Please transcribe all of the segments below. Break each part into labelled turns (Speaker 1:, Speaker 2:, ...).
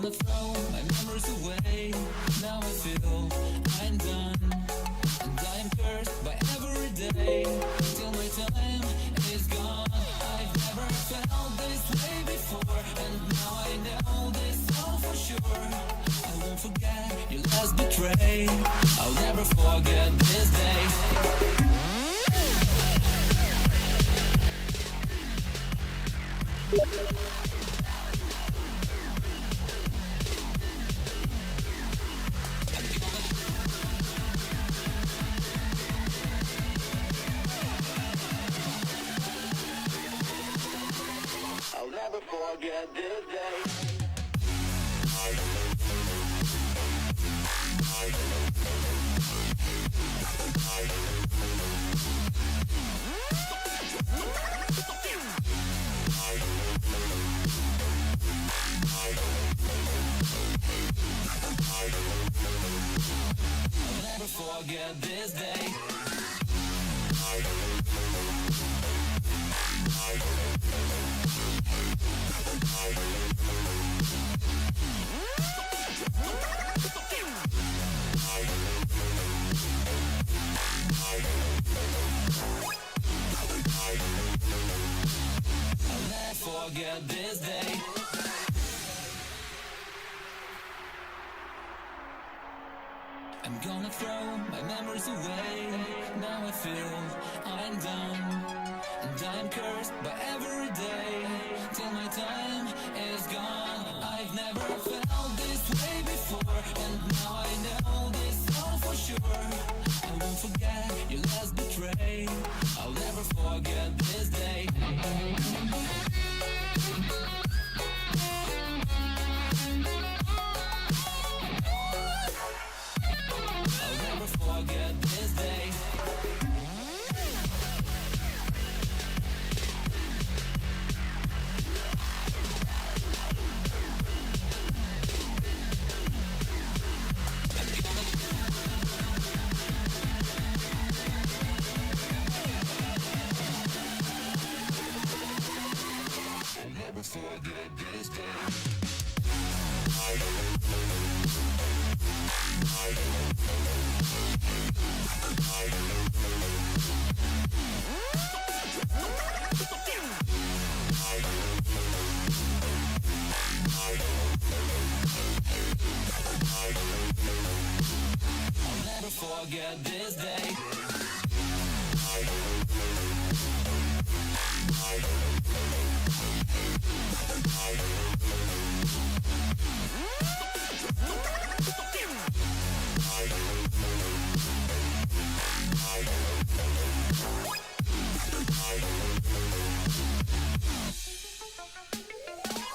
Speaker 1: gonna throw my memories away. Now I feel I'm done, and I am cursed by every day till my time is gone. I've never felt this way before, and now I know this all for sure. I won't forget your last betray. I'll never forget this day. I'll never forget this day. I'll never forget this day. I'll never forget this day. I'm gonna throw my memories away. Now I feel I'm done, and I'm cursed by every day till my time is gone. I've never felt this way before, and now I know this all for sure. I won't forget your last betray. I'll never forget this day. I'll never forget this day. I'll never forget this day. I'll never forget this day.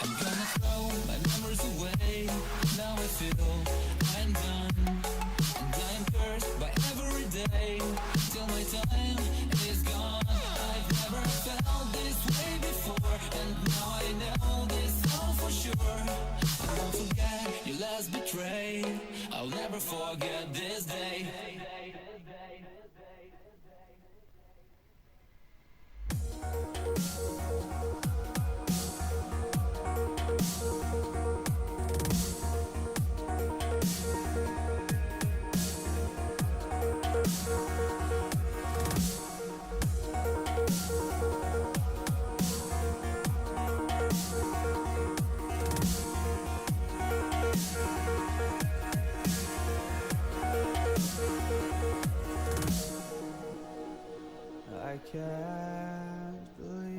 Speaker 1: I'm gonna throw my memories away. Now I feel I'm done, and I'm cursed by every day till my time is gone. I've never felt this way before, and now I know this all for sure. I won't forget your last betray. I'll never forget this day.
Speaker 2: I can't believe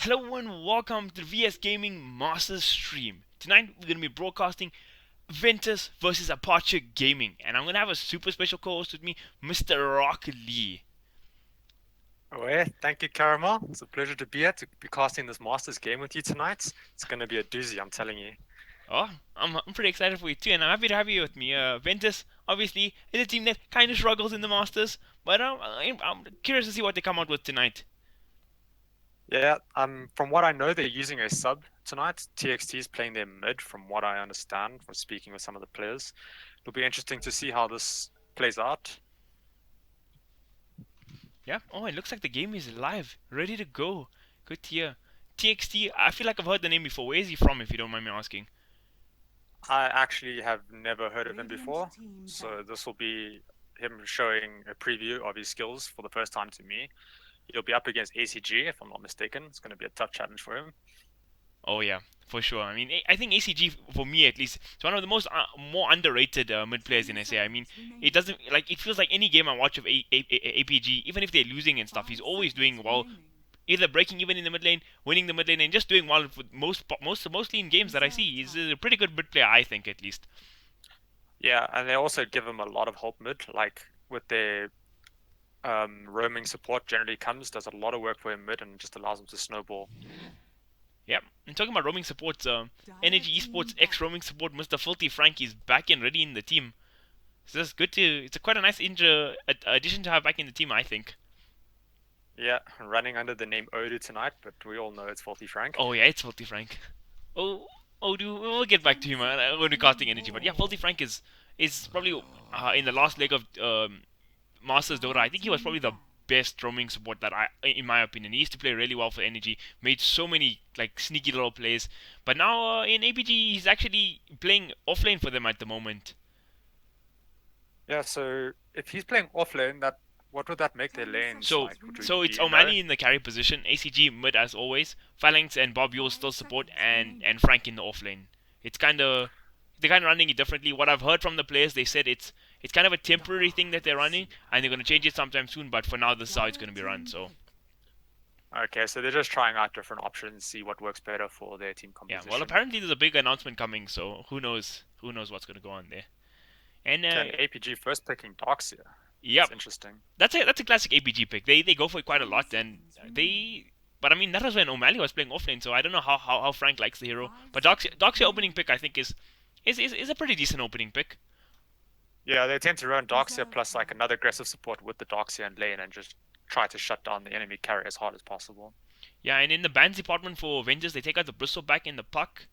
Speaker 3: Hello and welcome to the VS Gaming Masters stream. Tonight we're going to be broadcasting Ventus versus Aperture Gaming, and I'm going to have a super special co-host with me, Mr. Rock Lee.
Speaker 4: Oh, yeah. Thank you, Caramel. It's a pleasure to be here to be casting this Masters game with you tonight. It's going to be a doozy, I'm telling you.
Speaker 3: Oh, I'm pretty excited for you too, and I'm happy to have you with me. Ventus, Obviously, it's a team that kind of struggles in the Masters, but I'm curious to see what they come out with tonight.
Speaker 4: Yeah, from what I know, they're using a sub tonight. TXT is playing their mid, from what I understand from speaking with some of the players. It'll be interesting to see how this plays out.
Speaker 3: Yeah. Oh, it looks like the game is live, ready to go. Good to hear. TXT, I feel like I've heard the name before. Where is he from, if you don't mind me asking?
Speaker 4: I actually have never heard of him before, so this will be him showing a preview of his skills for the first time to me. He'll be up against ACG, if I'm not mistaken. It's going to be a tough challenge for him.
Speaker 3: Oh yeah, for sure. I mean, I think ACG, for me at least, is one of the most more underrated mid players in SA. I mean, it doesn't like it feels like any game I watch of APG, even if they're losing and stuff, he's always doing well, either breaking even in the mid lane, winning the mid lane, and just doing well for mostly in games that I see. He's a pretty good mid player, I think, at least.
Speaker 4: Yeah, and they also give him a lot of help mid, like with their roaming support generally does a lot of work for him mid and just allows him to snowball.
Speaker 3: Yep. And talking about roaming support, Energy Esports ex roaming support Mr. Filthy Frank is back and ready in the team. So that's good to. It's quite a nice addition to have back in the team, I think.
Speaker 4: Yeah, running under the name Odu tonight, but we all know it's Faulty Frank.
Speaker 3: Oh yeah, it's Filthy Frank. Oh, we'll get back to him when we're casting Energy, but yeah, Filthy Frank is probably in the last leg of Masters Dota. I think he was probably the best roaming support in my opinion. He used to play really well for Energy, made so many like sneaky little plays. But now in APG, he's actually playing offlane for them at the moment.
Speaker 4: Yeah, so if he's playing offlane, what would that make their lanes
Speaker 3: So,
Speaker 4: like?
Speaker 3: so it's O'Malley in the carry position, ACG mid as always, Phalanx and Bob Yule still support, and Frank in the offlane. It's they're kind of running it differently. What I've heard from the players, they said it's kind of a temporary thing that they're running, and they're going to change it sometime soon. But for now, this is how it's going to be run. So
Speaker 4: okay, so they're just trying out different options, see what works better for their team
Speaker 3: yeah,
Speaker 4: composition.
Speaker 3: well, apparently there's a big announcement coming, so who knows? Who knows what's going to go on there? And
Speaker 4: APG first picking Darkseer.
Speaker 3: Yep,
Speaker 4: that's interesting.
Speaker 3: That's a classic APG pick. They go for it quite a lot, and But I mean, that was when O'Malley was playing offlane, so I don't know how Frank likes the hero. But Darkseer opening pick, I think, is a pretty decent opening pick.
Speaker 4: Yeah, they tend to run Darkseer plus like another aggressive support with the Darkseer and lane and just try to shut down the enemy carry as hard as possible.
Speaker 3: Yeah, and in the bans department for Ventus, they take out the Bristle back in the puck.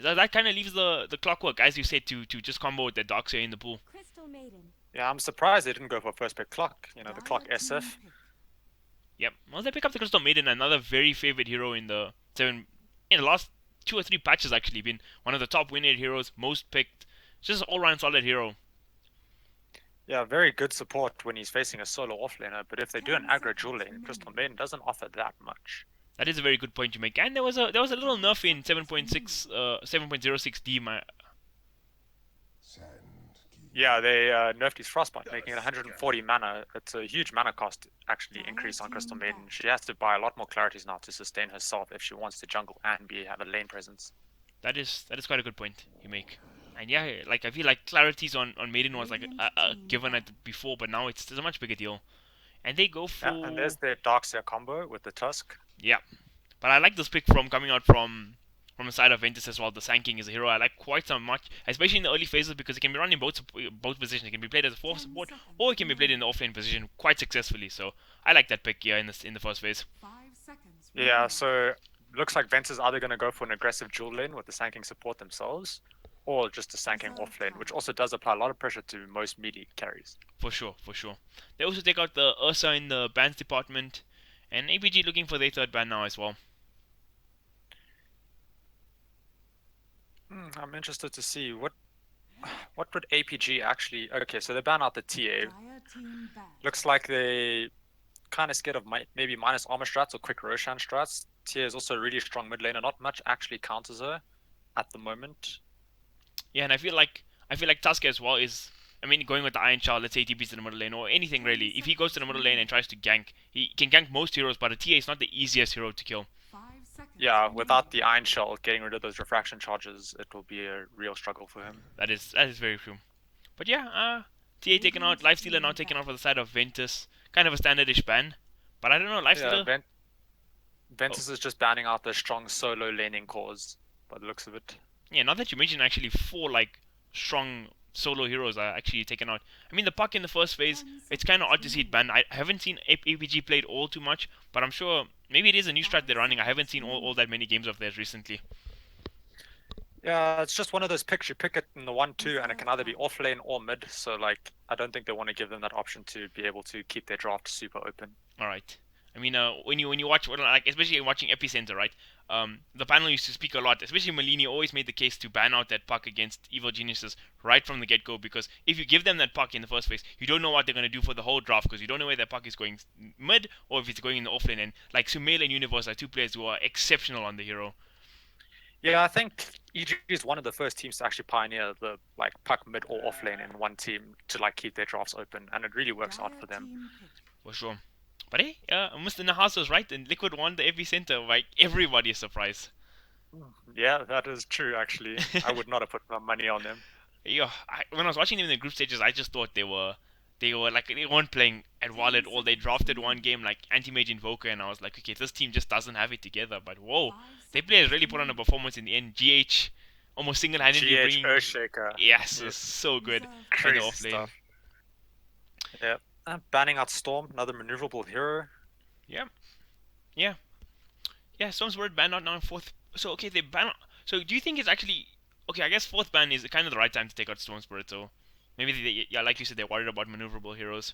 Speaker 3: That kind of leaves the clockwork, as you said, to just combo with the Darkseer in the pool.
Speaker 4: Yeah, I'm surprised they didn't go for first pick Clock. You know, the Clock SF.
Speaker 3: Yep. Well, they pick up the Crystal Maiden, another very favorite hero in the last 2 or 3 patches. Actually, been one of the top winning heroes, most picked, just an all-round solid hero.
Speaker 4: Yeah, very good support when he's facing a solo offlaner. But if they do an aggro duel lane, Crystal Maiden doesn't offer that much.
Speaker 3: That is a very good point to make. And there was a little nerf in 7.06D.
Speaker 4: Yeah, they nerfed his Frostbite, making it 140 mana. It's a huge mana cost actually increase on Crystal Maiden. She has to buy a lot more clarities now to sustain herself if she wants to jungle and have a lane presence.
Speaker 3: That is quite a good point you make. And yeah, like I feel like clarities on Maiden was like a given before, but now it's a much bigger deal. And they go for...
Speaker 4: Yeah, and there's their Darkseer combo with the Tusk.
Speaker 3: Yeah, but I like this pick coming out from the side of Ventus as well. The Sand King is a hero I like quite so much, especially in the early phases, because it can be run in both positions. It can be played as a 4 support, or it can be played in the offlane position quite successfully. So I like that pick here in the first phase.
Speaker 4: Yeah, so looks like Ventus is either going to go for an aggressive dual lane with the Sand King support themselves, or just a Sand King offlane, which also does apply a lot of pressure to most melee carries.
Speaker 3: For sure. They also take out the Ursa in the bans department, and APG looking for their 3rd ban now as well.
Speaker 4: I'm interested to see what would APG actually... Okay, so they ban out the TA. Looks like they kind of scared of maybe minus armor strats or quick Roshan strats. TA is also a really strong mid laner. Not much actually counters her at the moment.
Speaker 3: Yeah, and I feel like Tusk as well is... I mean, going with the Iron Child, let's say he TPs to the middle lane, or anything really. If he goes to the middle lane and tries to gank, he can gank most heroes, but a TA is not the easiest hero to kill.
Speaker 4: Yeah, without the Iron Shell, getting rid of those refraction charges, it will be a real struggle for him.
Speaker 3: That is very true. But yeah, TA taken out, Lifestealer now taken out for the side of Ventus. Kind of a standardish ban. But I don't know, Lifestealer...
Speaker 4: Yeah, Ventus is just banning out the strong solo laning cores, by the looks of it.
Speaker 3: Yeah, now that you mention actually 4 like strong solo heroes are actually taken out. I mean, the puck in the first phase, it's kind of odd to see it banned. I haven't seen APG played all too much, but I'm sure maybe it is a new strat they're running. I haven't seen all that many games of theirs recently.
Speaker 4: Yeah, it's just one of those picks. You pick it in the 1-2, and it can either be off lane or mid. So, like, I don't think they want to give them that option to be able to keep their draft super open.
Speaker 3: All right. I mean, when you watch, like, especially watching Epicenter, right? The panel used to speak a lot. Especially Malini always made the case to ban out that puck against Evil Geniuses right from the get-go, because if you give them that puck in the first phase, you don't know what they're going to do for the whole draft, because you don't know where that puck is going mid or if it's going in the offlane. And like Sumail and Universe are two players who are exceptional on the hero.
Speaker 4: Yeah, I think EG is one of the first teams to actually pioneer the like puck mid or off lane in one team to like keep their drafts open, and it really works out for them.
Speaker 3: For sure. But hey, Mr. Nahas was right, and Liquid won the Epicenter. Like, everybody is surprised.
Speaker 4: Yeah, that is true, actually. I would not have put my money on them.
Speaker 3: Yeah, when I was watching them in the group stages, I just thought they weren't playing at well at all. They drafted one game like Anti-Mage Invoker, and I was like, okay, this team just doesn't have it together. But whoa, they players really put on a performance in the end. GH almost single-handedly bringing...
Speaker 4: Earthshaker.
Speaker 3: Yes, it's so good.
Speaker 4: Crazy
Speaker 3: off lane.
Speaker 4: stuff. Yeah. Banning out Storm, another maneuverable hero.
Speaker 3: Yeah. Storm's word banned out now in fourth. So okay, they ban. So do you think it's actually okay? I guess fourth ban is kind of the right time to take out Storm Spirit. So maybe like you said, they're worried about maneuverable heroes.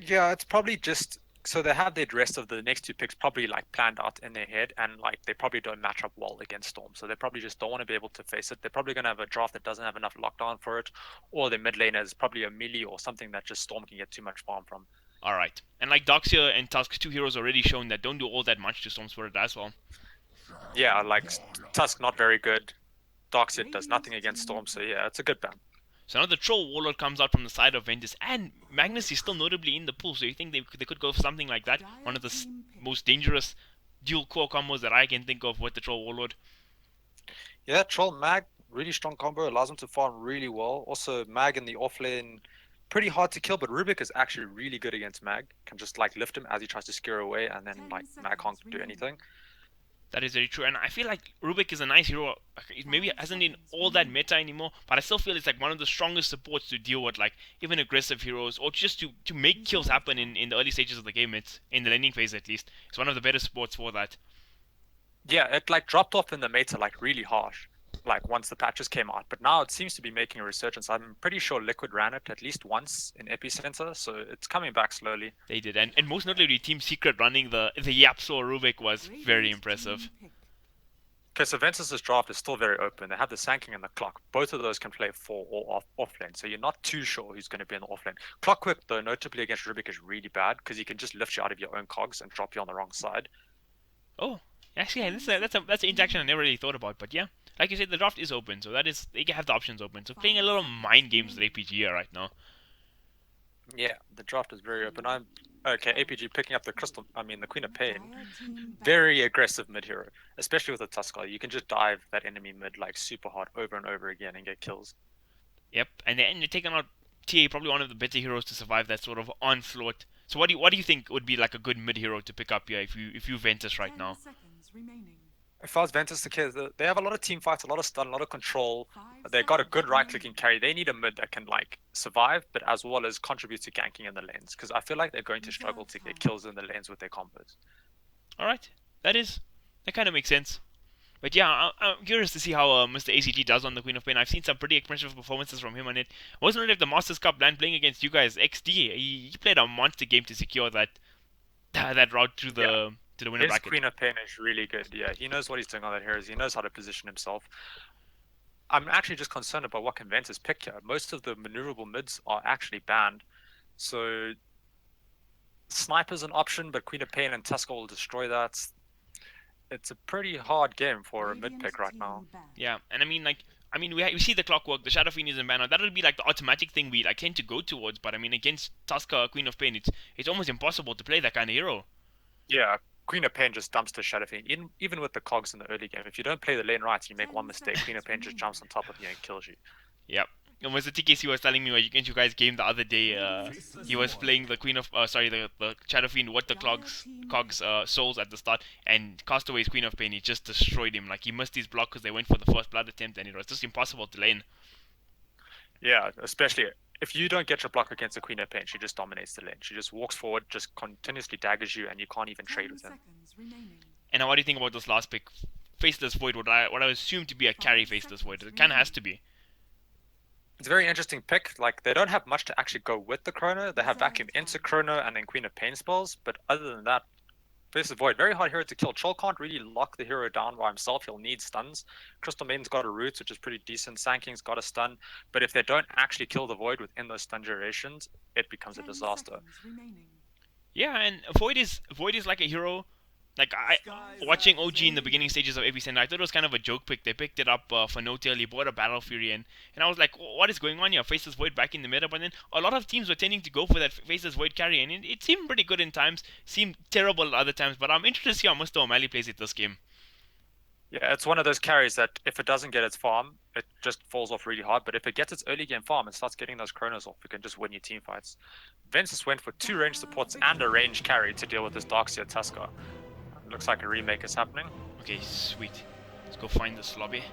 Speaker 4: Yeah, it's probably just so they have the rest of the next two picks probably like planned out in their head, and like they probably don't match up well against Storm. So they probably just don't want to be able to face it. They're probably going to have a draft that doesn't have enough lockdown for it, or their mid laner is probably a melee or something that just Storm can get too much farm from.
Speaker 3: All right, and like Doxia and Tusk, two heroes already shown that don't do all that much to Storm Spirit as well.
Speaker 4: Yeah, like Tusk not very good. Doxia does nothing against Storm, so yeah, it's a good ban.
Speaker 3: So now the Troll Warlord comes out from the side of Ventus, and Magnus is still notably in the pool. So you think they could go for something like that? One of the most dangerous dual core combos that I can think of with the Troll Warlord.
Speaker 4: Yeah, Troll Mag, really strong combo, allows him to farm really well. Also, Mag in the offlane, pretty hard to kill, but Rubik is actually really good against Mag. Can just like lift him as he tries to scare away, and then like Mag can't do anything.
Speaker 3: That is very true, and I feel like Rubik is a nice hero. Maybe it hasn't been all that meta anymore, but I still feel it's like one of the strongest supports to deal with like even aggressive heroes, or just to make kills happen in the early stages of the game. It's in the laning phase at least. It's one of the better supports for that.
Speaker 4: Yeah, it like dropped off in the meta like really harsh, like once the patches came out, but now it seems to be making a resurgence. I'm pretty sure Liquid ran it at least once in Epicenter, so it's coming back slowly.
Speaker 3: They did, and most notably Team Secret running the Yapso Rubik was very impressive.
Speaker 4: Okay, so Ventus' draft is still very open. They have the Sanking and the Clock. Both of those can play 4 or off lane, so you're not too sure who's going to be in the off lane. Clockwork, though, notably against Rubik is really bad because he can just lift you out of your own cogs and drop you on the wrong side.
Speaker 3: Oh, actually, yeah, that's an interaction I never really thought about, but yeah. Like you said, the draft is open, so that is they have the options open. So playing a little mind games with APG right now.
Speaker 4: Yeah, the draft is very open. APG picking up the Queen of Pain. Very aggressive mid hero, especially with the Tuskar. You can just dive that enemy mid like super hard over and over again and get kills.
Speaker 3: Yep, and then you're taking out TA, probably one of the better heroes to survive that sort of onslaught. So what do you think would be like a good mid hero to pick up here if you Ventus right now?
Speaker 4: If I was Ventus, they have a lot of team fights, a lot of stun, a lot of control. They got a good right-clicking carry. They need a mid that can like survive, but as well as contribute to ganking in the lanes, because I feel like they're going to struggle to get kills in the lanes with their combos.
Speaker 3: All right, that kind of makes sense. But yeah, I'm curious to see how Mr. ACG does on the Queen of Pain. I've seen some pretty impressive performances from him on it. I wasn't really at the Masters Cup land playing against you guys. XD, he played a monster game to secure that route to the winner bracket.
Speaker 4: His Queen of Pain is really good. Yeah, he knows what he's doing on that heroes. He knows how to position himself. I'm actually just concerned about what can Ventus pick here. Most of the maneuverable mids are actually banned, so Sniper's an option, but Queen of Pain and Tusker will destroy that. It's a pretty hard game for a mid pick right now.
Speaker 3: Yeah, and we see the Clockwork, the Shadow Fiend is in banner. That'll be like the automatic thing we tend to go towards. But I mean, against Tusker, Queen of Pain, it's almost impossible to play that kind of hero.
Speaker 4: Yeah, Queen of Pain just dumps the Shadow Fiend. Even with the cogs in the early game, if you don't play the lane right, you make one mistake, Queen of Pain just jumps on top of you and kills you.
Speaker 3: Yep. And was the TKC was telling me against you guys game the other day, he was playing the the Shadow Fiend with the cogs souls at the start, and Castaway's Queen of Pain, he just destroyed him. Like he missed his block because they went for the first blood attempt, and it was just impossible to lane.
Speaker 4: Yeah, especially if you don't get your block against the Queen of Pain, she just dominates the lane. She just walks forward, just continuously daggers you, and you can't even trade with him.
Speaker 3: And now what do you think about this last pick? Faceless Void, what I assume to be a carry Faceless Void. It kind of has to be.
Speaker 4: It's a very interesting pick. Like, they don't have much to actually go with the Chrono. They have Vacuum into Chrono and then Queen of Pain spells, but other than that, Faceless Void, very hard hero to kill. Chol can't really lock the hero down by himself. He'll need stuns. Crystal Maiden's got a root, which is pretty decent. Sand King's got a stun. But if they don't actually kill the Void within those stun durations, it becomes a disaster.
Speaker 3: Yeah, and Void is like a hero. Like watching OG in the beginning stages of Epicenter, I thought it was kind of a joke pick. They picked it up for no tail. He bought a Battle Fury and I was like, what is going on here? Faceless Void back in the meta, but then a lot of teams were tending to go for that Faceless Void carry, and it seemed pretty good in times, seemed terrible at other times. But I'm interested to see how Mr. O'Malley plays it this game.
Speaker 4: Yeah, it's one of those carries that if it doesn't get its farm, it just falls off really hard. But if it gets its early game farm and starts getting those chronos off, it can just win your team fights. Ventus went for 2 range supports and a range carry to deal with this Darkseer Tusker. Looks like a remake is happening.
Speaker 3: Okay, sweet. Let's go find this lobby.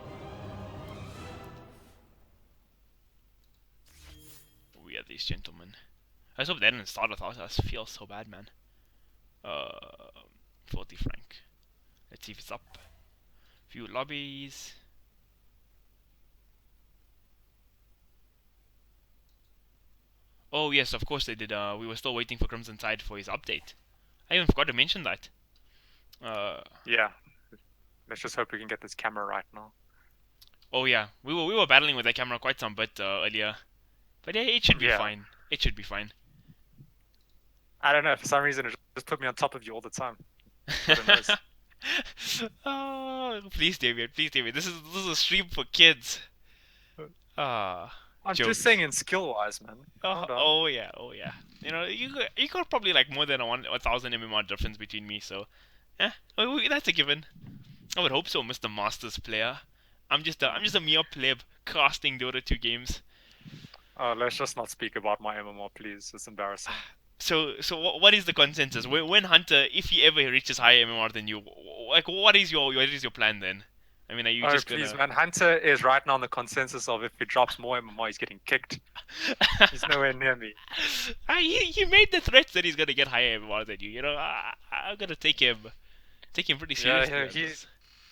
Speaker 3: We are these gentlemen. I just hope they didn't start without us. Feels so bad, man. 40 franc. Let's see if it's up. Few lobbies. Oh yes, of course they did. We were still waiting for Crimson Tide for his update. I even forgot to mention that.
Speaker 4: Yeah. Let's just hope we can get this camera right now.
Speaker 3: Oh yeah, we were battling with that camera quite some bit earlier, but yeah, it should be fine. It should be fine.
Speaker 4: I don't know. For some reason, it just put me on top of you all the time.
Speaker 3: Oh, please, David. Please, David. This is a stream for kids.
Speaker 4: I'm
Speaker 3: jokes.
Speaker 4: just saying in skill-wise, man.
Speaker 3: Oh yeah. You know, you got probably like more than 1,000 MMR difference between me, so yeah, that's a given. I would hope so, Mr. Masters player. I'm just a mere pleb casting Dota 2 games.
Speaker 4: Let's just not speak about my MMR, please. It's embarrassing.
Speaker 3: So what is the consensus? When Hunter, if he ever reaches higher MMR than you, like what is your plan then? I mean, are you just
Speaker 4: please,
Speaker 3: gonna...
Speaker 4: man. Hunter is right now on the consensus of if he drops more MMR, he's getting kicked. He's nowhere near me.
Speaker 3: He made the threats that he's gonna get higher MMR than you. You know, I'm gonna take him pretty seriously.
Speaker 4: Yeah,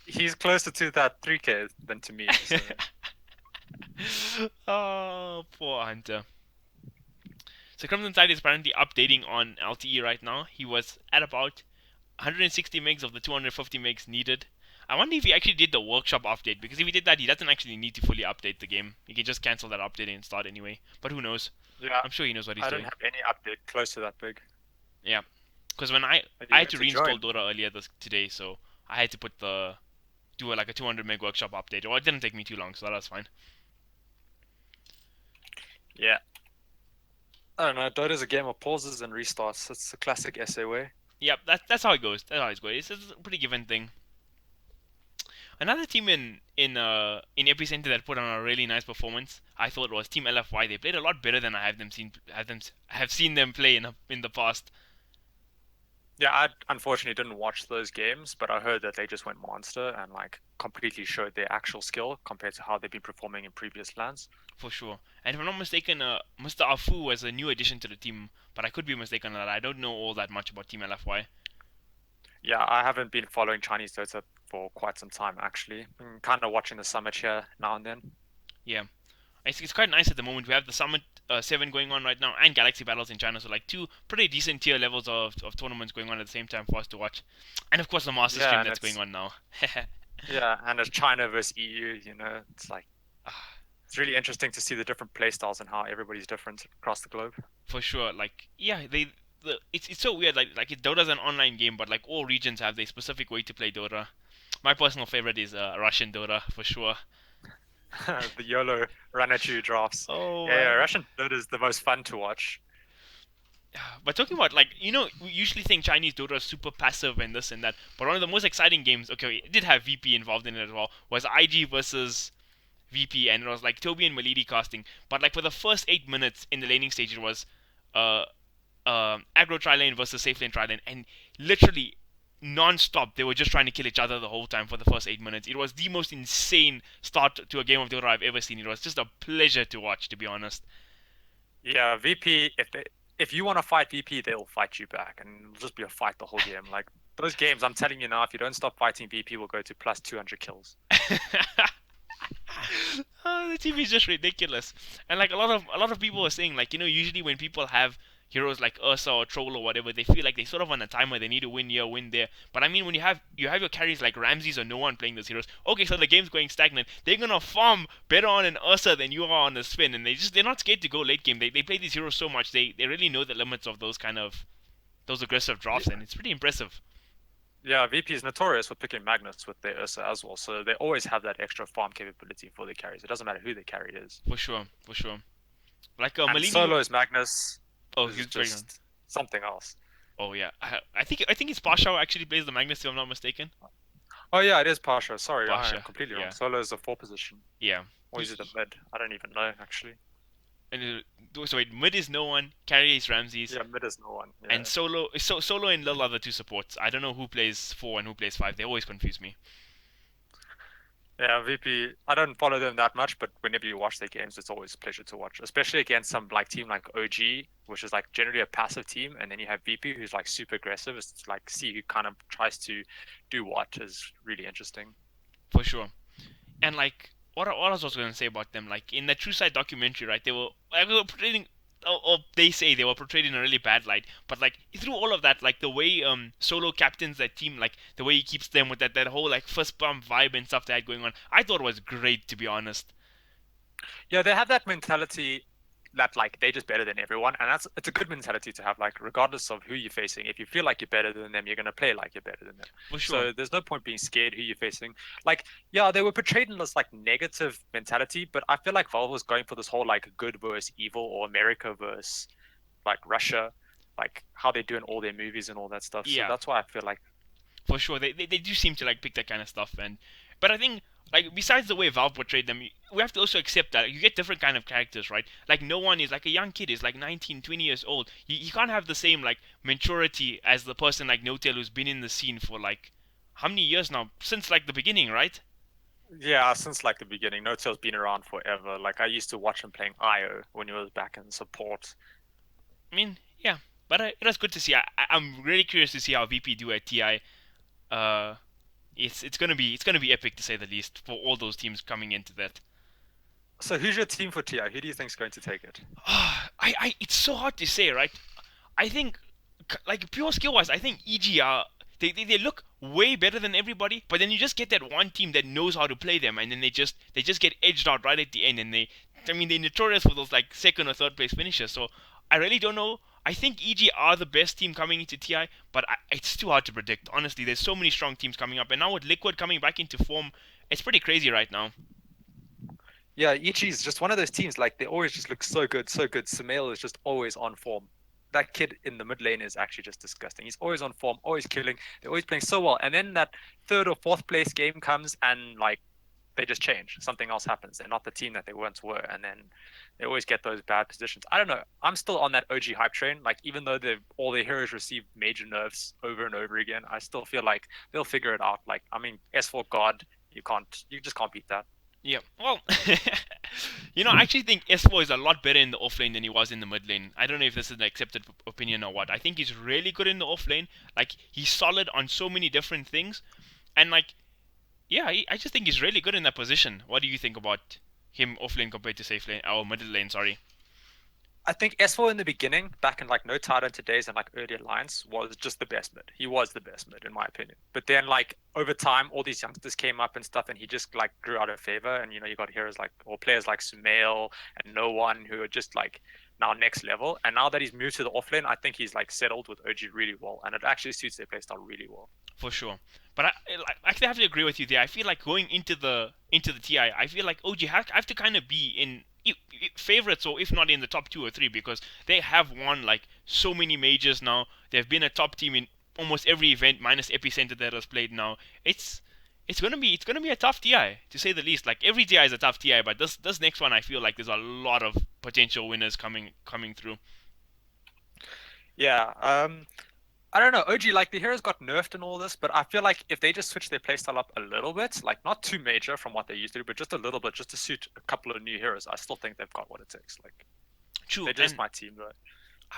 Speaker 4: he's closer to that 3K than to me. So.
Speaker 3: Oh, poor Hunter. So Crimson Tide is apparently updating on LTE right now. He was at about 160 megs of the 250 megs needed. I wonder if he actually did the workshop update, because if he did that, he doesn't actually need to fully update the game. He can just cancel that update and start anyway. But who knows?
Speaker 4: Yeah,
Speaker 3: I'm sure he knows what he's doing.
Speaker 4: I don't have any update close to that big.
Speaker 3: Yeah, because when I had to reinstall Dota earlier today, so I had to do like a 200 meg workshop update. Well, it didn't take me too long, so that was fine.
Speaker 4: Yeah. I don't know. Dota's a game of pauses and restarts. It's the classic SA way.
Speaker 3: Yep, that's how it goes. That's how it goes. It's a pretty given thing. Another team in Epicenter that put on a really nice performance, I thought, was Team LFY. They played a lot better than I have seen them play in the past.
Speaker 4: Yeah, I unfortunately didn't watch those games, but I heard that they just went monster and like completely showed their actual skill compared to how they've been performing in previous lands.
Speaker 3: For sure. And if I'm not mistaken, Mr. Afu was a new addition to the team, but I could be mistaken on that. I don't know all that much about Team LFY.
Speaker 4: Yeah, I haven't been following Chinese Dota for quite some time, actually. I'm kind of watching the Summit here now and then.
Speaker 3: Yeah. It's quite nice at the moment. We have the Summit 7 going on right now and Galaxy Battles in China, so like 2 pretty decent tier levels of tournaments going on at the same time for us to watch. And of course the Master Stream that's going on now.
Speaker 4: Yeah, and it's China versus EU, you know, it's like... It's really interesting to see the different playstyles and how everybody's different across the globe.
Speaker 3: For sure, like, yeah, it's so weird, like Dota's an online game, but like all regions have their specific way to play Dota. My personal favorite is Russian Dota, for sure.
Speaker 4: The YOLO run at you drafts.
Speaker 3: Oh,
Speaker 4: yeah, Russian Dota is the most fun to watch.
Speaker 3: But talking about, like, you know, we usually think Chinese Dota is super passive and this and that, but one of the most exciting games, okay, it did have VP involved in it as well, was IG versus VP, and it was like Toby and Malidi casting. But like for the first 8 minutes in the laning stage, it was aggro tri-lane versus safe lane tri-lane, and literally non-stop. They were just trying to kill each other the whole time for the first 8 minutes. It was the most insane start to a game of Dota I've ever seen. It was just a pleasure to watch, to be honest.
Speaker 4: Yeah, VP. If you want to fight VP, they'll fight you back, and it'll just be a fight the whole game. Like those games, I'm telling you now, if you don't stop fighting, VP will go to plus 200 kills.
Speaker 3: Oh, the team is just ridiculous. And like a lot of people were saying, like, usually when people have heroes like Ursa or Troll or whatever, they feel like they sort of on a timer. They need to win here, win there. But I mean, when you have your carries like Ramses or no one playing those heroes, okay, so the game's going stagnant. They're gonna farm better on an Ursa than you are on the Spin, and they're not scared to go late game. They play these heroes so much. They really know the limits of those aggressive drafts, and it's pretty impressive.
Speaker 4: Yeah, VP is notorious for picking Magnus with their Ursa as well, so they always have that extra farm capability for their carries. It doesn't matter who their carry is.
Speaker 3: For sure, for sure. Like
Speaker 4: And
Speaker 3: Malini.
Speaker 4: Solo's Magnus
Speaker 3: Oh,
Speaker 4: is
Speaker 3: he's very good.
Speaker 4: just something else.
Speaker 3: Oh yeah, I think it's Pasha who actually plays the Magnus, if I'm not mistaken.
Speaker 4: Oh yeah, it is Pasha. Sorry,
Speaker 3: Pasha,
Speaker 4: I'm completely
Speaker 3: yeah.
Speaker 4: wrong. Solo is a 4 position.
Speaker 3: Yeah.
Speaker 4: Or is it a mid? I don't even know actually.
Speaker 3: And so wait, mid is no one, carry is Ramses,
Speaker 4: Yeah, mid is no one. Yeah.
Speaker 3: and Solo and Lil are the two supports. I don't know who plays 4 and who plays 5. They always confuse me.
Speaker 4: Yeah, VP. I don't follow them that much, but whenever you watch their games, it's always a pleasure to watch. Especially against some like team like OG, which is like generally a passive team, and then you have VP, who's like super aggressive. It's like see who kind of tries to do what is really interesting.
Speaker 3: For sure. And like, what else was I gonna say about them? Like in the True Side documentary, right? They were portraying, or they say they were portrayed in a really bad light. But like through all of that, like the way Solo captains that team, like the way he keeps them with that whole like first bump vibe and stuff they had going on, I thought it was great, to be honest.
Speaker 4: Yeah, they have that mentality that like they're just better than everyone, and it's a good mentality to have. Like regardless of who you're facing, if you feel like you're better than them, you're gonna play like you're better than them.
Speaker 3: For sure.
Speaker 4: So there's no point being scared who you're facing. Like yeah, they were portrayed in this like negative mentality, but I feel like Valve was going for this whole like good versus evil or America versus like Russia, like how they do in all their movies and all that stuff.
Speaker 3: Yeah.
Speaker 4: So that's why I feel like
Speaker 3: For sure, they do seem to like pick that kind of stuff, but I think like besides the way Valve portrayed them, we have to also accept that you get different kind of characters, right? Like no one is like a young kid is like 19, 20 years old. You can't have the same like maturity as the person like No-Tail who's been in the scene for like how many years now? Since like the beginning, right?
Speaker 4: yeah, since like the beginning, No-Tail's been around forever. Like I used to watch him playing IO when he was back in support.
Speaker 3: I mean, yeah, but it was good to see. I'm really curious to see how VP do at TI. Uh, it's gonna be epic to say the least for all those teams coming into that.
Speaker 4: So who's your team for TI? Who do you think's going to take it?
Speaker 3: It's so hard to say, right? I think, like pure skill wise, I think EG are they look way better than everybody. But then you just get that one team that knows how to play them, and then they just get edged out right at the end, and they're notorious for those like second or third place finishes. So I really don't know. I think EG are the best team coming into TI, but it's too hard to predict. Honestly, there's so many strong teams coming up, and now with Liquid coming back into form, it's pretty crazy right now.
Speaker 4: Yeah, Ichi is just one of those teams. Like they always just look so good, so good. Sumail is just always on form. That kid in the mid lane is actually just disgusting. He's always on form, always killing. They're always playing so well. And then that third or fourth place game comes, and like they just change. Something else happens. They're not the team that they once were, and then they always get those bad positions. I don't know. I'm still on that OG hype train. Like even though all their heroes receive major nerfs over and over again, I still feel like they'll figure it out. Like I mean, S4 God, you just can't beat that.
Speaker 3: Yeah, well, I actually think S4 is a lot better in the off lane than he was in the mid lane. I don't know if this is an accepted opinion or what. I think he's really good in the off lane. Like, he's solid on so many different things. And, like, yeah, I just think he's really good in that position. What do you think about him off lane compared to safe lane, or middle lane, sorry?
Speaker 4: I think S4 in the beginning, back in like No Title Today's and like early alliance, was just the best mid. He was the best mid in my opinion. But then like over time, all these youngsters came up and stuff, and he just like grew out of favor. And you got heroes like or players like Sumail and No One who are just like now next level. And now that he's moved to the offlane, I think he's like settled with OG really well, and it actually suits their playstyle really well.
Speaker 3: For sure. But I actually have to agree with you there. I feel like going into the TI, I feel like OG have to kind of be in favorites, or if not in the top 2 or 3, because they have won like so many majors now. They've been a top team in almost every event minus Epicenter that has played now. It's gonna be a tough TI to say the least. Like every TI is a tough TI, but this next one I feel like there's a lot of potential winners coming through.
Speaker 4: Yeah. I don't know, OG, like the heroes got nerfed and all this, but I feel like if they just switch their playstyle up a little bit, like not too major from what they used to, but just a little bit, just to suit a couple of new heroes, I still think they've got what it takes. Like
Speaker 3: True,
Speaker 4: they're just
Speaker 3: and
Speaker 4: my team, though.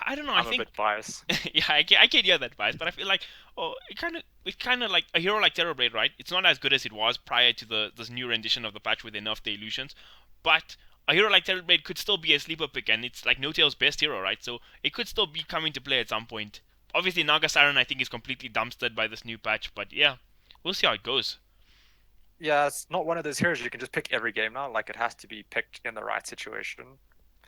Speaker 3: I don't know. I
Speaker 4: I'm a
Speaker 3: think
Speaker 4: bit biased.
Speaker 3: yeah, I can hear that bias, but I feel like it kind of like a hero like Terrorblade, right? It's not as good as it was prior to this new rendition of the patch where they nerfed the illusions, but a hero like Terrorblade could still be a sleeper pick, and it's like No Tail's best hero, right? So it could still be coming to play at some point. Obviously, Naga Siren I think is completely dumpstered by this new patch, but yeah, we'll see how it goes
Speaker 4: Yeah, it's not one of those heroes you can just pick every game now. Like it has to be picked in the right situation.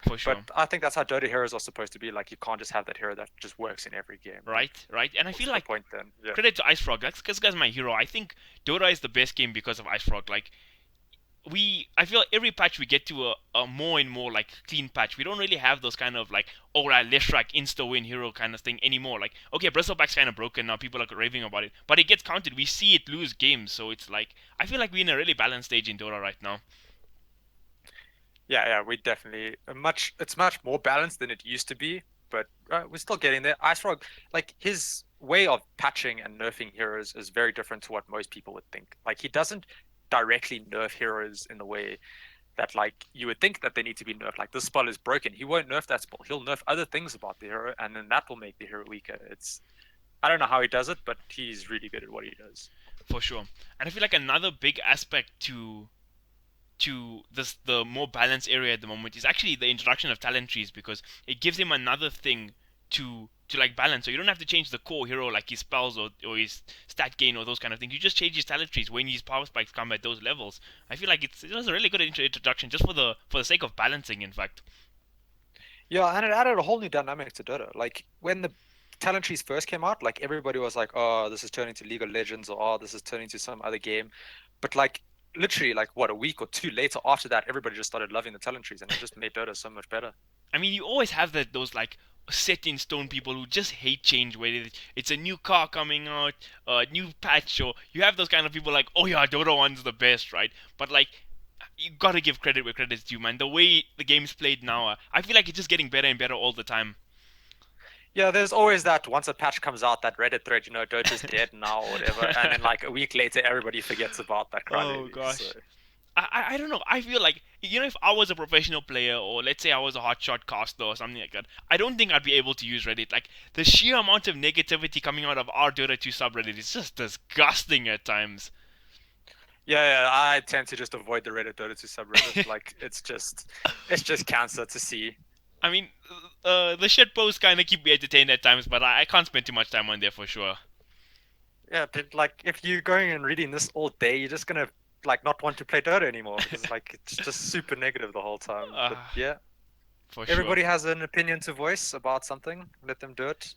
Speaker 3: for
Speaker 4: But
Speaker 3: sure.
Speaker 4: I think that's how Dota heroes are supposed to be. Like you can't just have that hero that just works in every game.
Speaker 3: Right, right, and I
Speaker 4: What's
Speaker 3: feel
Speaker 4: the
Speaker 3: like
Speaker 4: point then? Yeah.
Speaker 3: credit to Ice Frog. That's because guy's my hero. I think Dota is the best game because of Ice Frog. Like I feel like every patch we get to a more and more like clean patch. We don't really have those kind of like, oh right, let's track insta win hero kind of thing anymore. Like, okay, Bristleback's kind of broken now, people are raving about it, but it gets counted. We see it lose games, so it's like I feel like we're in a really balanced stage in Dota right now.
Speaker 4: Yeah, we definitely it's much more balanced than it used to be, but we're still getting there. Ice Frog, like his way of patching and nerfing heroes is very different to what most people would think. Like he doesn't directly nerf heroes in the way that like you would think that they need to be nerfed. Like this spell is broken, he won't nerf that spell. He'll nerf other things about the hero, and then that will make the hero weaker. It's I don't know how he does it, but he's really good at what he does.
Speaker 3: For sure. And I feel like another big aspect to the more balanced area at the moment is actually the introduction of talent trees, because it gives him another thing to like balance. So you don't have to change the core hero like his spells or his stat gain or those kind of things. You just change his talent trees when his power spikes come at those levels. I feel like it was a really good introduction just for the sake of balancing, in fact.
Speaker 4: Yeah, and it added a whole new dynamic to Dota. Like when the talent trees first came out, like everybody was like, "Oh, this is turning to League of Legends," or "Oh, this is turning to some other game." But like literally, like what a week or two later after that, everybody just started loving the talent trees, and it just made Dota so much better.
Speaker 3: I mean, you always have those like set in stone people who just hate change. Whether it's a new car coming out, a new patch, or you have those kind of people like, oh yeah, Dota 1's the best, right? But like, you gotta give credit where credit's due, man. The way the game's played now, I feel like it's just getting better and better all the time.
Speaker 4: Yeah, there's always that once a patch comes out, that Reddit thread, Dota's dead now or whatever, and then like a week later, everybody forgets about that
Speaker 3: Oh
Speaker 4: crybaby.
Speaker 3: gosh.
Speaker 4: So.
Speaker 3: I don't know. I feel like, if I was a professional player, or let's say I was a hotshot caster or something like that, I don't think I'd be able to use Reddit. Like, the sheer amount of negativity coming out of our Dota 2 subreddit is just disgusting at times.
Speaker 4: Yeah, I tend to just avoid the Reddit Dota 2 subreddit. Like it's just cancer to see.
Speaker 3: I mean, the shit posts kind of keep me entertained at times, but I can't spend too much time on there for sure.
Speaker 4: Yeah, but like if you're going and reading this all day, you're just gonna like not want to play Dota anymore because like it's just super negative the whole time. But yeah,
Speaker 3: For
Speaker 4: everybody
Speaker 3: sure.
Speaker 4: has an opinion to voice about something. Let them do it.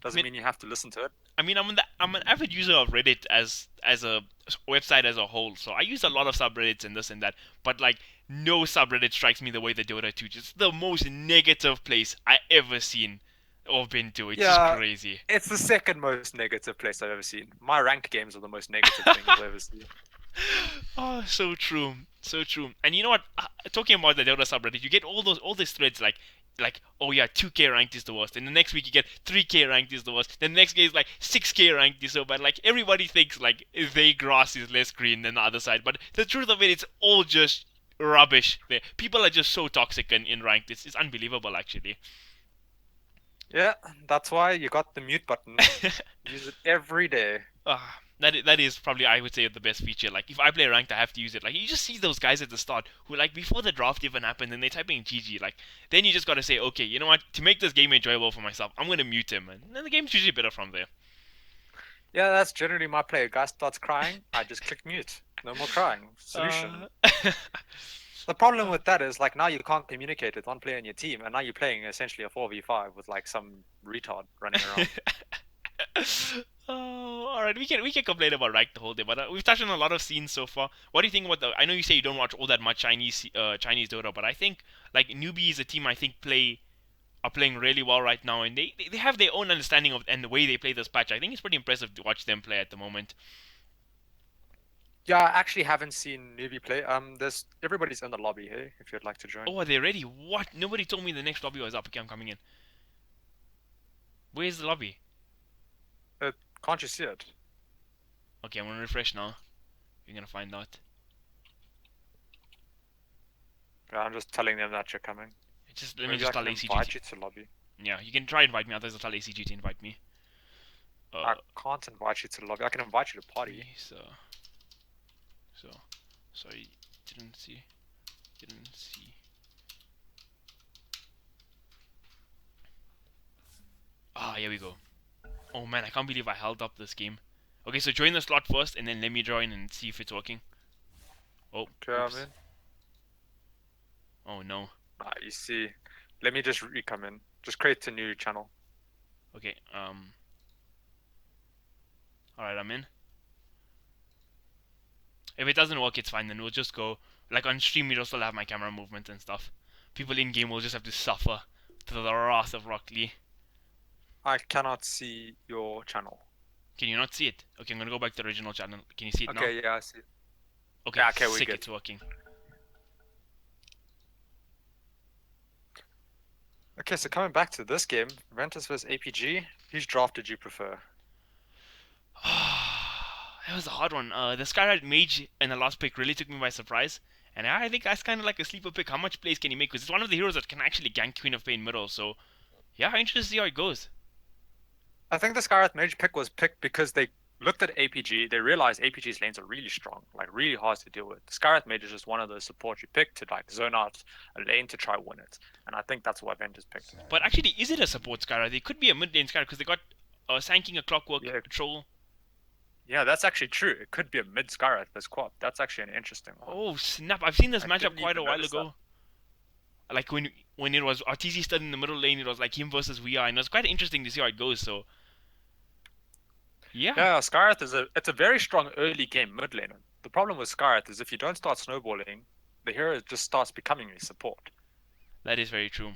Speaker 4: Doesn't
Speaker 3: I mean,
Speaker 4: mean you have to listen to it.
Speaker 3: I mean, I'm an avid user of Reddit as a website as a whole, so I use a lot of subreddits and this and that. But like, no subreddit strikes me the way the Dota 2. Just the most negative place I ever seen or been to. It's just
Speaker 4: Yeah,
Speaker 3: crazy.
Speaker 4: it's the second most negative place I've ever seen. My ranked games are the most negative thing I've ever seen.
Speaker 3: Oh, so true, so true. And you know what? Talking about the Dota subreddit, you get all these threads like, oh yeah, 2K ranked is the worst. And the next week you get 3K ranked is the worst. Then the next day is like 6K ranked is so bad. Like, everybody thinks like their grass is less green than the other side, but the truth of it, it's all just rubbish. There, people are just so toxic in ranked. It's unbelievable, actually.
Speaker 4: Yeah, that's why you got the mute button. Use it every day.
Speaker 3: That is probably, I would say, the best feature. Like, if I play ranked, I have to use it. Like, you just see those guys at the start who, like, before the draft even happened, and they type in GG. Like, then you just gotta say, okay, you know what? To make this game enjoyable for myself, I'm gonna mute him, and then the game's usually better from there.
Speaker 4: Yeah, that's generally my play. A guy starts crying, I just click mute. No more crying. Solution. The problem with that is like now you can't communicate with one player in your team, and now you're playing essentially a 4v5 with like some retard running around.
Speaker 3: Oh, all right. We can complain about rank the whole day, but we've touched on a lot of scenes so far. What do you think about the? I know you say you don't watch all that much Chinese Dota, but I think like newbie is a team I think are playing really well right now, and they have their own understanding of and the way they play this patch. I think it's pretty impressive to watch them play at the moment.
Speaker 4: Yeah, I actually haven't seen newbie play. There's everybody's in the lobby. Hey, if you'd like to join.
Speaker 3: Oh, are they ready? What? Nobody told me the next lobby was up. Okay, I'm coming in. Where's the lobby?
Speaker 4: Can't you see it?
Speaker 3: Okay, I'm gonna refresh now. You're gonna find out.
Speaker 4: Yeah, I'm just telling them that you're coming.
Speaker 3: Let me
Speaker 4: Maybe
Speaker 3: just
Speaker 4: I
Speaker 3: tell
Speaker 4: can
Speaker 3: ACG.
Speaker 4: invite you to lobby.
Speaker 3: Yeah, you can try invite me. Otherwise, I'll tell ACG to invite me.
Speaker 4: I can't invite you to lobby. I can invite you to party.
Speaker 3: So sorry, didn't see. Ah, here we go. Oh man, I can't believe I held up this game. Okay, so join the slot first, and then let me join and see if it's working. Oh,
Speaker 4: Okay,
Speaker 3: oops.
Speaker 4: I'm in.
Speaker 3: Oh no.
Speaker 4: Ah, you see. Let me just come in. Just create a new channel.
Speaker 3: Okay, alright, I'm in. If it doesn't work, it's fine, then we'll just go. Like on stream, we'll still have my camera movement and stuff. People in game will just have to suffer to the wrath of Rock Lee.
Speaker 4: I cannot see your channel.
Speaker 3: Can you not see it? Okay, I'm gonna go back to the original channel. Can you see it now?
Speaker 4: Okay, yeah, I see.
Speaker 3: Okay,
Speaker 4: Yeah, okay, we're
Speaker 3: sick,
Speaker 4: good.
Speaker 3: it's working.
Speaker 4: Okay, so coming back to this game, Ventus vs APG, whose draft did you prefer?
Speaker 3: That was a hard one. The Skyride Mage in the last pick really took me by surprise. And I think that's kind of like a sleeper pick. How much plays can he make? Because it's one of the heroes that can actually gank Queen of Pain middle. So, yeah, I'm interested to see how it goes.
Speaker 4: I think the Skyrath Mage pick was picked because they looked at APG, they realized APG's lanes are really strong, like really hard to deal with. The Skyrath Mage is just one of those supports you pick to like zone out a lane to try win it. And I think that's why Ventus picked it.
Speaker 3: But actually, is it a support Skyride? It could be a mid lane Skyride because they got Sanking a Clockwork Troll.
Speaker 4: Yeah, that's actually true. It could be a mid Skyrath as Quap. That's actually an interesting one.
Speaker 3: Oh snap! I've seen this
Speaker 4: I
Speaker 3: matchup
Speaker 4: didn't
Speaker 3: quite a
Speaker 4: even
Speaker 3: while
Speaker 4: notice
Speaker 3: ago. Like when it was RTZ stood in the middle lane, it was like him versus We Are, and it was quite interesting to see how it goes. So yeah.
Speaker 4: Yeah, Skyrath it's a very strong early game mid laner. The problem with Skyrath is if you don't start snowballing, the hero just starts becoming a support.
Speaker 3: That is very true.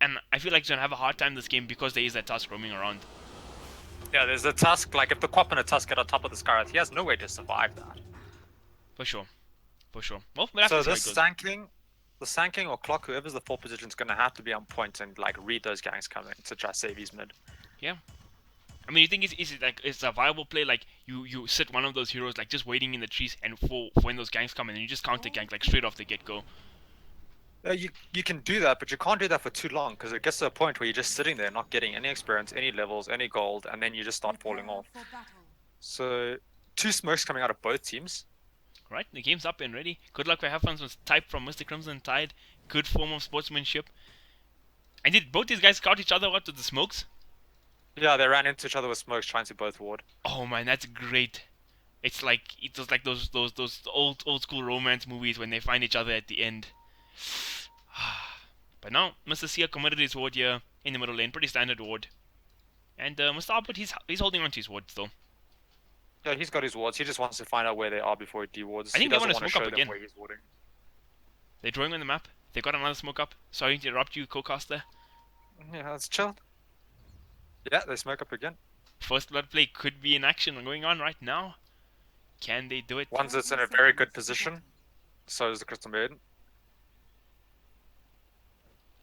Speaker 3: And I feel like he's gonna have a hard time this game because there is that Tusk roaming around.
Speaker 4: Yeah, there's a Tusk, like if the Quap and a Tusk get on top of the Skyrath, he has no way to survive that.
Speaker 3: For sure. Well, we'll have
Speaker 4: So
Speaker 3: to see
Speaker 4: this the Sanking or Clock, whoever's the 4 position is gonna have to be on point and like read those ganks coming to try save his mid.
Speaker 3: Yeah. I mean, you think it's a viable play? Like you sit one of those heroes like just waiting in the trees, and for when those ganks come in, and you just counter gank like straight off the get go.
Speaker 4: You can do that, but you can't do that for too long because it gets to a point where you're just sitting there not getting any experience, any levels, any gold, and then you just start falling off. So 2 smokes coming out of both teams.
Speaker 3: Right, the game's up and ready. Good luck for have fun was type from Mr. Crimson Tide. Good form of sportsmanship. And did both these guys scout each other out with the smokes?
Speaker 4: Yeah, they ran into each other with smokes trying to both ward.
Speaker 3: Oh man, that's great. It was like those old school romance movies when they find each other at the end. But now Mr. Sia committed his ward here in the middle lane, pretty standard ward. And Mr. Albert, he's holding on to his ward still.
Speaker 4: Yeah, he's got his wards. He just wants to find out where they are before he dewards.
Speaker 3: I think
Speaker 4: he
Speaker 3: they want to
Speaker 4: doesn't
Speaker 3: smoke
Speaker 4: show
Speaker 3: up
Speaker 4: them
Speaker 3: again.
Speaker 4: where he's warding.
Speaker 3: They're drawing on the map. They got another smoke up. Sorry to interrupt you, co-caster.
Speaker 4: Yeah, let's chill. Yeah, they smoke up again.
Speaker 3: First blood play could be in action going on right now. Can they do it?
Speaker 4: One's that's in a very good position. So is the Crystal Maiden.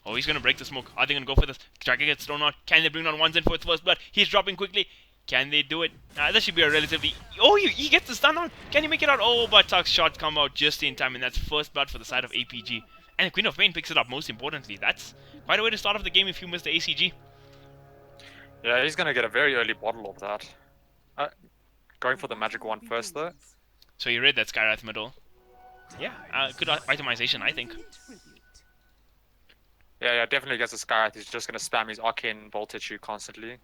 Speaker 3: Oh, he's gonna break the smoke. Are they gonna go for this? Dragon gets thrown out. Can they bring down ones in for its first blood? He's dropping quickly. Can they do it? That should be a relatively... Oh, he gets the stun on. Can he make it out? Oh, but Tuck's shot come out just in time, and that's first blood for the side of APG. And the Queen of Pain picks it up, most importantly. That's quite a way to start off the game if you miss the ACG.
Speaker 4: Yeah, he's gonna get a very early bottle of that. Going for the magic one first, though.
Speaker 3: So you read that Skyrath middle. Yeah, good itemization, I think.
Speaker 4: Yeah, definitely gets the Skyrath. He's just gonna spam his arcane voltage you constantly.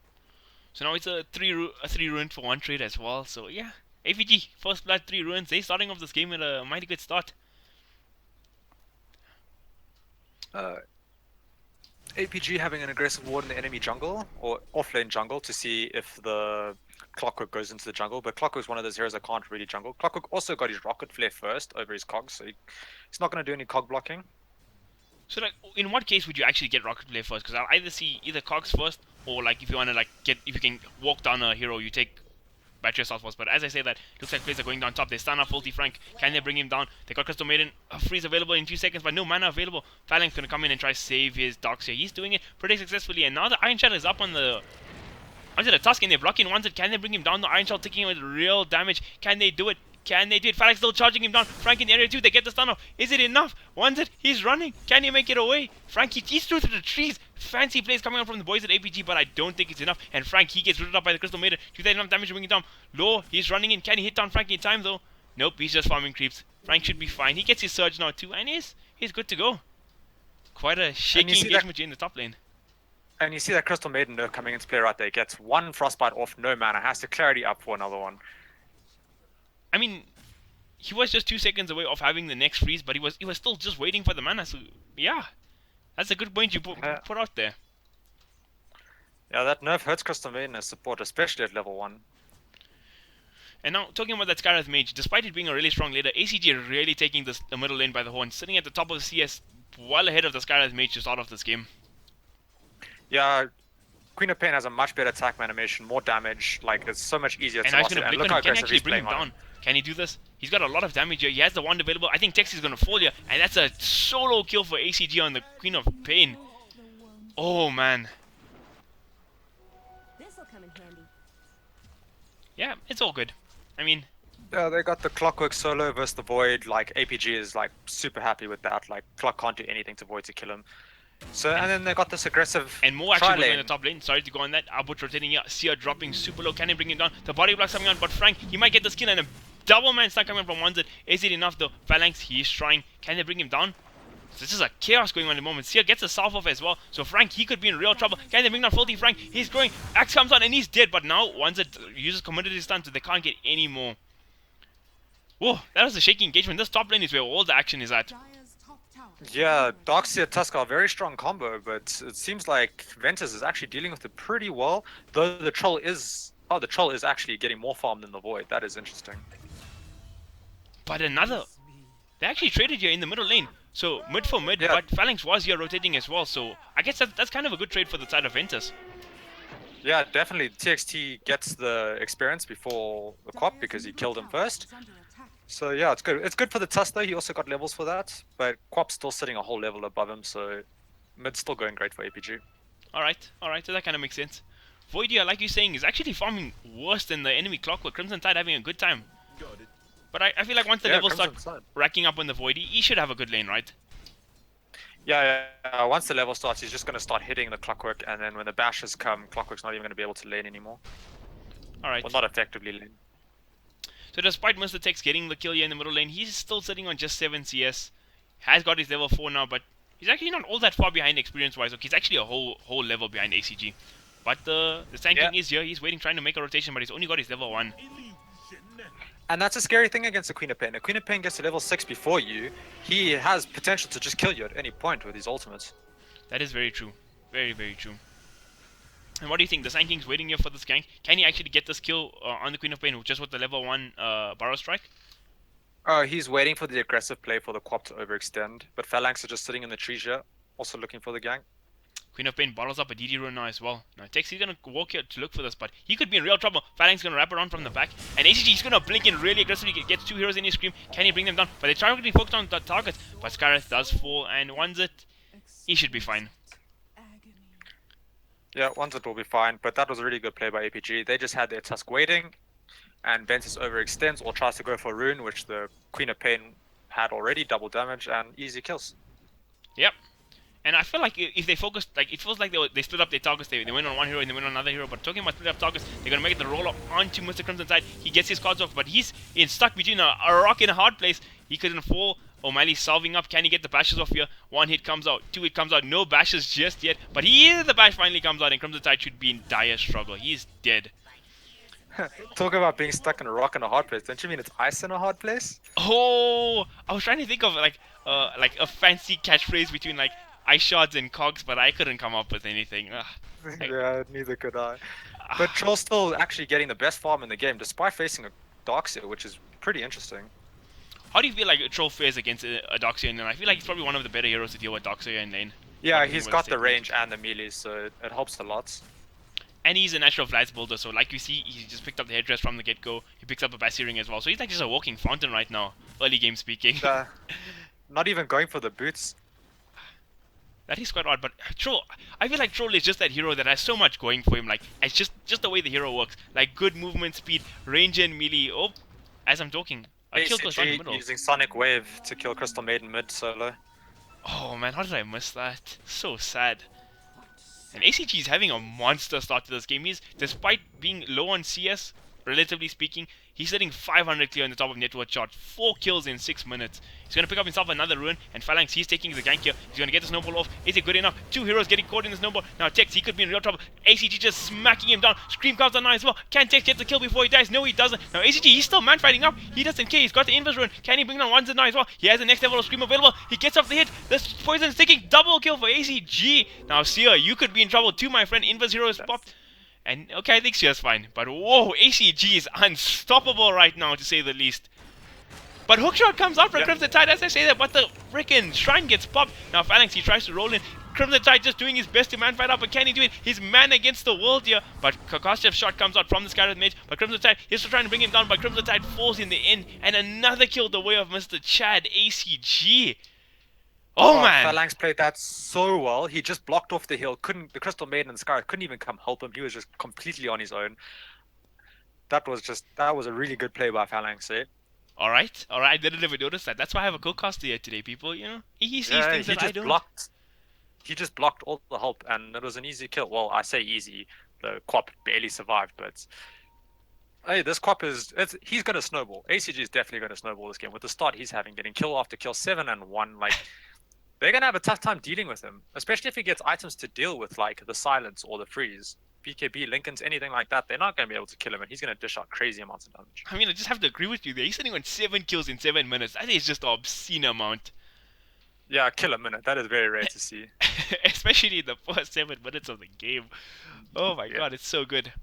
Speaker 3: So now it's a 3 ruin for 1 trade as well. So yeah, APG, first blood, 3 ruins. They starting off this game with a mighty good start.
Speaker 4: APG having an aggressive ward in the enemy jungle, or offlane jungle, to see if the Clockwork goes into the jungle, but Clockwork's one of those heroes that can't really jungle. Clockwork also got his Rocket Flare first over his Cog, so he's not going to do any Cog blocking.
Speaker 3: So like, in what case would you actually get Rocket Flare first? Because I'll either see either Cogs first, or like if you want to like if you can walk down a hero, you take Battery Assault first. But as I say that, looks like plays are going down top. They stun up Faulty Frank. Can they bring him down? They got Crystal Maiden. Freeze available in a few seconds, but no mana available. Phalanx gonna come in and try save his Darkseer. He's doing it pretty successfully, and now the Iron Shadow is up on the Onto the Tusk and they're blocking Wanted. Can they bring him down? The Iron Shell taking him with real damage. Can they do it? Can they do it? Phalanx still charging him down. Frank in the area too. They get the stun off. Is it enough? Wanted. He's running. Can he make it away? Frank, he's through to the trees. Fancy plays coming out from the boys at APG, but I don't think it's enough. And Frank, he gets rooted up by the Crystal Maiden. Do they enough damage to bring it down? Low. He's running in. Can he hit down Frank in time though? Nope. He's just farming creeps. Frank should be fine. He gets his surge now too, and he's good to go. Quite a shaky engagement in the top lane.
Speaker 4: And you see that Crystal Maiden nerf coming into play right there. Gets one Frostbite off, no mana. Has to clarity up for another one.
Speaker 3: I mean, he was just 2 seconds away of having the next freeze, but he was still just waiting for the mana. So yeah, that's a good point you put out there.
Speaker 4: Yeah, that nerf hurts Crystal Maiden as support, especially at level 1.
Speaker 3: And now, talking about that Skyrath Mage, despite it being a really strong leader, ACG really taking the middle lane by the horn, sitting at the top of the CS, well ahead of the Skyrath Mage to start off this game.
Speaker 4: Yeah, Queen of Pain has a much better attack animation, more damage, like it's so much easier to master.
Speaker 3: And look how aggressive he's playing on him. Can he do this? He's got a lot of damage here. He has the wand available. I think Texie's going to fall here, and that's a solo kill for ACG on the Queen of Pain. Oh man.
Speaker 5: This'll come in handy.
Speaker 3: Yeah, it's all good. I mean,
Speaker 4: yeah, they got the Clockwork solo versus the Void. Like APG is like super happy with that. Like Clock can't do anything to Void to kill him. So and then they got this aggressive.
Speaker 3: And more actually in the top lane. Sorry to go on that. Arbut rotating here. Sia dropping super low. Can he bring him down? The body block's coming on, but Frank, he might get the skill and a double man stun coming from Wanted. Is it enough though? Phalanx, he is trying. Can they bring him down? So this is a chaos going on at the moment. Sia gets a salve off as well. So Frank, he could be in real trouble. Can they bring down Filthy Frank? He's growing. Axe comes on and he's dead. But now Wanted uses commodity stun, so they can't get any more. Whoa, that was a shaky engagement. This top lane is where all the action is at.
Speaker 4: Yeah, Darkseer Tusk are a very strong combo, but it seems like Ventus is actually dealing with it pretty well. Though the troll is actually getting more farm than the Void. That is interesting.
Speaker 3: But they actually traded here in the middle lane. So mid for mid, but Phalanx was here rotating as well. So I guess that's kind of a good trade for the side of Ventus.
Speaker 4: Yeah, definitely. TXT gets the experience before the Quap because he killed him first. So yeah, it's good. It's good for the Tusk though. He also got levels for that, but Quap's still sitting a whole level above him, so mid's still going great for APG.
Speaker 3: Alright, so that kind of makes sense. Voidia, like you're saying, is actually farming worse than the enemy Clockwork. Crimson Tide having a good time. But I feel like once the levels start racking up on the Void, he should have a good lane, right?
Speaker 4: Yeah, once the level starts, he's just going to start hitting the Clockwork, and then when the bashes come, Clockwork's not even going to be able to lane anymore.
Speaker 3: Alright.
Speaker 4: Well, not effectively lane.
Speaker 3: So despite Mr. Tex getting the kill here in the middle lane, he's still sitting on just 7 CS. Has got his level 4 now, but he's actually not all that far behind experience-wise. Okay, he's actually a whole level behind ACG. But the Sand King is here. He's waiting, trying to make a rotation, but he's only got his level 1.
Speaker 4: And that's a scary thing against the Queen of Pain. The Queen of Pain gets to level 6 before you. He has potential to just kill you at any point with his ultimates.
Speaker 3: That is very true. Very, very true. And what do you think? The Sand King's waiting here for this gank. Can he actually get this kill on the Queen of Pain just with the level 1 Burrow Strike?
Speaker 4: He's waiting for the aggressive play for the Quap to overextend. But Phalanx are just sitting in the trees here, also looking for the gank.
Speaker 3: Queen of Pain bottles up a DD rune now as well. Now Tex, he's going to walk here to look for this, but he could be in real trouble. Phalanx is going to wrap around from the back. And ACG is going to blink in really aggressively. Gets 2 heroes in his scream. Can he bring them down? But they try to focus on the targets. But Skyrath does fall, and once it, he should be fine.
Speaker 4: Yeah, once it will be fine, but that was a really good play by APG. They just had their Tusk waiting, and Ventus overextends or tries to go for Rune, which the Queen of Pain had already, double damage, and easy kills.
Speaker 3: Yep. And I feel like if they focused, like it feels like they split up their targets. They went on one hero and they went on another hero. But talking about split up targets, they're gonna make it the roll up onto Mr. Crimson Tide. He gets his cards off, but he's stuck between a rock and a hard place. He couldn't fall. O'Malley's salving up. Can he get the bashes off here? 1 hit comes out, 2 hit comes out. No bashes just yet. But the bash finally comes out, and Crimson Tide should be in dire struggle. He's dead.
Speaker 4: Talk about being stuck in a rock and a hard place. Don't you mean it's ice in a hard place?
Speaker 3: Oh, I was trying to think of like a fancy catchphrase between like ice shards and cogs, but I couldn't come up with anything.
Speaker 4: Yeah, neither could I. But Troll's still actually getting the best farm in the game, despite facing a Darkseer, which is pretty interesting.
Speaker 3: How do you feel like Troll fares against a Darkseer in lane? I feel like he's probably one of the better heroes to deal with Darkseer in lane.
Speaker 4: Yeah, he's got the range and the melee, so it helps a lot.
Speaker 3: And he's a natural flies builder, so like you see, he just picked up the headdress from the get-go. He picks up a Bassi ring as well, so he's like just a walking fountain right now, early game speaking.
Speaker 4: Not even going for the boots.
Speaker 3: That is quite odd, but Troll, I feel like Troll is just that hero that has so much going for him. Like, it's just the way the hero works. Like, good movement speed, range and melee. Oh, as I'm talking, a kill goes down the middle.
Speaker 4: Using Sonic Wave to kill Crystal Maiden mid solo.
Speaker 3: Oh man, how did I miss that? So sad. And ACG is having a monster start to this game. He's, despite being low on CS, relatively speaking, he's hitting 500 clear on the top of network chart. 4 kills in 6 minutes. He's going to pick up himself another ruin, and Phalanx, he's taking the gank here. He's going to get the snowball off. Is it good enough? 2 heroes getting caught in the snowball. Now Tex, he could be in real trouble. ACG just smacking him down. Scream comes on now as well. Can Tex get the kill before he dies? No, he doesn't. Now ACG, he's still man fighting up. He doesn't care. He's got the inverse ruin. Can he bring down ones and now as well? He has the next level of Scream available. He gets off the hit. This poison is taking double kill for ACG. Now Seer, you could be in trouble too, my friend. Inverse hero is popped. And okay, I think Seer's fine. But whoa, ACG is unstoppable right now, to say the least. But hookshot comes out from Crimson Tide as I say that, but the freaking shrine gets popped. Now Phalanx, he tries to roll in. Crimson Tide just doing his best to man fight up, but can he do it? He's man against the world here. But Kakashev's shot comes out from the Scarlet Mage. But Crimson Tide, he's still trying to bring him down, but Crimson Tide falls in the end. And another kill the way of Mr. Chad, ACG. Oh man!
Speaker 4: Phalanx played that so well. He just blocked off the hill. The Crystal Maiden and Scar couldn't even come help him. He was just completely on his own. That was a really good play by Phalanx, eh?
Speaker 3: Alright, I didn't even notice that. That's why I have a co-caster here today, people, you know? He sees things that I don't.
Speaker 4: He just blocked all the help, and it was an easy kill. Well, I say easy. The Quap barely survived, but... Hey, this Quap he's going to snowball. ACG is definitely going to snowball this game. With the start he's having, getting kill after kill, 7 and 1, like... They're going to have a tough time dealing with him, especially if he gets items to deal with, like the silence or the freeze. BKB, Lincolns, anything like that, they're not going to be able to kill him, and he's going to dish out crazy amounts of damage.
Speaker 3: I mean, I just have to agree with you there. He's sitting on 7 kills in 7 minutes. That is just an obscene amount.
Speaker 4: Yeah, kill a minute. That is very rare to see.
Speaker 3: Especially in the first 7 minutes of the game. Oh my god, it's so good.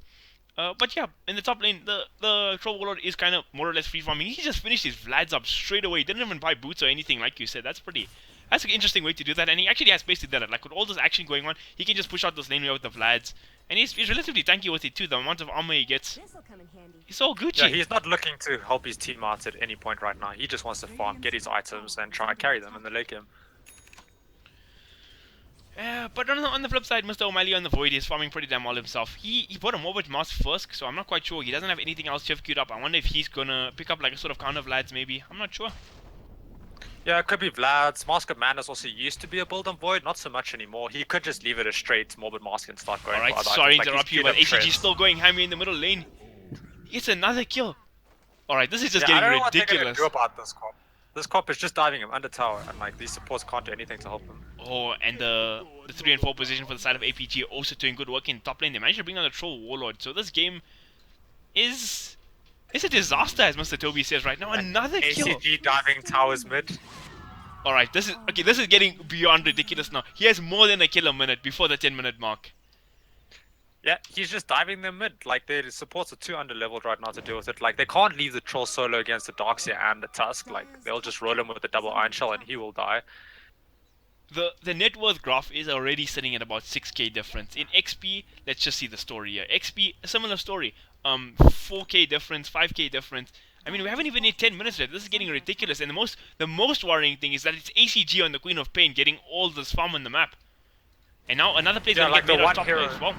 Speaker 3: But yeah, in the top lane, the Troll Warlord is kind of more or less free farming. He just finished his Vlads up straight away. He didn't even buy boots or anything, like you said. That's an interesting way to do that, and he actually has space to do that. Like, with all this action going on, he can just push out this lane with the Vlads. And he's relatively tanky with it too, the amount of armor he gets. He's all Gucci.
Speaker 4: Yeah, he's not looking to help his team out at any point right now. He just wants to farm, get his items, and try and carry them in the late game.
Speaker 3: But on the flip side, Mr. O'Malley on the Void is farming pretty damn well himself. He bought a Morbid Mask first, so I'm not quite sure. He doesn't have anything else Chef queued up. I wonder if he's gonna pick up like a sort of counter Vlads maybe. I'm not sure.
Speaker 4: Yeah, it could be Vlad's. Mask of Madness also used to be a build on Void, not so much anymore. He could just leave it a straight Morbid Mask and start going.
Speaker 3: Alright, sorry to interrupt you, but ACG's still going hammy in the middle lane. It's another kill. Alright, this is just getting ridiculous.
Speaker 4: I don't know what they're gonna do about this Quap. This Quap is just diving him under tower, and like these supports can't do anything to help him.
Speaker 3: Oh, and the 3 and 4 position for the side of APG also doing good work in top lane. They managed to bring down the Troll Warlord, so this game is a disaster, as Mr. Toby says right now. Another kill.
Speaker 4: ACG diving towers mid.
Speaker 3: Alright, this is getting beyond ridiculous now. He has more than a kill a minute before the 10-minute mark.
Speaker 4: Yeah, he's just diving them mid. Like, their supports are too under-leveled right now to deal with it. Like, they can't leave the Troll solo against the Darkseer and the Tusk. Like, they'll just roll him with the double Iron Shell and he will die.
Speaker 3: The net worth graph is already sitting at about 6k difference. In XP, let's just see the story here. XP, a similar story. 4k difference, 5k difference. I mean, we haven't even hit 10 minutes yet. This is getting ridiculous. And the most worrying thing is that it's ACG on the Queen of Pain getting all this farm on the map. And now another player's gonna get made on top as well.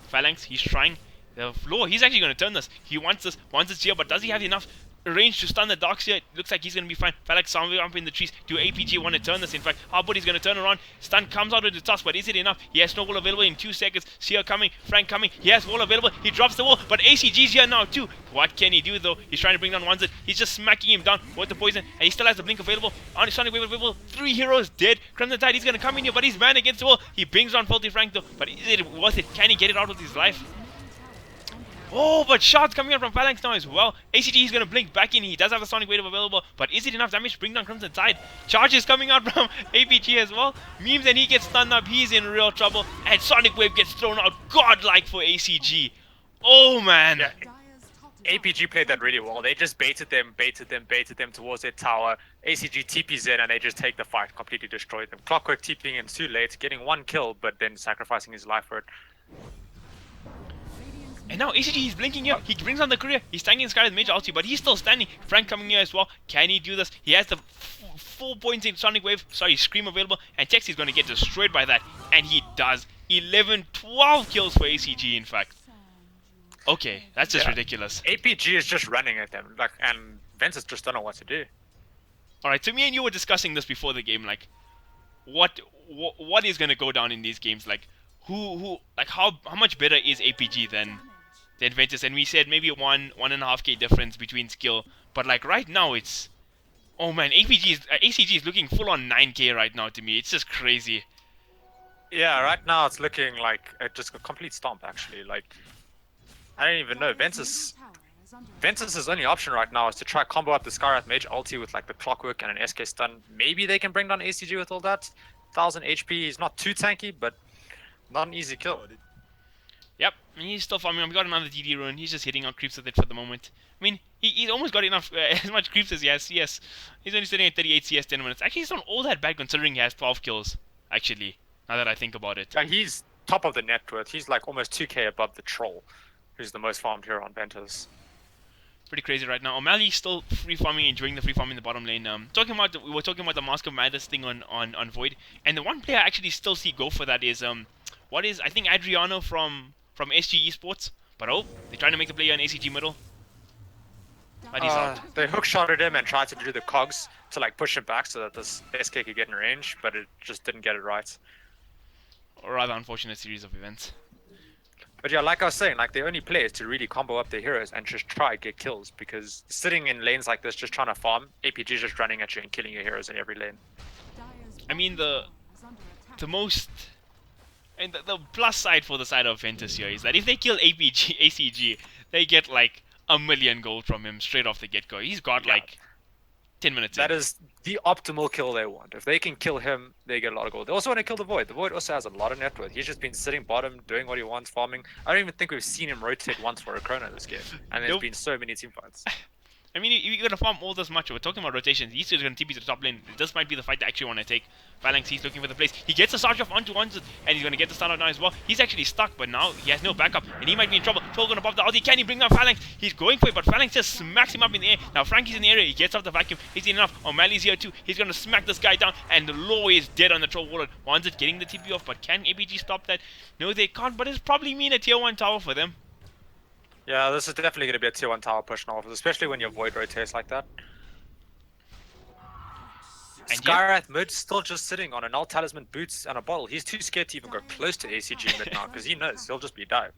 Speaker 3: Phalanx, he's trying. The floor, he's actually gonna turn this. He wants this here, but does he have enough range to stun the Darkseer? It looks like he's gonna be fine. Phalanx sounding up in the trees. Do APG want to turn this? In fact, Harbody's gonna turn around. Stun comes out of the tusk, but is it enough? He has snowball available in 2 seconds. Seer coming, Frank coming. He has wall available. He drops the wall, but ACG's here now too. What can he do though? He's trying to bring down Wanzit. He's just smacking him down with the poison, and he still has the blink available. On his Sonic Wave available. 3 heroes dead. Crimson Tide, he's gonna come in here, but he's man against the wall. He brings down Filthy Frank though, but is it worth it? Can he get it out with his life? Oh, but shots coming out from Phalanx now as well. ACG is going to blink back in. He does have a Sonic Wave available, but is it enough damage to bring down Crimson Tide? Charges coming out from APG as well. Memes, and he gets stunned up. He's in real trouble. And Sonic Wave gets thrown out. Godlike for ACG. Oh, man.
Speaker 4: Yeah. APG played that really well. They just baited them towards their tower. ACG TPs in and they just take the fight, completely destroyed them. Clockwork TPing in too late, getting 1 kill, but then sacrificing his life for it.
Speaker 3: And now ACG, he's blinking here. He brings on the career. He's tanking this guy with major ulti, but he's still standing. Frank coming here as well. Can he do this? He has the 4 points in Sonic Wave, sorry, Scream available, and Tex is going to get destroyed by that, and he does. 11, 12 kills for ACG, in fact. Okay, that's just ridiculous.
Speaker 4: APG is just running at them, like, and Ventus just don't know what to do.
Speaker 3: Alright, so me and you were discussing this before the game, like, what is going to go down in these games, like, like, how much better is APG than Ventus? And we said maybe 1.5k difference between skill, but like right now it's, oh man, ACG is looking full on 9k right now to me. It's just crazy.
Speaker 4: Yeah, right now it's looking like just a complete stomp actually. Like, I don't even know. Ventus's only option right now is to try combo up the Skywrath Mage ulti with like the Clockwork and an SK stun. Maybe they can bring down ACG with all that. 1000 HP. He's not too tanky, but not an easy kill.
Speaker 3: Yep, and he's still farming. We got another DD rune. He's just hitting on creeps with it for the moment. I mean, he's almost got enough, as much creeps as he has CS. He's only sitting at 38 CS, 10 minutes. Actually, it's not all that bad considering he has 12 kills, actually, now that I think about it.
Speaker 4: Yeah, he's top of the net worth. He's like almost 2k above the Troll, who's the most farmed hero on Ventus.
Speaker 3: Pretty crazy right now. O'Malley's still free farming, enjoying the free farm in the bottom lane. We were talking about the Mask of Madness thing on Void, and the one player I actually still see go for that is I think Adriano from SG Esports. But oh, they're trying to make the play on ACG middle. But he's out.
Speaker 4: They hookshotted him and tried to do the cogs to like push him back so that this SK could get in range, but it just didn't get it right.
Speaker 3: A rather unfortunate series of events.
Speaker 4: But yeah, like I was saying, like the only play is to really combo up their heroes and just try get kills, because sitting in lanes like this just trying to farm, APG is just running at you and killing your heroes in every lane.
Speaker 3: I mean, the most, and the plus side for the side of Ventus here is that if they kill ACG, they get like 1 million gold from him straight off the get-go. He's got like 10 minutes
Speaker 4: That
Speaker 3: in.
Speaker 4: is the optimal kill they want. If they can kill him, they get a lot of gold. They also want to kill the Void. The Void also has a lot of net worth. He's just been sitting bottom, doing what he wants, farming. I don't even think we've seen him rotate once for a Chrono this game. And there's been so many teamfights.
Speaker 3: I mean, you're gonna farm all this much. We're talking about rotations. He's just gonna TP to the top lane. This might be the fight they actually want to take. Phalanx, he's looking for the place. He gets a Sarge off onto ones, and he's gonna get the stun out now as well. He's actually stuck, but now he has no backup, and he might be in trouble. Troll gonna pop the ulti. Can he bring down Phalanx? He's going for it, but Phalanx just smacks him up in the air. Now Frankie's in the area. He gets off the vacuum. He's in enough. O'Malley's here too. He's gonna smack this guy down, and the Law is dead on the Troll Warlord. One's it getting the TP off, but can APG stop that? No, they can't. But it's probably mean a tier 1 tower for them.
Speaker 4: Yeah, this is definitely going to be a tier 1 tower push now, especially when your Void rotates like that.
Speaker 3: And
Speaker 4: Skywrath mid still just sitting on an Null Talisman, boots, and a bottle. He's too scared to even go close to ACG mid now, because he knows he'll just be dived.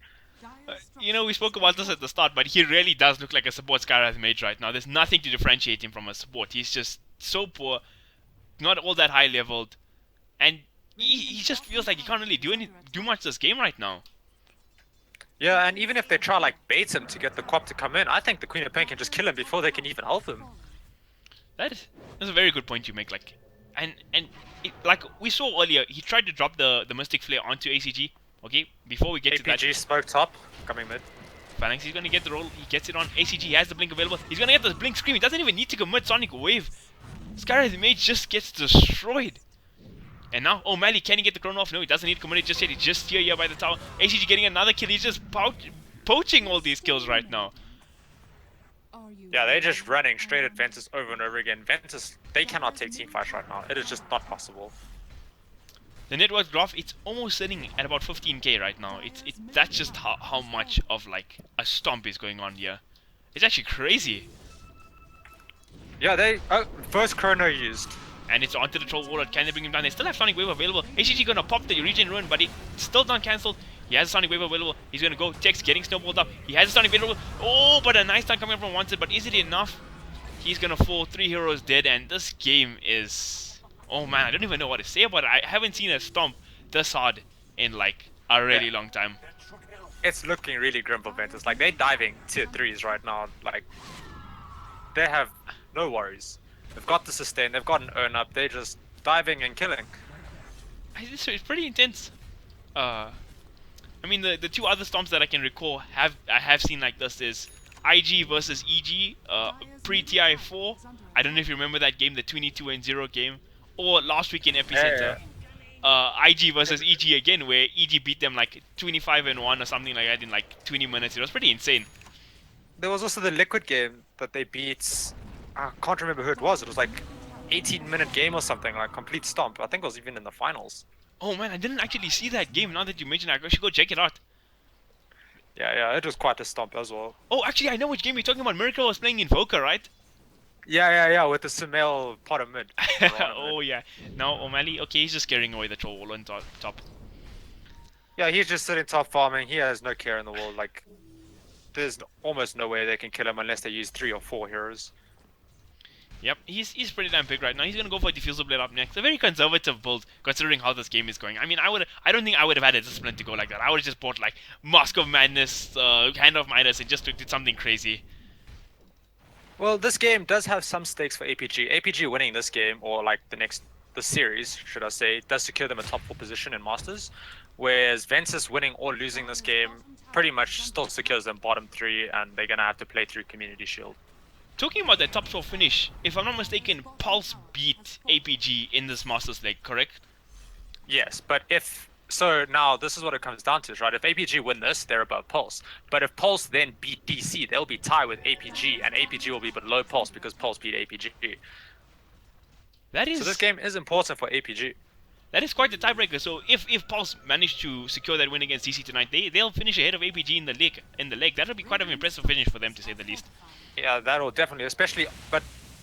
Speaker 3: You know, we spoke about this at the start, but he really does look like a support Skywrath mage right now. There's nothing to differentiate him from a support. He's just so poor, not all that high leveled, and he just feels like he can't really do much this game right now.
Speaker 4: Yeah, and even if they try like bait him to get the Quap to come in, I think the Queen of Pain can just kill him before they can even help him.
Speaker 3: That's a very good point you make. Like, like we saw earlier, he tried to drop the Mystic Flare onto ACG. Okay, before we get to that,
Speaker 4: APG smoke top coming mid.
Speaker 3: Phalanx, he's gonna get the roll. He gets it on. ACG has the blink available. He's gonna get the blink scream. He doesn't even need to commit Sonic Wave. Skywrath Mage just gets destroyed. And now O'Malley, can he get the chrono off? No, he doesn't need to commit it just yet. He's just here by the tower. ACG getting another kill. He's just poaching all these kills right now.
Speaker 4: Yeah, they're just running straight at Ventus over and over again. Ventus, they cannot take team fights right now. It is just not possible.
Speaker 3: The network graph, it's almost sitting at about 15k right now. That's just how much of like a stomp is going on here. It's actually crazy.
Speaker 4: Yeah, they first chrono used.
Speaker 3: And it's onto the Troll Warlord. Can they bring him down? They still have Sonic Wave available. ACG gonna pop the regen rune, but it's still not cancelled. He has a Sonic Wave available. He's gonna go. Tex getting snowballed up. He has a Sonic Wave available. Oh, but a nice stun coming up from one side. But is it enough? He's gonna fall. 3 heroes dead. And this game is... Oh man, I don't even know what to say about it. I haven't seen a stomp this hard in like a really long time.
Speaker 4: It's looking really grim for Ventus. Like, they're diving tier 3s right now. Like, they have no worries. They've got the sustain, they've got an earn up, they're just diving and killing.
Speaker 3: It's pretty intense. I mean, the 2 other stomps that I can recall I have seen like this is IG versus EG, pre-TI4. I don't know if you remember that game, the 22-0 game, or last week in Epicenter. IG versus EG again, where EG beat them like 25-1 or something like that in like 20 minutes. It was pretty insane.
Speaker 4: There was also the Liquid game that they beat. I can't remember who it was. It was like 18-minute game or something, like complete stomp. I think it was even in the finals.
Speaker 3: Oh man, I didn't actually see that game. Now that you mention it, I should go check it out.
Speaker 4: Yeah, it was quite a stomp as well.
Speaker 3: Oh, actually, I know which game you're talking about. Miracle was playing Invoker, right?
Speaker 4: Yeah, with the Sumail Potter mid.
Speaker 3: Oh yeah. Now O'Malley, okay, he's just scaring away the troll on top.
Speaker 4: Yeah, he's just sitting top farming. He has no care in the world. Like, there's almost no way they can kill him unless they use 3 or 4 heroes.
Speaker 3: Yep, he's pretty damn big right now. He's gonna go for Diffusal Blade up next. A very conservative build considering how this game is going. I mean, I don't think I would have had a discipline to go like that. I would have just bought like Mask of Madness, Hand of Midas, and just did something crazy.
Speaker 4: Well, this game does have some stakes for APG. APG winning this game, or like the series, should I say, does secure them a top 4 position in Masters. Whereas Ventus winning or losing this game pretty much still secures them bottom 3, and they're gonna have to play through Community Shield.
Speaker 3: Talking about that top 4 finish, if I'm not mistaken, Pulse beat APG in this Masters leg, correct?
Speaker 4: Yes, but so now this is what it comes down to, right? If APG win this, they're above Pulse. But if Pulse then beat DC, they'll be tied with APG, and APG will be below Pulse because Pulse beat APG.
Speaker 3: That is.
Speaker 4: So this game is important for APG.
Speaker 3: That is quite the tiebreaker. So if Pulse manage to secure that win against DC tonight, they'll finish ahead of APG in the leg. That'll be quite an impressive finish for them, to say the least.
Speaker 4: Yeah, that'll definitely, especially, but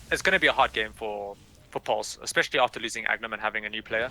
Speaker 4: it's going to be a hard game for Pulse, especially after losing Agnum and having a new player.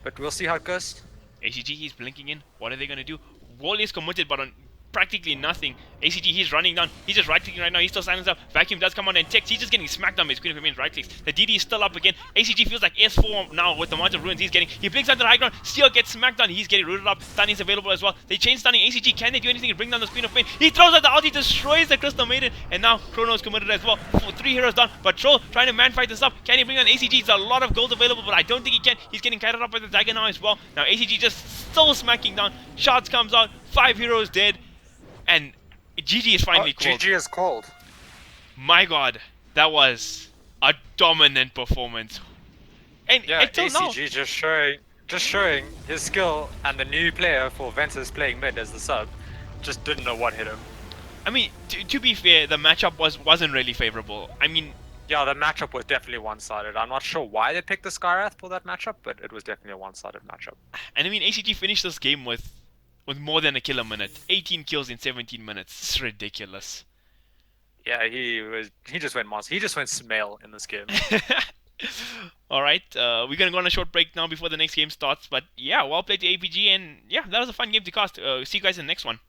Speaker 4: But we'll see how it goes.
Speaker 3: ACG, he's blinking in. What are they going to do? Wall is committed, but on practically nothing. ACG, he's running down. He's just right-clicking right now. He's still silenced up. Vacuum does come on and text. He's just getting smacked down by his Queen of Remains right-clicks. The DD is still up again. ACG feels like S4 now with the amount of ruins he's getting. He blinks under the high ground. Steel gets smacked down. He's getting rooted up. Stunning is available as well. They change stunning. ACG, can they do anything to bring down the Queen of Pain? He throws out the ulti, destroys the Crystal Maiden, and now Chrono's committed as well. 3 heroes down, but Troll trying to man-fight this up. Can he bring down ACG? It's a lot of gold available, but I don't think he can. He's getting kited up by the dagger now as well. Now ACG just still smacking down. Shots comes out. 5 heroes dead, and GG is finally called.
Speaker 4: GG is called.
Speaker 3: My god, that was a dominant performance. And
Speaker 4: Yeah,
Speaker 3: until now,
Speaker 4: ACG just showing his skill, and the new player for Ventus playing mid as the sub just didn't know what hit him.
Speaker 3: I mean, to be fair, the matchup wasn't really favorable. I mean,
Speaker 4: Yeah, the matchup was definitely one-sided. I'm not sure why they picked the Skyrath for that matchup, but it was definitely a one-sided matchup.
Speaker 3: and I mean, ACG finished this game with more than a kill a minute. 18 kills in 17 minutes. It's ridiculous.
Speaker 4: Yeah, he just went monster. He just went Sumail in this game.
Speaker 3: Alright, we're gonna go on a short break now before the next game starts. But yeah, well played to APG, and yeah, that was a fun game to cast. See you guys in the next one.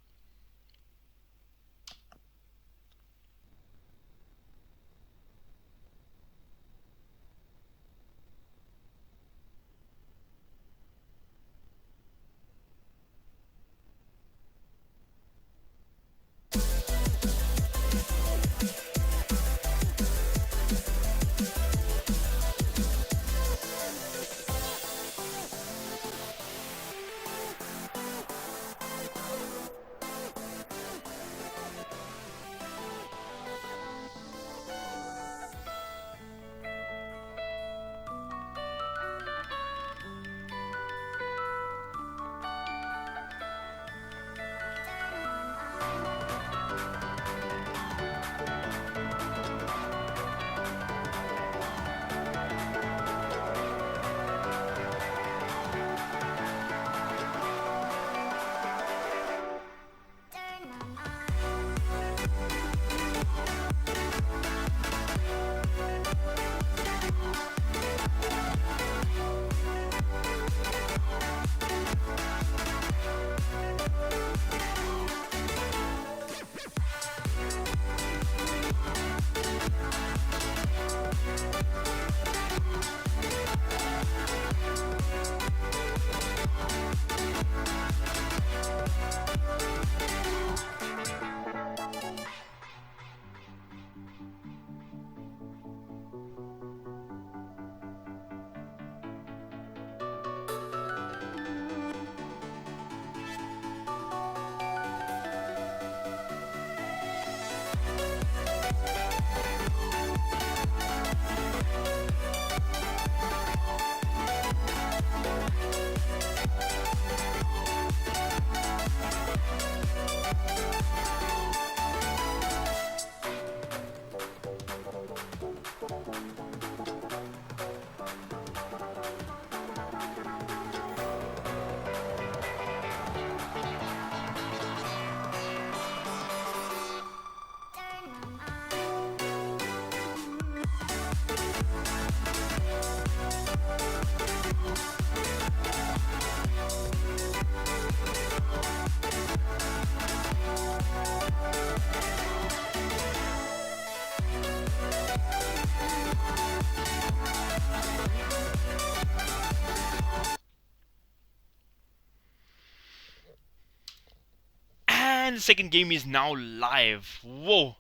Speaker 3: And the second game is now live. Whoa.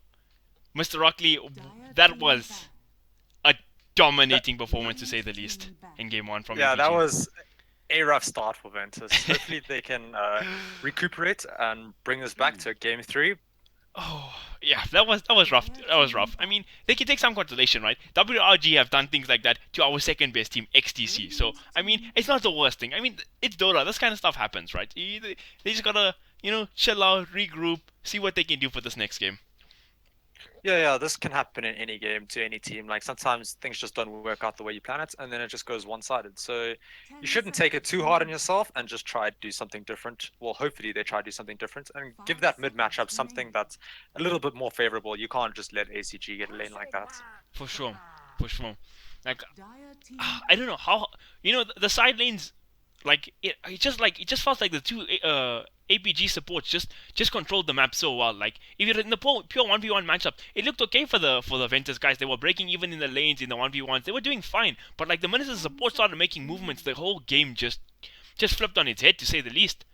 Speaker 3: Mr. Rockley, that was a dominating performance to say the least in game 1 from
Speaker 4: Yeah,
Speaker 3: APG.
Speaker 4: that was a rough start for Ventus. Hopefully they can recuperate and bring this back to game 3.
Speaker 3: Oh, yeah, that was rough. That was rough. I mean, they can take some consolation, right? WRG have done things like that to our second best team, XTC. So, I mean, it's not the worst thing. I mean, it's Dota. This kind of stuff happens, right? They just gotta, chill out, regroup, see what they can do for this next game.
Speaker 4: Yeah, this can happen in any game to any team. Like sometimes things just don't work out the way you plan it, and then it just goes one-sided. So you shouldn't take it too hard on yourself and just try to do something different. Well, hopefully they try to do something different and give that mid matchup something that's a little bit more favorable. You can't just let ACG get a lane like that.
Speaker 3: For sure. Like, I don't know how. The side lanes, like it just felt like the two APG supports just controlled the map so well. Like if you're in the pure 1v1 matchup, it looked okay for the Ventus guys. They were breaking even in the lanes in the 1v1s. They were doing fine. But like the minute the support started making movements, the whole game just flipped on its head, to say the least.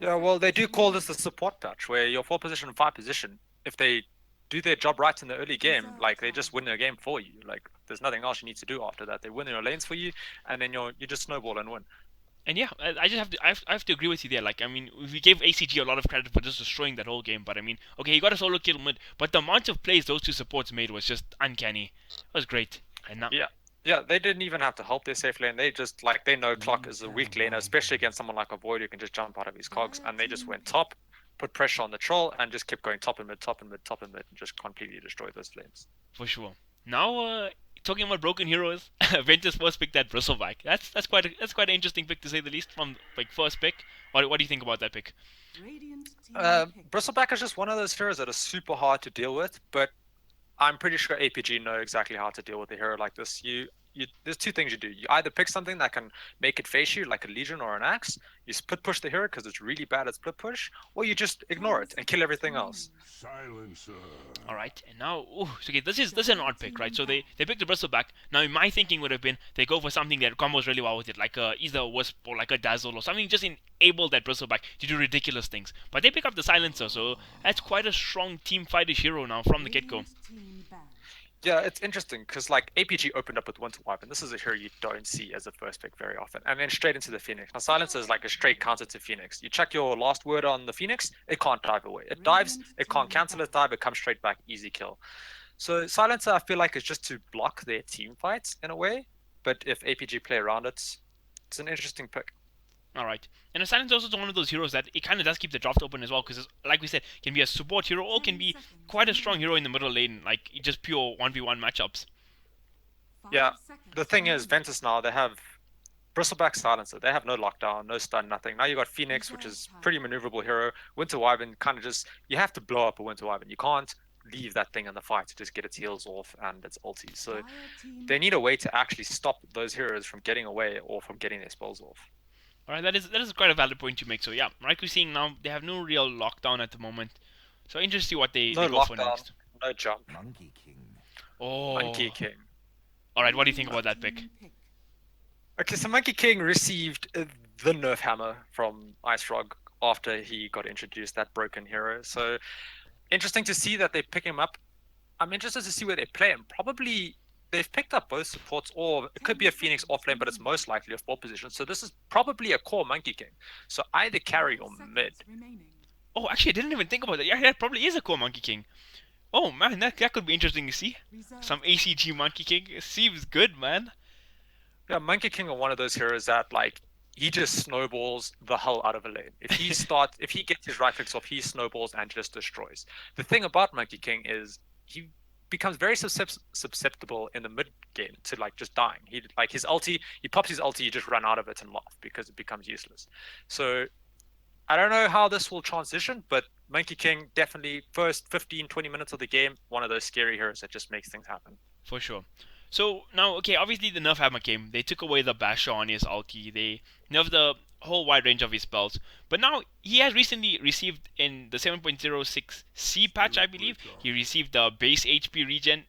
Speaker 4: Yeah, well, they do call this the support patch, where your 4 position and 5 position, if they do their job right in the early game, like they just win their game for you. Like there's nothing else you need to do after that. They win your lanes for you, and then you just snowball and win.
Speaker 3: And yeah, I have to agree with you there. Like, I mean, we gave ACG a lot of credit for just destroying that whole game, but I mean, okay, he got a solo kill mid, but the amount of plays those two supports made was just uncanny. It was great. And now,
Speaker 4: yeah, they didn't even have to help their safe lane. They just they know Clock is a weak laner, especially against someone like a Void who can just jump out of his cogs, and they just went top, put pressure on the troll, and just kept going top and mid, and just completely destroyed those lanes.
Speaker 3: For sure. Now, talking about broken heroes, Ventus first picked that Bristleback. That's quite an interesting pick, to say the least, from like first pick. What do you think about that pick?
Speaker 4: Bristleback is just one of those heroes that are super hard to deal with, but I'm pretty sure APG know exactly how to deal with a hero like this. There's two things you do. You either pick something that can make it face you, like a Legion or an Axe. You split push the hero because it's really bad at split push, or you just ignore it and kill everything else.
Speaker 2: Silencer.
Speaker 3: All right, and now, okay, this is an odd pick, right? So they picked the Bristleback. Now, my thinking would have been they go for something that combos really well with it, like either a Wisp or like a Dazzle or something, just enable that Bristleback to do ridiculous things. But they pick up the Silencer, so that's quite a strong team fightish hero now from the get-go.
Speaker 4: Yeah, it's interesting because like APG opened up with Winter Weapon. This is a hero you don't see as a first pick very often, and then straight into the Phoenix. Now Silencer is like a straight counter to Phoenix. You check your last word on the Phoenix, it can't dive away. It dives, it can't cancel its dive, it comes straight back, easy kill. So Silencer, I feel like, is just to block their team fights in a way. But if APG play around it, it's an interesting pick.
Speaker 3: Alright, and the Silence is also one of those heroes that it kind of does keep the draft open as well, because like we said, can be a support hero or can be quite a strong hero in the middle lane, like just pure 1v1 matchups.
Speaker 4: Yeah, the thing is, Ventus now, they have Bristleback Silencer. They have no lockdown, no stun, nothing. Now you got Phoenix, which is pretty maneuverable hero. Winter Wyvern kind of just, you have to blow up a Winter Wyvern. You can't leave that thing in the fight to just get its heals off and its ulti. So they need a way to actually stop those heroes from getting away or from getting their spells off.
Speaker 3: Alright, that is quite a valid point to make. So yeah, like we're seeing now, they have no real lockdown at the moment. So interesting to see what they go for next.
Speaker 4: No jump.
Speaker 2: Monkey King.
Speaker 3: Oh.
Speaker 4: Monkey King.
Speaker 3: Alright, what do you think about that pick?
Speaker 4: Okay, so Monkey King received the nerf hammer from Ice Frog after he got introduced, that broken hero. So interesting to see that they pick him up. I'm interested to see where they play him. Probably they've picked up both supports, or it could be a Phoenix offlane, but it's most likely a 4 position. So this is probably a core Monkey King. So either carry or mid.
Speaker 3: Oh, actually, I didn't even think about that. Yeah, that probably is a core Monkey King. Oh man, that could be interesting to see. Some ACG Monkey King seems good, man.
Speaker 4: Yeah, Monkey King are one of those heroes that like he just snowballs the hell out of a lane. If he gets his right clicks off, he snowballs and just destroys. The thing about Monkey King is he becomes very susceptible in the mid game to like just dying. He like his ulti, he pops his ulti, you just run out of it and laugh because it becomes useless. So I don't know how this will transition, but Monkey King definitely first 15-20 minutes of the game, one of those scary heroes that just makes things happen.
Speaker 3: For sure. So now, okay, obviously the nerf hammer came. They took away the basher on his ulti. They nerfed the whole wide range of his spells. But now he has recently received in the 7.06C patch, I believe, he received the base HP regen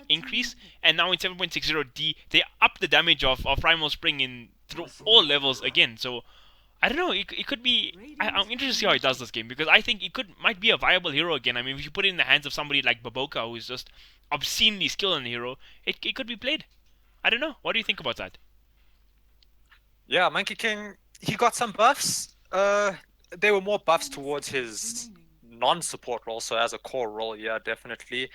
Speaker 3: increase, and now in 7.60D they upped the damage of Primal Spring in through all levels again. So I don't know. It could be. I'm interested to see how he does this game because I think it might be a viable hero again. I mean, if you put it in the hands of somebody like Baboka, who's just obscenely skilled in the hero, it could be played. I don't know. What do you think about that?
Speaker 4: Yeah, Monkey King, he got some buffs. They were more buffs towards his non-support role, so as a core role, yeah, definitely.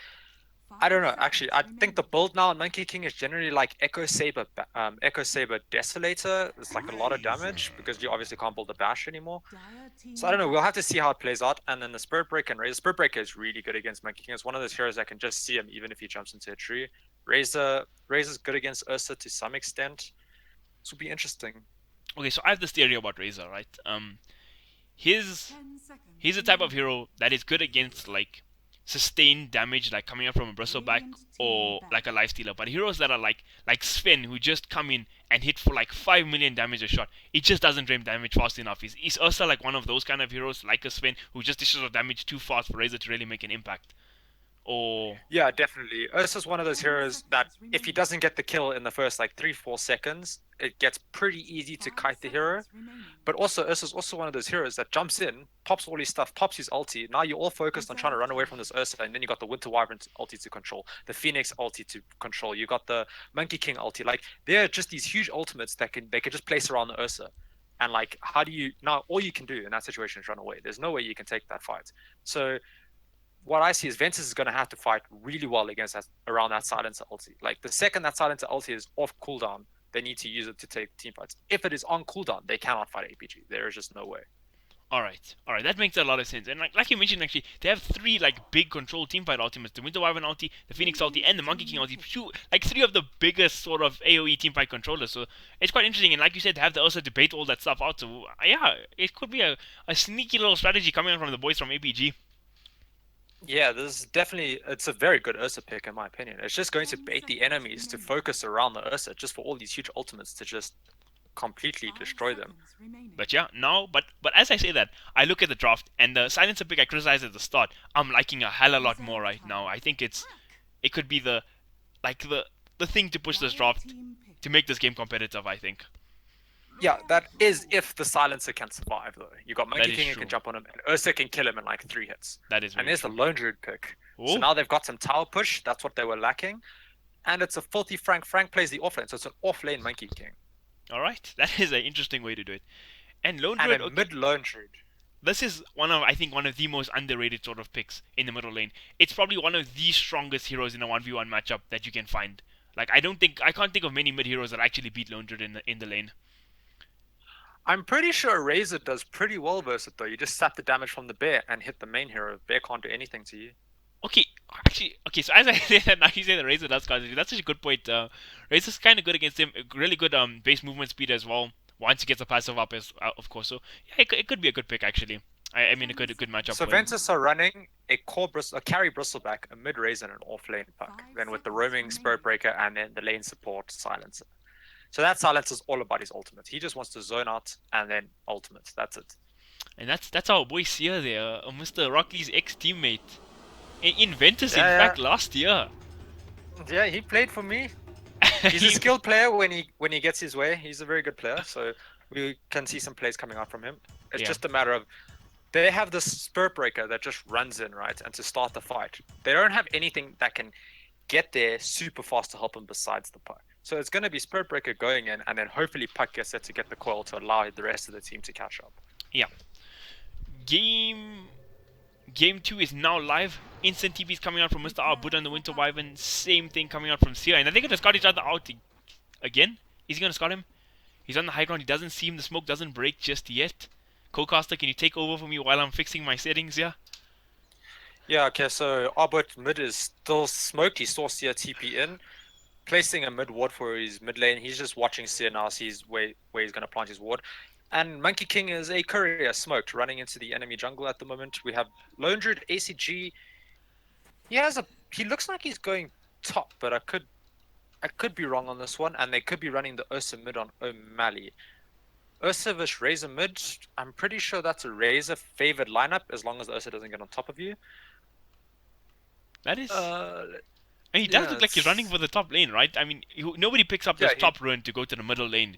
Speaker 4: I don't know. Actually, I think the build now on Monkey King is generally like Echo Saber Desolator. It's like a lot of damage because you obviously can't build a bash anymore. So I don't know. We'll have to see how it plays out. And then the Spirit Breaker and Razor. Spirit Breaker is really good against Monkey King. It's one of those heroes that can just see him even if he jumps into a tree. Razor's good against Ursa to some extent. This will be interesting.
Speaker 3: Okay, so I have this theory about Razor, right? He's a type of hero that is good against like sustained damage, like coming up from a bristleback or like a lifestealer. But heroes that are like Sven, who just come in and hit for like 5 million damage a shot, it just doesn't drain damage fast enough. Is Ursa like one of those kind of heroes, like a Sven, who just dishes out damage too fast for Razor to really make an impact? Or
Speaker 4: Yeah, definitely. Ursa's one of those heroes that if he doesn't get the kill in the first like 3-4 seconds, it gets pretty easy to kite the hero. But also, Ursa's also one of those heroes that jumps in, pops all his stuff, pops his ulti. Now you're all focused on trying to run away from this Ursa, and then you got the Winter Wyvern ulti to control, the Phoenix ulti to control. You got the Monkey King ulti. Like they're just these huge ultimates that they could just place around the Ursa. And like, how do you now? All you can do in that situation is run away. There's no way you can take that fight. So what I see is Ventus is going to have to fight really well against that around that silencer ulti. Like the second that silencer ulti is off cooldown, they need to use it to take team fights. If it is on cooldown, they cannot fight APG. There is just no way.
Speaker 3: all right, that makes a lot of sense. And like you mentioned, actually, they have three like big control teamfight ultimates: the Winter Wyvern ulti, the Phoenix ulti, and the Monkey King ulti. Like three of the biggest sort of AOE teamfight controllers. So it's quite interesting. And like you said, to have the Ursa debate all that stuff out. So yeah, it could be a sneaky little strategy coming out from the boys from APG.
Speaker 4: Yeah, this is definitely, it's a very good Ursa pick in my opinion. It's just going to bait the enemies to focus around the Ursa just for all these huge ultimates to just completely destroy them.
Speaker 3: But yeah, now, but as I say that, I look at the draft and the silencer pick I criticized at the start. I'm liking a hell a lot more right now. I think it could be the thing to push this draft to make this game competitive. I think.
Speaker 4: Yeah, that is if the silencer can survive though. You got Monkey
Speaker 3: is
Speaker 4: King who
Speaker 3: true.
Speaker 4: can jump on him, and Ursa can kill him in like 3 hits.
Speaker 3: That is
Speaker 4: And
Speaker 3: very
Speaker 4: there's
Speaker 3: true.
Speaker 4: the Lone Druid pick. So
Speaker 3: Ooh.
Speaker 4: now they've got some tower push. That's what they were lacking. And it's a filthy Frank. Frank plays the offlane, so it's an off-lane Monkey King.
Speaker 3: All right, that is an interesting way to do it. And Lone
Speaker 4: And
Speaker 3: Druid,
Speaker 4: a
Speaker 3: okay,
Speaker 4: mid Lone Druid.
Speaker 3: this is I think one of the most underrated sort of picks in the middle lane. It's probably one of the strongest heroes in a 1v1 matchup that you can find. Like I can't think of many mid heroes that actually beat Lone Druid in the lane.
Speaker 4: I'm pretty sure Razor does pretty well versus it though. You just sap the damage from the bear and hit the main hero. Bear can't do anything to you.
Speaker 3: Okay, actually, okay. So as I say that, now you say the Razor does cause it. That's such a good point. Razor's kind of good against him. Really good base movement speed as well. Once he gets a passive up, of course. So yeah, it could be a good pick actually. I mean, a good matchup.
Speaker 4: So
Speaker 3: for him.
Speaker 4: Ventus are running a carry bristleback, a mid Razor, and an off lane puck. Then with the roaming Spirit Breaker and then the lane support silencer. So that silencer is all about his ultimate. He just wants to zone out and then ultimate. That's it.
Speaker 3: And that's our boy Seer there, Mr. Rockley's ex-teammate. In Ventus,
Speaker 4: Yeah,
Speaker 3: in
Speaker 4: yeah.
Speaker 3: fact, last year.
Speaker 4: Yeah, he played for me. He's a skilled player when he gets his way. He's a very good player. So we can see some plays coming out from him. It's
Speaker 3: Yeah.
Speaker 4: just a matter of they have this Spirit Breaker that just runs in, right? And to start the fight. They don't have anything that can get there super fast to help him besides the puck. So it's going to be Spirit Breaker going in, and then hopefully puck gets there to get the coil to allow the rest of the team to catch up.
Speaker 3: Yeah. Game 2 is now live. Instant TPs coming out from Mr. Arbut and the Winter Wyvern. Same thing coming out from Seer. And are they going to scout each other out again? Is he going to scout him? He's on the high ground. He doesn't see him. The smoke doesn't break just yet. Co-caster, can you take over for me while I'm fixing my settings here?
Speaker 4: Yeah, okay, so Arbut mid is still smoked. He saw Seer TP in, placing a mid ward for his mid lane. He's just watching Seer now, sees where he's going to plant his ward. And Monkey King is a courier smoked, running into the enemy jungle at the moment. We have Lone Druid, ACG. He looks like he's going top, but I could be wrong on this one. And they could be running the Ursa mid on O'Malley. Ursa vs Razor mid, I'm pretty sure that's a Razor favored lineup as long as the Ursa doesn't get on top of you.
Speaker 3: That is...
Speaker 4: Uh,
Speaker 3: and he does
Speaker 4: yeah,
Speaker 3: look like he's
Speaker 4: it's-
Speaker 3: running for the top lane, right? I mean, nobody picks up this
Speaker 4: Yeah,
Speaker 3: top run to go to the middle lane.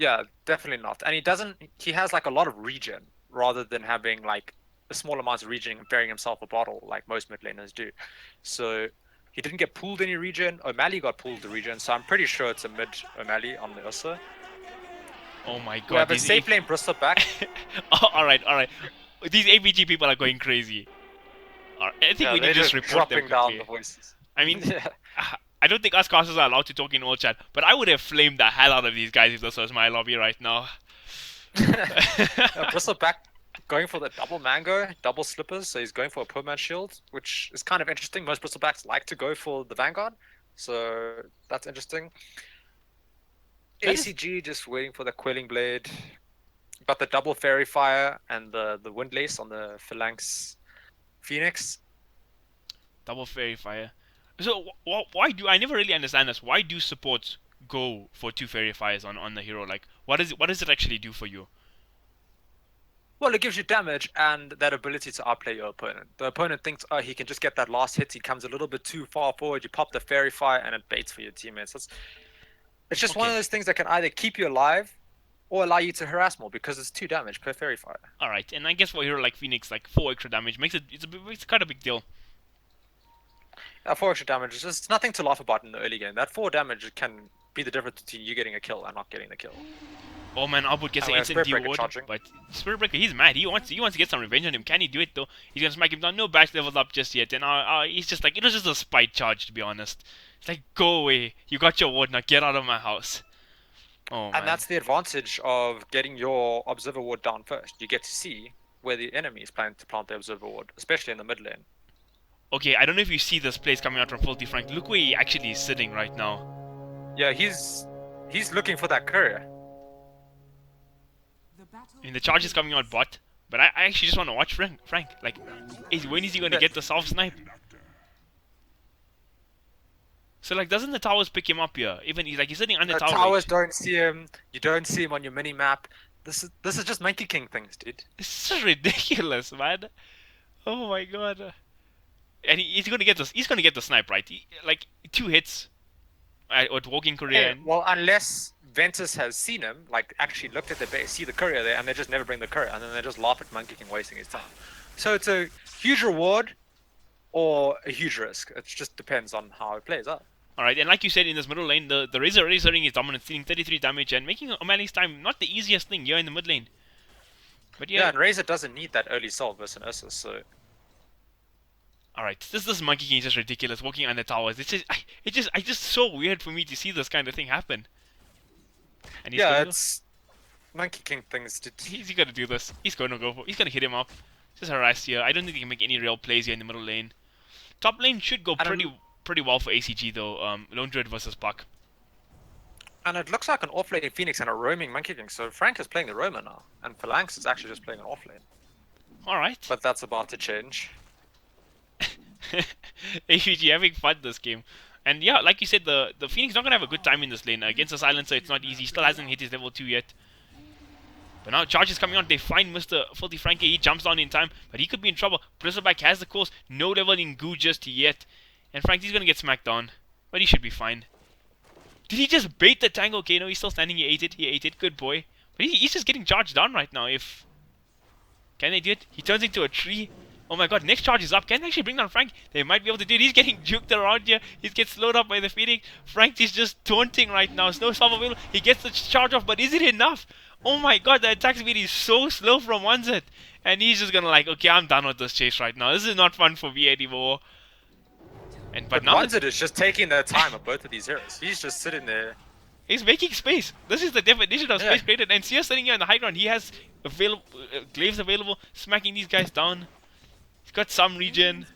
Speaker 4: Yeah, definitely not. And he doesn't. He has like a lot of regen rather than having like a small amount of regen and burying himself a bottle like most mid laners do. So he didn't get pulled any regen. O'Malley got pulled the regen, so I'm pretty sure it's a mid O'Malley on the Ursa.
Speaker 3: Oh my
Speaker 4: We
Speaker 3: god,
Speaker 4: have a
Speaker 3: these
Speaker 4: safe lane Bristol back.
Speaker 3: Oh, alright, alright. These APG people are going crazy. I think
Speaker 4: Yeah,
Speaker 3: we need
Speaker 4: they're
Speaker 3: to just
Speaker 4: just
Speaker 3: report them
Speaker 4: dropping down
Speaker 3: quickly.
Speaker 4: the voices.
Speaker 3: I mean,
Speaker 4: Yeah.
Speaker 3: I don't think us casters are allowed to talk in all chat, but I would have flamed the hell out of these guys if this was my lobby right now.
Speaker 4: Bristol back going for the double mango, double slippers, so he's going for a Perman shield, which is kind of interesting. Most Bristol backs like to go for the Vanguard, so that's interesting. ACG just waiting for the Quelling Blade. Got the double Fairy Fire and the Windlace on the Phalanx Phoenix.
Speaker 3: Double Fairy Fire. So why do I never really understand this? Why do supports go for 2 Fairy Fires on the hero? Like, what does it actually do for you?
Speaker 4: Well, it gives you damage and that ability to outplay your opponent. The opponent thinks, oh, he can just get that last hit. He comes a little bit too far forward. You pop the Fairy Fire and it baits for your teammates. It's just one of those things that can either keep you alive or allow you to harass more because it's 2 damage per Fairy Fire.
Speaker 3: Alright, and I guess for a hero like Phoenix, like 4 extra damage makes it's quite a big deal.
Speaker 4: 4 extra damage is just nothing to laugh about in the early game. That 4 damage can be the difference between you getting a kill and not getting the kill.
Speaker 3: Oh man, Albert gets an instant reward, but Spirit Breaker, he's mad. He wants to get some revenge on him. Can he do it though? He's gonna smack him down. No bash leveled up just yet, and he's just like, it was just a spite charge, to be honest. It's like, go away. You got your ward, now get out of my house. Oh man.
Speaker 4: And that's the advantage of getting your Observer Ward down first. You get to see where the enemy is planning to plant the Observer Ward, especially in the mid lane.
Speaker 3: Okay, I don't know if you see this place coming out from Filthy Frank. Look where he actually is sitting right now.
Speaker 4: Yeah, he's looking for that courier.
Speaker 3: I mean, the charge is coming out bot, but I actually just want to watch Frank. Like, when is he going to get the self-snipe? So, like, doesn't the towers pick him up here? Even he's sitting under
Speaker 4: The
Speaker 3: tower
Speaker 4: towers
Speaker 3: range.
Speaker 4: don't see him. You don't see him on your mini map. This is just Monkey King things, dude.
Speaker 3: It's so ridiculous, man. Oh my god. And he's going to get this. He's going to get the snipe, right? Like 2 hits with walking courier.
Speaker 4: Hey, well, unless Ventus has seen him, like actually looked at the base, see the courier there, and they just never bring the courier, and then they just laugh at Monkey King wasting his time. So it's a huge reward or a huge risk. It just depends on how it plays out.
Speaker 3: Alright, and like you said, in this middle lane, the Razor already starting his dominance, dealing 33 damage and making O'Malley's time not the easiest thing here in the mid lane. But
Speaker 4: Yeah,
Speaker 3: yeah.
Speaker 4: and Razor doesn't need that early soul versus an Ursus, so...
Speaker 3: Alright, this Monkey King is just ridiculous, walking on the towers. It's just so weird for me to see this kind of thing happen. And he's
Speaker 4: Yeah, it's Monkey King things.
Speaker 3: He's gonna do this. He's gonna hit him up. Just harass here. I don't think he can make any real plays here in the middle lane. Top lane should go pretty well for ACG though. Lone Druid versus Puck.
Speaker 4: And it looks like an off-lane Phoenix and a roaming Monkey King, so Frank is playing the roamer now, and Phalanx is actually just playing an off-lane.
Speaker 3: Alright.
Speaker 4: But that's about to change.
Speaker 3: ACG having fun this game. And yeah, like you said, the Phoenix not gonna have a good time in this lane. Against the Silencer, it's not easy. He still hasn't hit his level 2 yet. But now charge is coming on. They find Mr. Filthy Frankie. He jumps down in time, but he could be in trouble. Bristleback has the course. No level in goo just yet. And Frankie's gonna get smacked down. But he should be fine. Did he just bait the tango? Okay, no, he's still standing. He ate it. Good boy. But he's just getting charged down right now. Can they do it? He turns into a tree. Oh my god, next charge is up. Can they actually bring down Frank? They might be able to do it. He's getting juked around here. He gets slowed up by the Phoenix. Frank is just taunting right now. No salve available. He gets the charge off, but is it enough? Oh my god, the attack speed is so slow from one set. And he's just gonna like, okay, I'm done with this chase right now. This is not fun for me anymore. But now
Speaker 4: Wanzit is just taking the time of both of these heroes. He's just sitting there.
Speaker 3: he's making space. This is the definition of space created. And Sia sitting here on the high ground. He has glaives available, smacking these guys down. He's got some regen.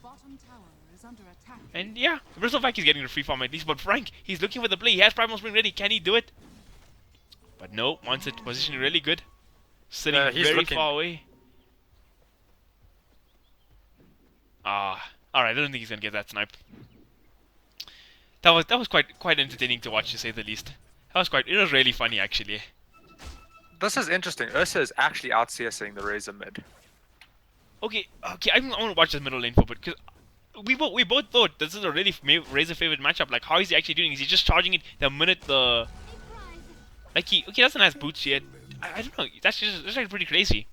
Speaker 3: And yeah, Bristleback is getting the free farm at least. But Frank, he's looking for the play. He has Primal Spring ready. Can he do it? But no, once it positioning really good. Sitting very far away. Alright, I don't think he's gonna get that snipe. That was quite entertaining to watch, to say the least. It was really funny actually.
Speaker 4: This is interesting. Ursa is actually out CSing the Razor mid.
Speaker 3: Okay, I want to watch this middle lane for a bit, because we both thought this is a really Razor favorite matchup. Like, how is he actually doing? Is he just charging it the minute the Like he doesn't have boots yet. I don't know. That's like pretty crazy.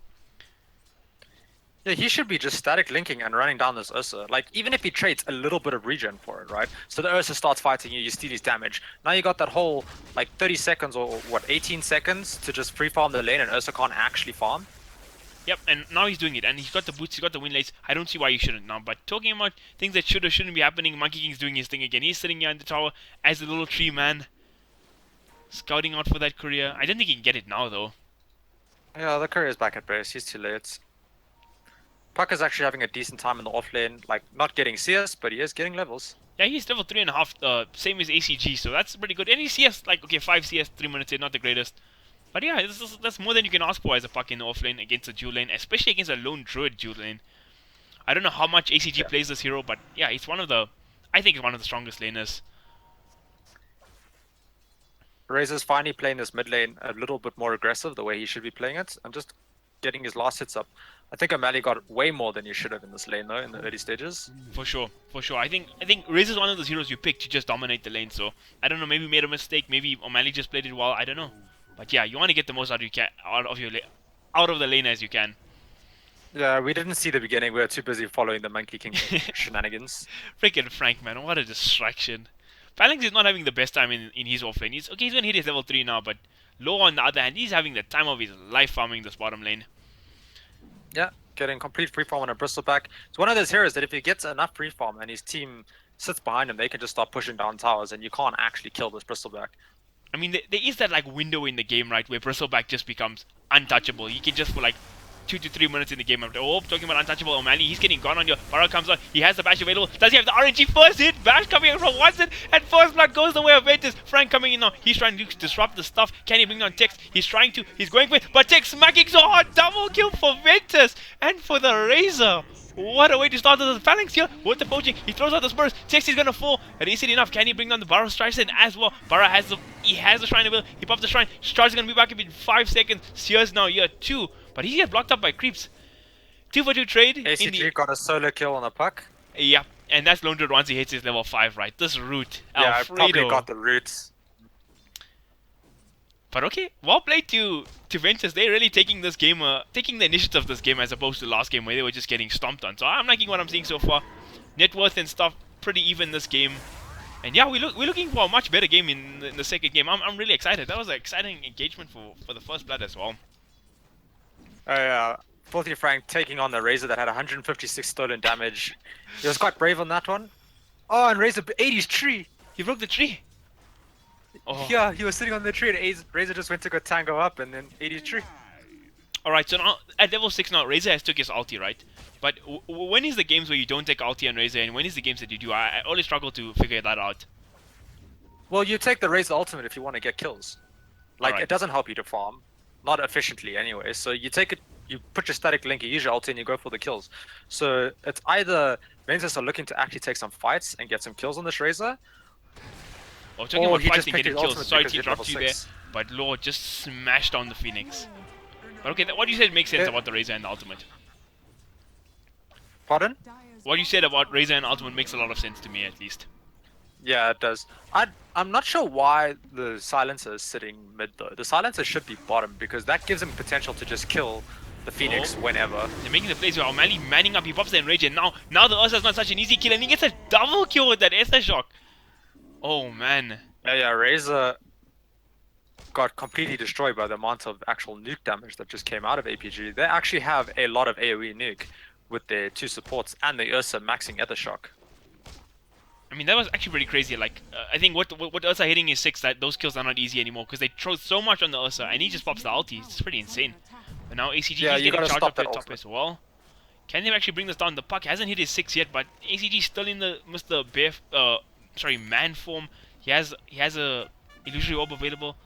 Speaker 4: Yeah, he should be just static linking and running down this Ursa. Like, even if he trades a little bit of regen for it, right? So the Ursa starts fighting you, you steal his damage. Now you got that whole, like, 30 seconds or, what, 18 seconds to just free farm the lane and Ursa can't actually farm.
Speaker 3: Yep, and now he's doing it, and he's got the boots, he's got the win rates. I don't see why he shouldn't now. But talking about things that should or shouldn't be happening, Monkey King's doing his thing again. He's sitting here in the tower as a little tree man, scouting out for that courier. I don't think he can get it now, though.
Speaker 4: Yeah, the courier's back at base. He's too late. Puck is actually having a decent time in the off lane, like not getting CS, but he is getting levels.
Speaker 3: Yeah, he's level 3.5, same as ACG, so that's pretty good. And he's CS, like, okay, 5 CS, 3 minutes in, not the greatest. But yeah, that's more than you can ask for as a Puck in the off lane against a dual lane, especially against a lone druid dual lane. I don't know how much ACG plays this hero, but yeah, it's one of the, I think it's one of the strongest laners.
Speaker 4: Razor's finally playing this mid lane a little bit more aggressive, the way he should be playing it, and just getting his last hits up. I think O'Malley got way more than he should have in this lane, though, in the early stages.
Speaker 3: For sure, for sure. I think Razor's one of those heroes you pick to just dominate the lane. So I don't know, maybe made a mistake, maybe O'Malley just played it well. I don't know, but yeah, you want to get the most out of the lane as you can.
Speaker 4: Yeah, we didn't see the beginning. We were too busy following the Monkey King shenanigans.
Speaker 3: Freaking Frank, man, what a distraction. Phalanx is not having the best time in his off lane. He's gonna hit his level 3 now, but Low on the other hand, he's having the time of his life farming this bottom lane.
Speaker 4: Yeah, getting complete free farm on a bristleback. It's one of those heroes that if he gets enough free farm and his team sits behind him, they can just start pushing down towers and you can't actually kill this bristleback.
Speaker 3: I mean, there is that like window in the game, right, where bristleback just becomes untouchable. He can just for like 2 to 3 minutes in the game. Talking about untouchable O'Malley, he's getting gone on your Barra comes on. He has the bash available. Does he have the RNG first hit? Bash coming in from one side, and first blood goes the way of Ventus. Frank coming in now. He's trying to disrupt the stuff. Can he bring down Tex? He's trying to. He's going for it, but Tex smacking so hard. Double kill for Ventus and for the Razor. What a way to start the Phalanx here with the poaching. He throws out the spurs. Tex is gonna fall. And is it enough? Can he bring down the Barra Streisand as well? Barra has the shrine available. He pops the shrine. Charge is gonna be back in 5 seconds. Sears now year 2. But he gets blocked up by creeps. 2 for 2 trade.
Speaker 4: ACG got a solo kill on a puck.
Speaker 3: Yeah, and that's loaned once he hits his level 5, right? This root.
Speaker 4: Yeah,
Speaker 3: Alfredo.
Speaker 4: I probably got the roots.
Speaker 3: But okay, well played to Ventus. They're really taking this game, taking the initiative of this game as opposed to last game where they were just getting stomped on. So I'm liking what I'm seeing so far. Net worth and stuff pretty even this game. And yeah, we're looking for a much better game in the second game. I'm really excited. That was an exciting engagement for the first blood as well.
Speaker 4: Oh yeah, Filthy Frank taking on the Razor that had 156 stolen damage. He was quite brave on that one. Oh, and Razor 80's tree.
Speaker 3: He broke the tree. Oh.
Speaker 4: Yeah, he was sitting on the tree and Razor just went to go tango up and then 80's tree.
Speaker 3: Alright, so now at level 6 now, Razor has took his ulti, right? But when is the games where you don't take ulti on Razor and when is the games that you do? I always struggle to figure that out.
Speaker 4: Well, you take the Razor ultimate if you want to get kills. Like,
Speaker 3: Alright.
Speaker 4: It doesn't help you to farm. Not efficiently anyway. So you take it, you put your static link, you use your ulti and you go for the kills. So it's either Ventus are looking to actually take some fights and get some kills on this Razor.
Speaker 3: Oh, talking
Speaker 4: Or
Speaker 3: about
Speaker 4: he
Speaker 3: fights
Speaker 4: just
Speaker 3: and
Speaker 4: picked
Speaker 3: getting
Speaker 4: his
Speaker 3: kills.
Speaker 4: ultimate
Speaker 3: Sorry
Speaker 4: because
Speaker 3: to
Speaker 4: he's
Speaker 3: interrupt
Speaker 4: level
Speaker 3: you there,
Speaker 4: 6.
Speaker 3: but Lord just smashed down the Phoenix. But okay, what you said makes sense about the Razor and the ultimate.
Speaker 4: Pardon?
Speaker 3: What you said about Razor and ultimate makes a lot of sense to me, at least.
Speaker 4: Yeah, it does. I'm not sure why the silencer is sitting mid though. The silencer should be bottom because that gives him potential to just kill the Phoenix whenever.
Speaker 3: They're making the plays where O'Malley manning up, he pops the enrage, and now the Ursa's not such an easy kill, and he gets a double kill with that Esther shock. Oh man.
Speaker 4: Yeah, Razor got completely destroyed by the amount of actual nuke damage that just came out of APG. They actually have a lot of AoE nuke with their 2 supports and the Ursa maxing Ether shock.
Speaker 3: I mean, that was actually pretty crazy. Like, I think what Ursa hitting is 6, that those kills are not easy anymore because they throw so much on the Ursa, and he just pops the ulti. It's pretty insane. But now ACG is getting charged up to the top as well. Can they actually bring this down? The puck hasn't hit his 6 yet, but ACG still in the Mr. Bear, man form. He has a illusory orb available.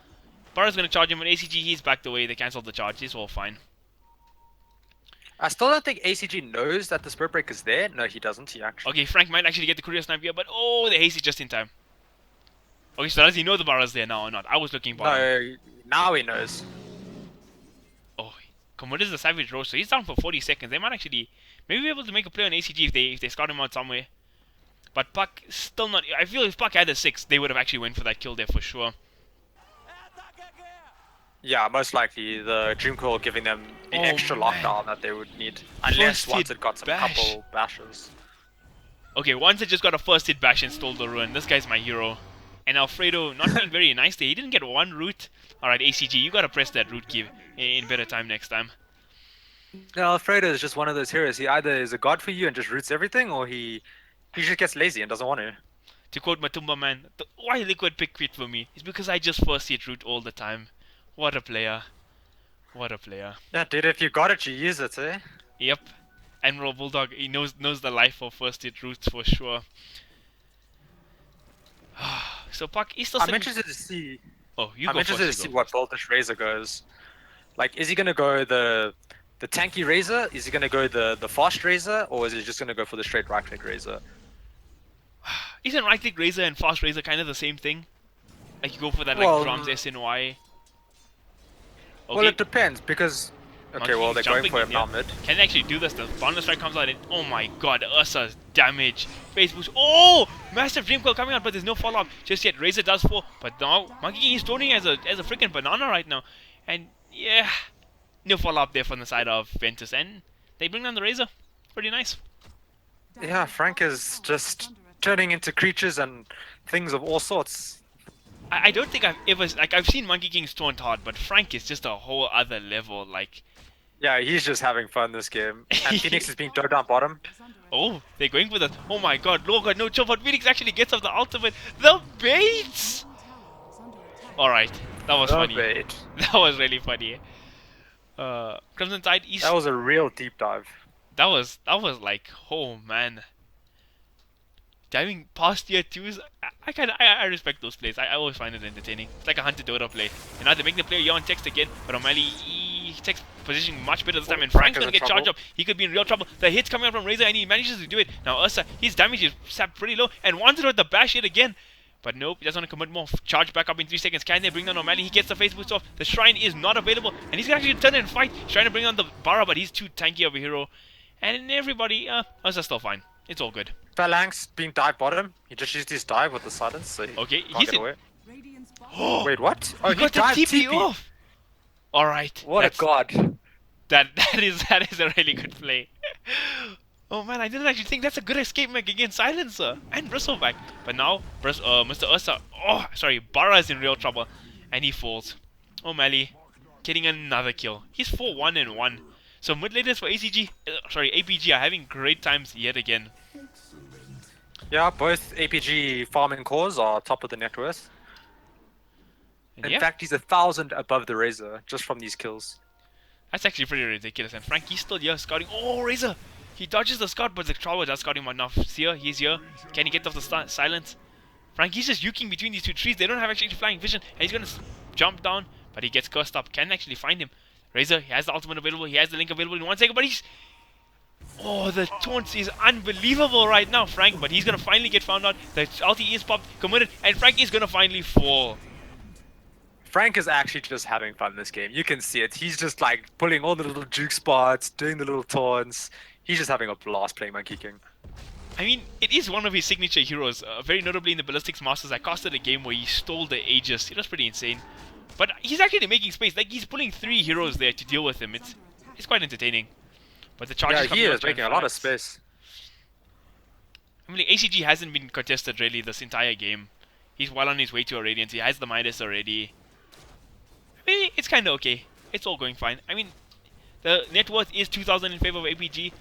Speaker 3: Barra's gonna charge him, but ACG he's backed away. They cancelled the charge. It's all fine.
Speaker 4: I still don't think ACG knows that the Spirit Break is there. No, he doesn't. He actually.
Speaker 3: Okay, Frank might actually get the courier snipe here, but oh, the hasty just in time. Okay, so does he know the Barra's there now or not? I was looking for him.
Speaker 4: No, now he knows.
Speaker 3: Oh, come on, this is the Savage Rose, so he's down for 40 seconds. They might actually maybe be able to make a play on ACG if they scout him out somewhere. But Puck still not. I feel if Puck had a 6, they would have actually went for that kill there for sure.
Speaker 4: Yeah, most likely the Dream Coil giving them the
Speaker 3: Oh,
Speaker 4: extra
Speaker 3: man.
Speaker 4: lockdown that they would need. Unless
Speaker 3: First
Speaker 4: once
Speaker 3: hit
Speaker 4: it got some
Speaker 3: bash.
Speaker 4: couple bashes.
Speaker 3: Okay, once it just got a first hit bash and stole the ruin. This guy's my hero. And Alfredo not being very nice there. He didn't get one root. Alright, ACG, you gotta press that root key in better time next time.
Speaker 4: Yeah, Alfredo is just one of those heroes. He either is a god for you and just roots everything, or he just gets lazy and doesn't want to.
Speaker 3: To quote Matumba Man, why Liquid pick Quit for me? It's because I just first hit root all the time. What a player. What a player.
Speaker 4: Yeah, dude, if you got it, you use it, eh?
Speaker 3: Yep. Admiral Bulldog, he knows the life of first hit roots for sure. So Puck, he's still
Speaker 4: I'm
Speaker 3: sitting...
Speaker 4: interested to see.
Speaker 3: Oh, you
Speaker 4: I'm
Speaker 3: go
Speaker 4: interested to
Speaker 3: first.
Speaker 4: see what build this Razor goes. Like, is he gonna go the tanky Razor? Is he gonna go the fast Razor, or is he just gonna go for the straight right click Razor?
Speaker 3: Isn't right click Razor and fast Razor kind of the same thing? Like you go for that like
Speaker 4: Well,
Speaker 3: drums SNY. Okay.
Speaker 4: Well, it depends because. Okay,
Speaker 3: Monkey
Speaker 4: well they're going
Speaker 3: jumping
Speaker 4: for
Speaker 3: in
Speaker 4: him now
Speaker 3: here.
Speaker 4: mid.
Speaker 3: Can they actually do this? The Boundless Strike comes out and oh my god, Ursa's damage. Face boost. Oh! Massive Dream Coil coming out, but there's no follow up just yet. Razor does fall, but now Monkey King is stoning as a freaking banana right now. And yeah, no follow up there from the side of Ventus. And they bring down the Razor. Pretty nice.
Speaker 4: Yeah, Frank is just turning into creatures and things of all sorts.
Speaker 3: I don't think I've ever like I've seen Monkey King taunt hard, but Frank is just a whole other level. Like,
Speaker 4: Yeah, he's just having fun this game. And Phoenix is being dug down bottom.
Speaker 3: oh, they're going for that. Oh my god, Lord God, no chill, but Phoenix actually gets off the ultimate. The baits! Alright, that was
Speaker 4: The
Speaker 3: funny.
Speaker 4: bait.
Speaker 3: That was really funny. Crimson Tide East.
Speaker 4: That was a real deep dive.
Speaker 3: That was like, oh man. Diving past tier 2s, I respect those plays. I always find it entertaining. It's like a Hunter Dota play. And now they're making the player yawn text again, but O'Malley, he takes positioning much better this time, and Frank's gonna
Speaker 4: Frank is in
Speaker 3: get charged
Speaker 4: trouble.
Speaker 3: up. He could be in real trouble. The hit's coming out from Razor, and he manages to do it. Now Ursa, his damage is sapped pretty low, and wants to with the bash hit again. But nope, he doesn't want to commit more. Charge back up in 3 seconds. Can they bring down O'Malley? He gets the face boost off. The Shrine is not available, and he's gonna actually turn and fight. He's trying to bring down the Bara, but he's too tanky of a hero. And everybody, Ursa's still fine. It's all good.
Speaker 4: Phalanx being dive bottom. He just used his dive with the silence, so he
Speaker 3: Okay,
Speaker 4: can't
Speaker 3: he's
Speaker 4: get
Speaker 3: in.
Speaker 4: away.
Speaker 3: Oh,
Speaker 4: Wait, what? Oh,
Speaker 3: he got the
Speaker 4: dived
Speaker 3: TP
Speaker 4: TP.
Speaker 3: off. All right,
Speaker 4: What a god.
Speaker 3: that is a really good play. Oh man, I didn't actually think that's a good escape mech against Silencer and Bristleback. But now, Mr. Ursa, oh sorry, Bara is in real trouble, and he falls. O'Malley getting another kill. He's 4-1 and 1. So mid laners for APG are having great times yet again.
Speaker 4: Yeah, both APG farming cores are top of the net worth.
Speaker 3: And
Speaker 4: In
Speaker 3: yeah,
Speaker 4: fact, he's 1,000 above the Razor just from these kills.
Speaker 3: that's actually pretty ridiculous. And Frankie's still here scouting. Oh, Razor! He dodges the scout, but the Trower does scout him enough. Here, he's here. Can he get off the silence? Frankie's just yuking between these two trees. They don't have actually flying vision. And he's gonna jump down, but he gets cursed up. Can actually find him. Razor, he has the ultimate available. He has the link available in 1 second, but he's... Oh, the taunt is unbelievable right now, Frank. But he's gonna finally get found out. The ulti is popped, committed, and Frank is gonna finally fall.
Speaker 4: Frank is actually just having fun this game. You can see it. He's just like pulling all the little juke spots, doing the little taunts. He's just having a blast playing Monkey King.
Speaker 3: I mean, it is one of his signature heroes. Very notably in the Ballistics Masters, I casted a game where he stole the Aegis. It was pretty insane. But he's actually making space. Like, he's pulling 3 heroes there to deal with him. It's quite entertaining. But the charges
Speaker 4: Yeah,
Speaker 3: coming
Speaker 4: he
Speaker 3: out
Speaker 4: is
Speaker 3: trying
Speaker 4: making
Speaker 3: to
Speaker 4: a lot of
Speaker 3: flex.
Speaker 4: space.
Speaker 3: I mean, like, ACG hasn't been contested really this entire game. He's well on his way to a Radiance. He has the Midas already. I mean, it's kind of okay. It's all going fine. I mean, the net worth is 2,000 in favor of APG.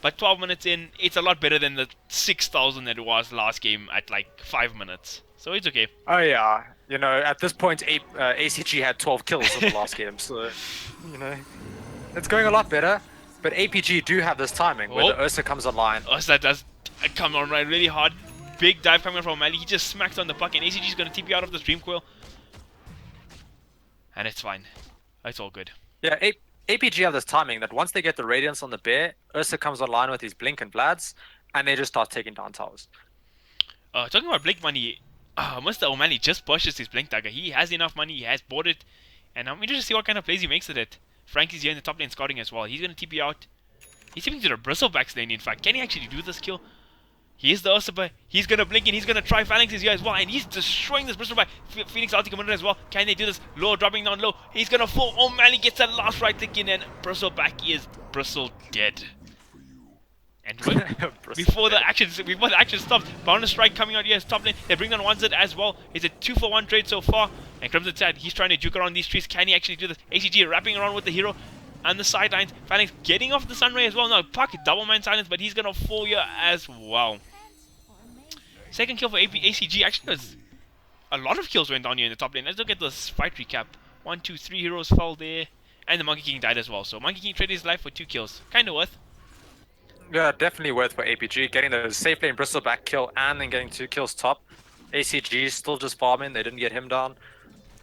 Speaker 3: But 12 minutes in, it's a lot better than the 6,000 that it was last game at like 5 minutes. So it's okay.
Speaker 4: Oh yeah, you know, at this point, ACG had 12 kills in the last game, so, you know, it's going a lot better. But APG do have this timing, where the Ursa comes online.
Speaker 3: Ursa does come on right really hard. Big dive coming from O'Malley. He just smacks on the puck, and ACG is going to TP out of the Dream Coil. And it's fine. It's all good.
Speaker 4: Yeah, APG have this timing that once they get the Radiance on the bear, Ursa comes online with his Blink and Vlads, and they just start taking down towers.
Speaker 3: Talking about Blink money, Mr. O'Malley just purchased his Blink Dagger. He has enough money, he has bought it, and I'm interested to see what kind of plays he makes with it. Frankie's here in the top lane scouting as well. He's going to TP out. He's TPing to the Bristleback's lane, in fact. Can he actually do this kill? Here's the Usurper. He's gonna blink in. He's gonna try Phalanxes here as well, and he's destroying this Bristol by Phoenix ulti commander as well. Can they do this? Low, dropping down low. He's gonna fall. Oh man, he gets that last right click in, and Bristleback is dead. And before the action stops, Boundless Strike coming out here as top lane. They bring down one Z as well. It's a 2-for-1 trade so far. And Crimson Tide, he's trying to juke around these trees. Can he actually do this? ACG wrapping around with the hero on the sidelines. Phalanx getting off the Sunray as well. Now Puck double man silence, but he's gonna fall here as well. Second kill for ACG. Actually, there's a lot of kills went down here in the top lane. Let's look at this fight recap. 1, 2, 3 heroes fell there, and the Monkey King died as well. So Monkey King traded his life for 2 kills. Kind of worth.
Speaker 4: Yeah, definitely worth for APG. Getting the safe lane Bristleback kill and then getting 2 kills top. ACG still just farming. They didn't get him down.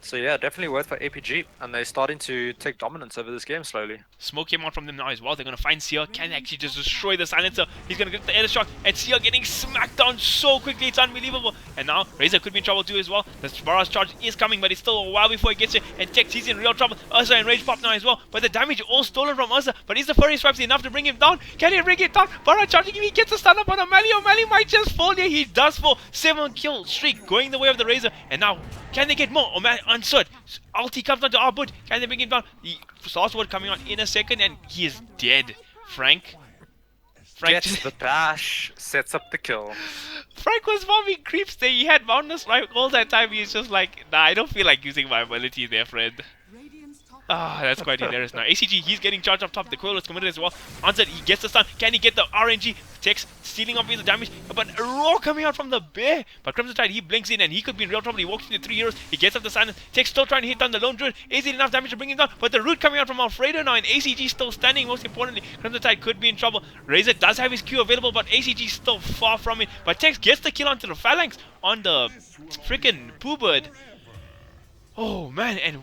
Speaker 4: So yeah, definitely worth for APG. And they're starting to take dominance over this game slowly.
Speaker 3: Smoke came out from them now as well. They're going to find Seer. Can actually just destroy the silencer. He's going to get the air shock. And Seer getting smacked down so quickly. It's unbelievable. And now Razor could be in trouble too as well. The barrage charge is coming, but it's still a while before it gets here. And Tex, he's in real trouble. Ursa and Rage pop now as well. But the damage all stolen from Ursa. But is the Furry Swipes enough to bring him down? Can he bring him down? Barrage charging him. He gets a stun up on O'Malley. O'Malley might just fall here. He does fall. 7 kill streak going the way of the Razor. And now, can they get more? O'Malley answered. Ulti comes down to our boot. Can they bring him down? The Source Word coming out in a second, and he is dead. Frank
Speaker 4: Gets the bash, sets up the kill.
Speaker 3: Frank was farming creeps there. He had Boundless right all that time. He's just like, nah, I don't feel like using my ability there, friend. Ah, that's quite hilarious now. ACG, he's getting charged up top. The coil is committed as well. Answered, he gets the stun. Can he get the RNG? Tex stealing up with the damage. But a roar coming out from the bear. But Crimson Tide, he blinks in and he could be in real trouble. He walks into 3 heroes. He gets up the silence. Tex still trying to hit down the lone druid. Is it enough damage to bring him down? But the root coming out from Alfredo now, and ACG still standing. Most importantly, Crimson Tide could be in trouble. Razor does have his Q available, but ACG still far from it. But Tex gets the kill onto the Phalanx on the freaking Pooh Bird. Oh man, and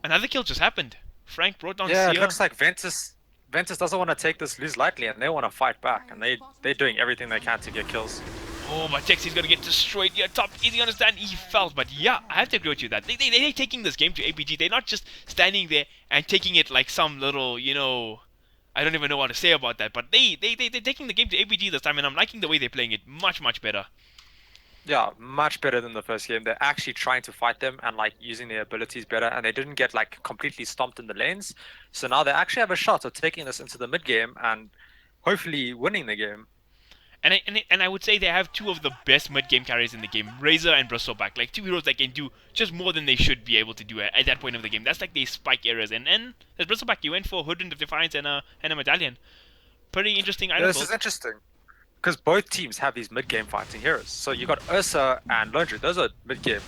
Speaker 3: another kill just happened. Frank brought down
Speaker 4: Yeah,
Speaker 3: Seer.
Speaker 4: it looks like Ventus doesn't want to take this lose lightly, and they want to fight back, and they're doing everything they can to get kills.
Speaker 3: Oh, but Tex is gonna get destroyed here top. Easy to understand, he fell. But yeah, I have to agree with you that they're taking this game to APG. They're not just standing there and taking it like some little, you know, I don't even know what to say about that. But they're taking the game to APG this time, and I'm liking the way they're playing it much better.
Speaker 4: Yeah, much better than the first game. They're actually trying to fight them and like using their abilities better, and they didn't get like completely stomped in the lanes. So now they actually have a shot of taking this into the mid game and hopefully winning the game.
Speaker 3: And I would say they have 2 of the best mid-game carries in the game, Razor and Bristleback. Like 2 heroes that can do just more than they should be able to do at that point of the game. That's like their spike areas. And there's Bristleback, you went for Hood of Defiance and a medallion. Pretty interesting item.
Speaker 4: This is interesting because both teams have these mid-game fighting heroes. So you got Ursa and Laundry, those are mid-game.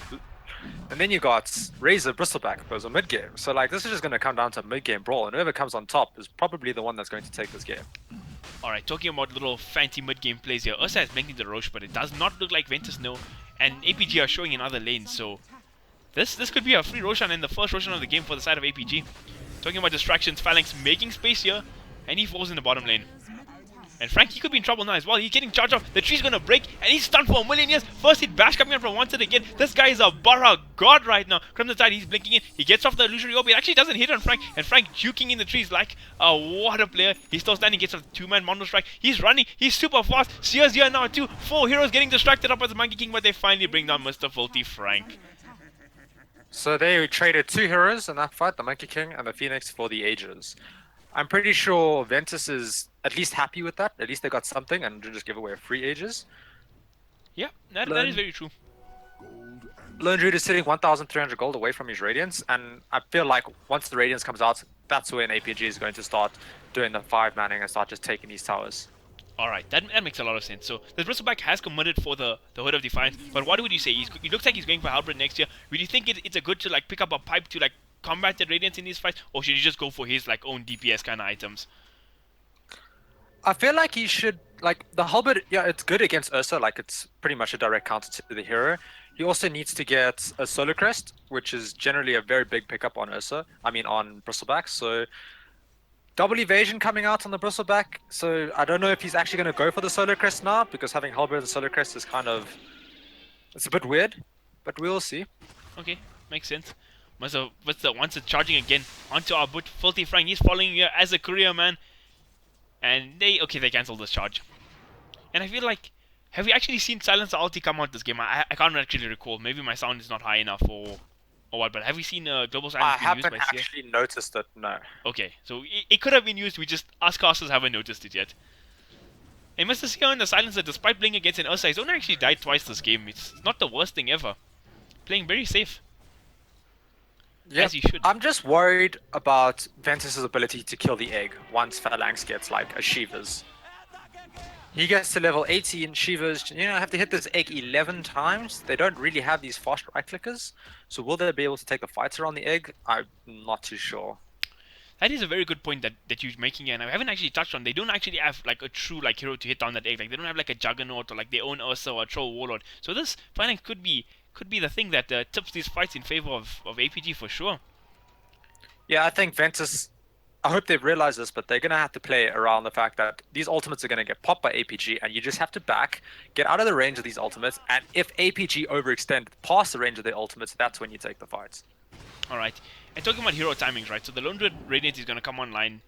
Speaker 4: And then you got Razor, Bristleback, those are mid-game. So like this is just going to come down to a mid-game brawl, and whoever comes on top is probably the one that's going to take this game.
Speaker 3: Alright, talking about little fancy mid-game plays here. Ursa is blinking the Roche, but it does not look like Ventus no. And APG are showing in other lanes, so this could be a free Roshan and the first Roshan of the game for the side of APG. Talking about distractions, Phalanx making space here, and he falls in the bottom lane. And Frank, he could be in trouble now as well. He's getting charged off. The tree's gonna break, and he's stunned for a million years. First hit bash coming out from one side again. This guy is a Bara god right now. Crimson Tide, he's blinking in. He gets off the illusory orb. It actually doesn't hit on Frank, and Frank juking in the trees like a water player. He's still standing, gets a 2-man mono strike. He's running. He's super fast. Seer's here now too. 4 heroes getting distracted up by the Monkey King, but they finally bring down Mr. Filthy Frank.
Speaker 4: So they traded 2 heroes in that fight, the Monkey King and the Phoenix, for the Ages. I'm pretty sure Ventus is at least happy with that. At least they got something and didn't just give away free Ages.
Speaker 3: Yeah, that is very true.
Speaker 4: Lone Druid is sitting 1,300 gold away from his Radiance, and I feel like once the Radiance comes out, that's when APG is going to start doing the 5-manning and start just taking these towers.
Speaker 3: Alright, that makes a lot of sense. So, the Bristleback has committed for the Hood of Defiance, but what would you say? He looks like he's going for Halberd next year. Would you think it's a good to like pick up a pipe to like combat the Radiance in these fights, or should you just go for his like own DPS kind of items?
Speaker 4: I feel like he should, like, the Halberd, yeah, it's good against Ursa, like, it's pretty much a direct counter to the hero. He also needs to get a Solar Crest, which is generally a very big pickup on on Bristleback, so double evasion coming out on the Bristleback, so I don't know if he's actually going to go for the Solar Crest now, because having Halberd and Solar Crest is kind of, it's a bit weird, but we'll see.
Speaker 3: Okay, makes sense. Once it's charging again onto our boot, Filthy Frank, he's following here as a courier man. And they cancel this charge. And I feel like Have you actually seen Silencer ulti come out this game? I can't actually recall. Maybe my sound is not high enough or what. But have you seen Global Silence
Speaker 4: I
Speaker 3: being used
Speaker 4: haven't
Speaker 3: by CI?
Speaker 4: actually noticed it, no.
Speaker 3: Okay, so it could have been used. We just us casters haven't noticed it yet. And Mr. CI and the Silencer, despite playing against an Ursa, he's only actually died twice this game. It's not the worst thing ever. Playing very safe.
Speaker 4: Yeah,
Speaker 3: As you should.
Speaker 4: I'm just worried about Ventus's ability to kill the egg once Phalanx gets like a Shiva's. He gets to level 18, Shiva's, have to hit this egg 11 times. They don't really have these fast right clickers. So will they be able to take the fights around the egg? I'm not too sure.
Speaker 3: That is a very good point that you're making, and I haven't actually touched on. They don't actually have like a true like hero to hit down that egg. Like they don't have like a Juggernaut or like their own Ursa or a Troll Warlord. So this Phalanx could be the thing that tips these fights in favor of APG for sure.
Speaker 4: Yeah, I think Ventus, I hope they realize this, but they're going to have to play around the fact that these ultimates are going to get popped by APG, and you just have to get out of the range of these ultimates, and if APG overextend past the range of their ultimates, that's when you take the fights.
Speaker 3: Alright, and talking about hero timings, right, so the Lone Druid Radiant is going to come online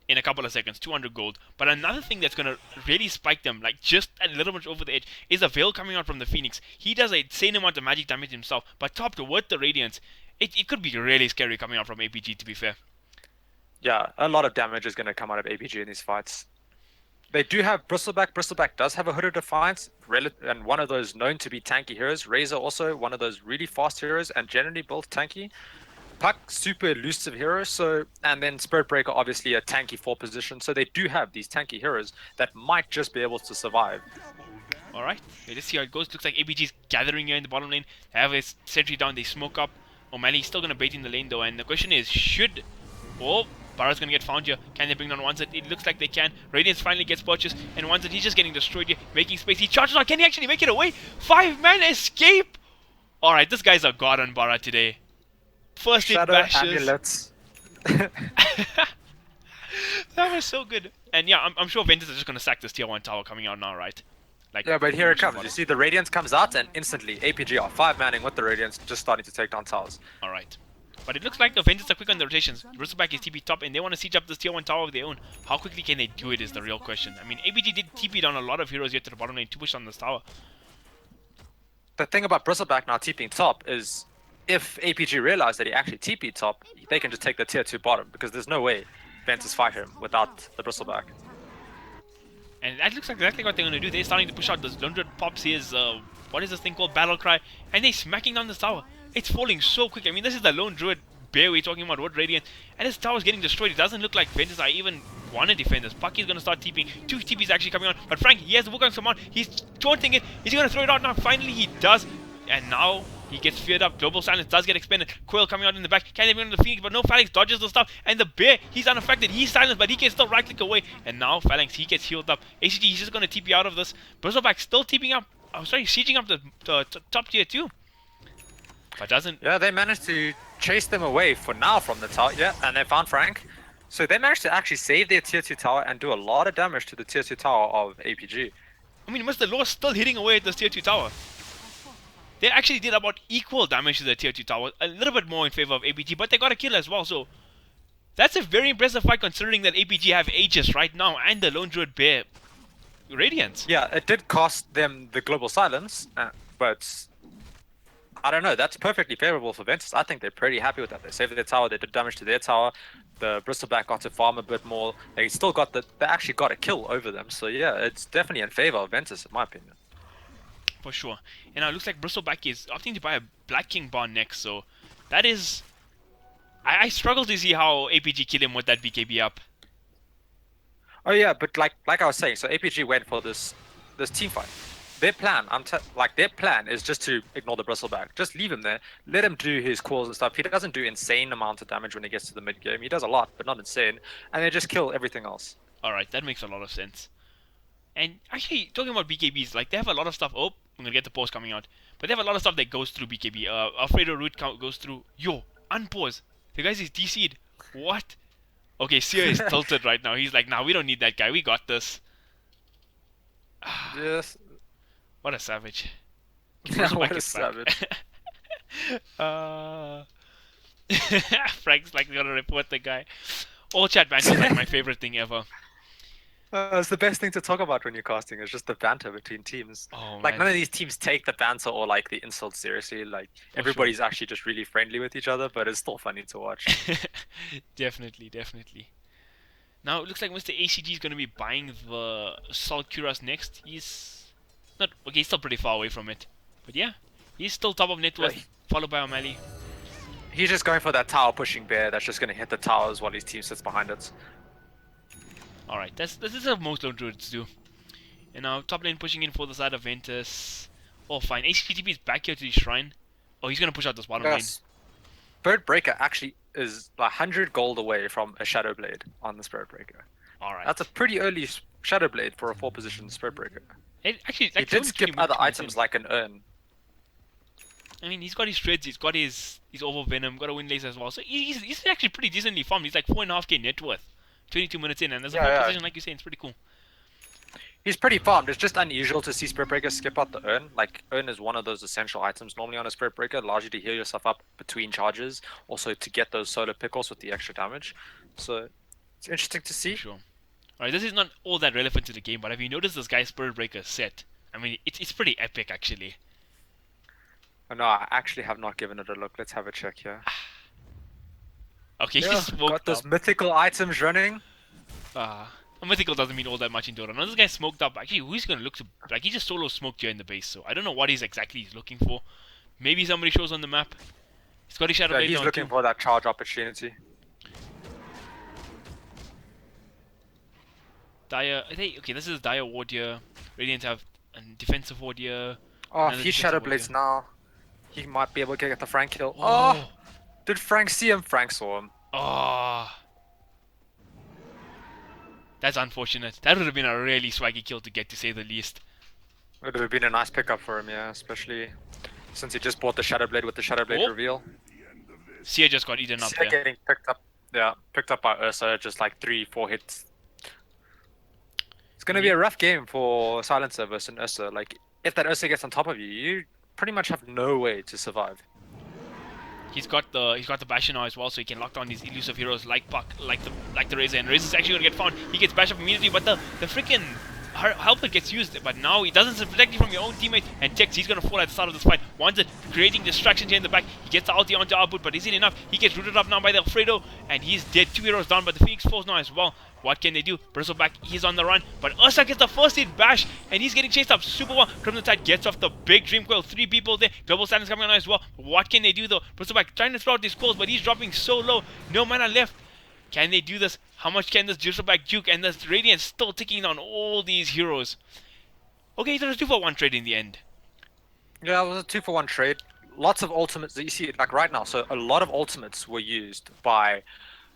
Speaker 3: in a couple of seconds, 200 gold, but another thing that's going to really spike them, like just a little bit over the edge, is a Veil coming out from the Phoenix. He does a insane amount of magic damage himself, but topped with the Radiance, it could be really scary coming out from APG, to be fair.
Speaker 4: Yeah, a lot of damage is going to come out of APG in these fights. They do have Bristleback. Bristleback does have a Hood of Defiance, and one of those known to be tanky heroes. Razor also one of those really fast heroes and generally built tanky. Puck, super elusive hero, and then Spirit Breaker, obviously a tanky 4 position. So they do have these tanky heroes that might just be able to survive.
Speaker 3: Alright, let's see how it goes. Looks like APG's gathering here in the bottom lane. They have a sentry down, they smoke up. O'Malley's still going to bait in the lane though, and the question is, Barra's going to get found here. Can they bring down Wanzet? It looks like they can. Radiance finally gets purchased, and Wanzet, he's just getting destroyed here, making space. He charges out. Can he actually make it away? 5-man escape! Alright, this guy's a god on Barra today. First
Speaker 4: Shadow
Speaker 3: it bashes.
Speaker 4: Amulets.
Speaker 3: That was so good. And yeah, I'm sure Ventus is just going to sack this tier 1 tower coming out now, right? Like,
Speaker 4: Yeah, but here it comes. You see the Radiance comes out, and instantly APG are 5-manning with the Radiance, just starting to take down towers.
Speaker 3: Alright. But it looks like the Ventus are quick on the rotations. Bristleback is TP top, and they want to siege up this tier 1 tower of their own. How quickly can they do it is the real question. I mean, APG did TP down a lot of heroes here to the bottom lane to push on this tower.
Speaker 4: The thing about Bristleback now TPing top is, if APG realize that he actually TP top, they can just take the tier 2 bottom, because there's no way Ventus fight him without the Bristleback.
Speaker 3: And that looks like exactly what they're going to do. They're starting to push out. This Lone Druid pops his, what is this thing called? Battle Cry. And they're smacking down this tower. It's falling so quick. I mean, this is the Lone Druid bear we're talking about, with Radiant. And this tower's getting destroyed. It doesn't look like Ventus I even want to defend this. Pucky's going to start TPing. 2 TPs actually coming on. But Frank, he has the Wukong's command. He's taunting it. Is he going to throw it out now? Finally, he does. And now he gets feared up. Global Silence does get expended. Coil coming out in the back. Can they bring on the Phoenix? But no, Phalanx dodges the stuff. And the bear, he's unaffected. He's silenced, but he can still right click away. And now Phalanx, he gets healed up. ACG, he's just going to TP out of this. Bristleback still TPing up. Oh, sorry, sieging up the top tier 2. But doesn't.
Speaker 4: Yeah, they managed to chase them away for now from the tower. Yeah, and they found Frank. So they managed to actually save their tier 2 tower and do a lot of damage to the tier 2 tower of APG.
Speaker 3: I mean, Mr. Law still hitting away at this tier 2 tower. They actually did about equal damage to the tier 2 tower. A little bit more in favor of APG, but they got a kill as well. So that's a very impressive fight considering that APG have Aegis right now and the Lone Druid Bear Radiance.
Speaker 4: Yeah, it did cost them the Global Silence, but I don't know. That's perfectly favorable for Ventus. I think they're pretty happy with that. They saved their tower. They did damage to their tower. The Bristleback got to farm a bit more. They still got they actually got a kill over them. So yeah, it's definitely in favor of Ventus, in my opinion.
Speaker 3: For sure. And now it looks like Bristleback is opting to buy a Black King bar next. So that is... I struggle to see how APG kill him with that BKB up.
Speaker 4: Oh yeah, but like I was saying, so APG went for this team fight. Their plan, their plan is just to ignore the Bristleback. Just leave him there. Let him do his calls and stuff. He doesn't do insane amounts of damage when he gets to the mid game. He does a lot, but not insane. And they just kill everything else.
Speaker 3: Alright, that makes a lot of sense. And actually, talking about BKBs, like they have a lot of stuff. Oh, I'm gonna get the pause coming out. But they have a lot of stuff that goes through BKB. Alfredo Root goes through. Yo, unpause. The guy's is DC'd. What? Okay, Seer is tilted right now. He's like, nah, we don't need that guy. We got this.
Speaker 4: Yes.
Speaker 3: What a savage.
Speaker 4: What a savage.
Speaker 3: Frank's like gonna report the guy. All chat banter is like my favorite thing ever.
Speaker 4: It's the best thing to talk about when you're casting. It's just the banter between teams.
Speaker 3: Oh
Speaker 4: Like
Speaker 3: man,
Speaker 4: none of these teams take the banter or like the insults seriously. Like
Speaker 3: for sure.
Speaker 4: everybody's actually just really friendly with each other, but it's still funny to watch.
Speaker 3: Definitely, definitely. Now it looks like Mr. ACG is going to be buying the Salt Cuirass next. He's not okay. He's still pretty far away from it, but yeah, he's still top of net worth, followed by O'Malley.
Speaker 4: He's just going for that tower pushing bear that's just going to hit the towers while his team sits behind it.
Speaker 3: All right, this is what most lone druids do. And now top lane pushing in for the side of Ventus. Oh, fine. ACGTP is back here to the shrine. Oh, he's gonna push out this bottom lane.
Speaker 4: Spirit Breaker actually is 100 gold away from a Shadow Blade on the Spirit Breaker.
Speaker 3: All right.
Speaker 4: That's a pretty early Shadow Blade for a 4-position Spirit Breaker.
Speaker 3: Actually,
Speaker 4: He did skip other items like an urn.
Speaker 3: I mean, he's got his shreds, he's got his over venom, got a wind lace as well. So he's actually pretty decently farmed. He's like 4.5k net worth, 22 minutes in, and there's a 4 position like you say. It's pretty cool.
Speaker 4: He's pretty farmed. It's just unusual to see Spirit Breaker skip out the urn. Like, urn is one of those essential items normally on a Spirit Breaker. It allows you to heal yourself up between charges. Also to get those solo pickles with the extra damage. So, it's interesting to see.
Speaker 3: Sure. Alright, this is not all that relevant to the game, but have you noticed this guy's Spirit Breaker set? I mean, it's pretty epic, actually.
Speaker 4: Oh, no, I actually have not given it a look. Let's have a check here.
Speaker 3: Okay,
Speaker 4: Yeah,
Speaker 3: he's smoked
Speaker 4: got those
Speaker 3: up.
Speaker 4: mythical items running.
Speaker 3: A mythical doesn't mean all that much in Dota. Now this guy's smoked up. Actually, who's gonna look to like he just solo smoked here in the base, so I don't know what he's exactly looking for. Maybe somebody shows on the map. He's got his Shadow
Speaker 4: Yeah,
Speaker 3: Blade
Speaker 4: he's
Speaker 3: down
Speaker 4: looking
Speaker 3: too.
Speaker 4: for that charge opportunity.
Speaker 3: Dire, okay, this is Dire Ward here. Radiant have a defensive ward here.
Speaker 4: Oh,
Speaker 3: Another
Speaker 4: if he
Speaker 3: defensive
Speaker 4: Shadow
Speaker 3: ward
Speaker 4: Blades
Speaker 3: here.
Speaker 4: now, he might be able to get the Frank kill.
Speaker 3: Oh.
Speaker 4: Oh! Did Frank see him? Frank saw him.
Speaker 3: Oh. That's unfortunate. That would have been a really swaggy kill to get, to say the least.
Speaker 4: It would have been a nice pickup for him, yeah, especially since he just bought the Shadow Blade with the Shadow Blade
Speaker 3: Oh.
Speaker 4: reveal.
Speaker 3: Sia just got eaten up
Speaker 4: Sia
Speaker 3: there.
Speaker 4: getting picked up, yeah, picked up by Ursa, just like 3-4 hits. It's gonna be a rough game for Silencer versus an Ursa. Like, if that Ursa gets on top of you, you pretty much have no way to survive.
Speaker 3: He's got the Bastion now as well, so he can lock down these elusive heroes like Puck, like the Razor, and Razor's actually gonna get found. He gets bashed up immediately, but the freaking helper gets used, but now he doesn't protect you from your own teammate. And Tex, he's gonna fall at the start of this fight. Wanted creating distractions here in the back. He gets the ulti onto output, but isn't enough. He gets rooted up now by the Alfredo, and he's dead. 2 heroes down, but the Phoenix falls now as well. What can they do? Bristleback, he's on the run, but Ursa gets the first hit bash, and he's getting chased up super well. Crimson Tide gets off the big Dream Coil. 3 people there. Global Silence coming on as well. What can they do though? Bristleback trying to throw out these calls, but he's dropping so low. No mana left. Can they do this? How much can this Bristleback juke? And this Radiant still ticking down all these heroes. Okay, so it's a 2-for-1 trade in the end.
Speaker 4: Yeah, it was a 2-for-1 trade. Lots of ultimates that you see, like right now. So a lot of ultimates were used by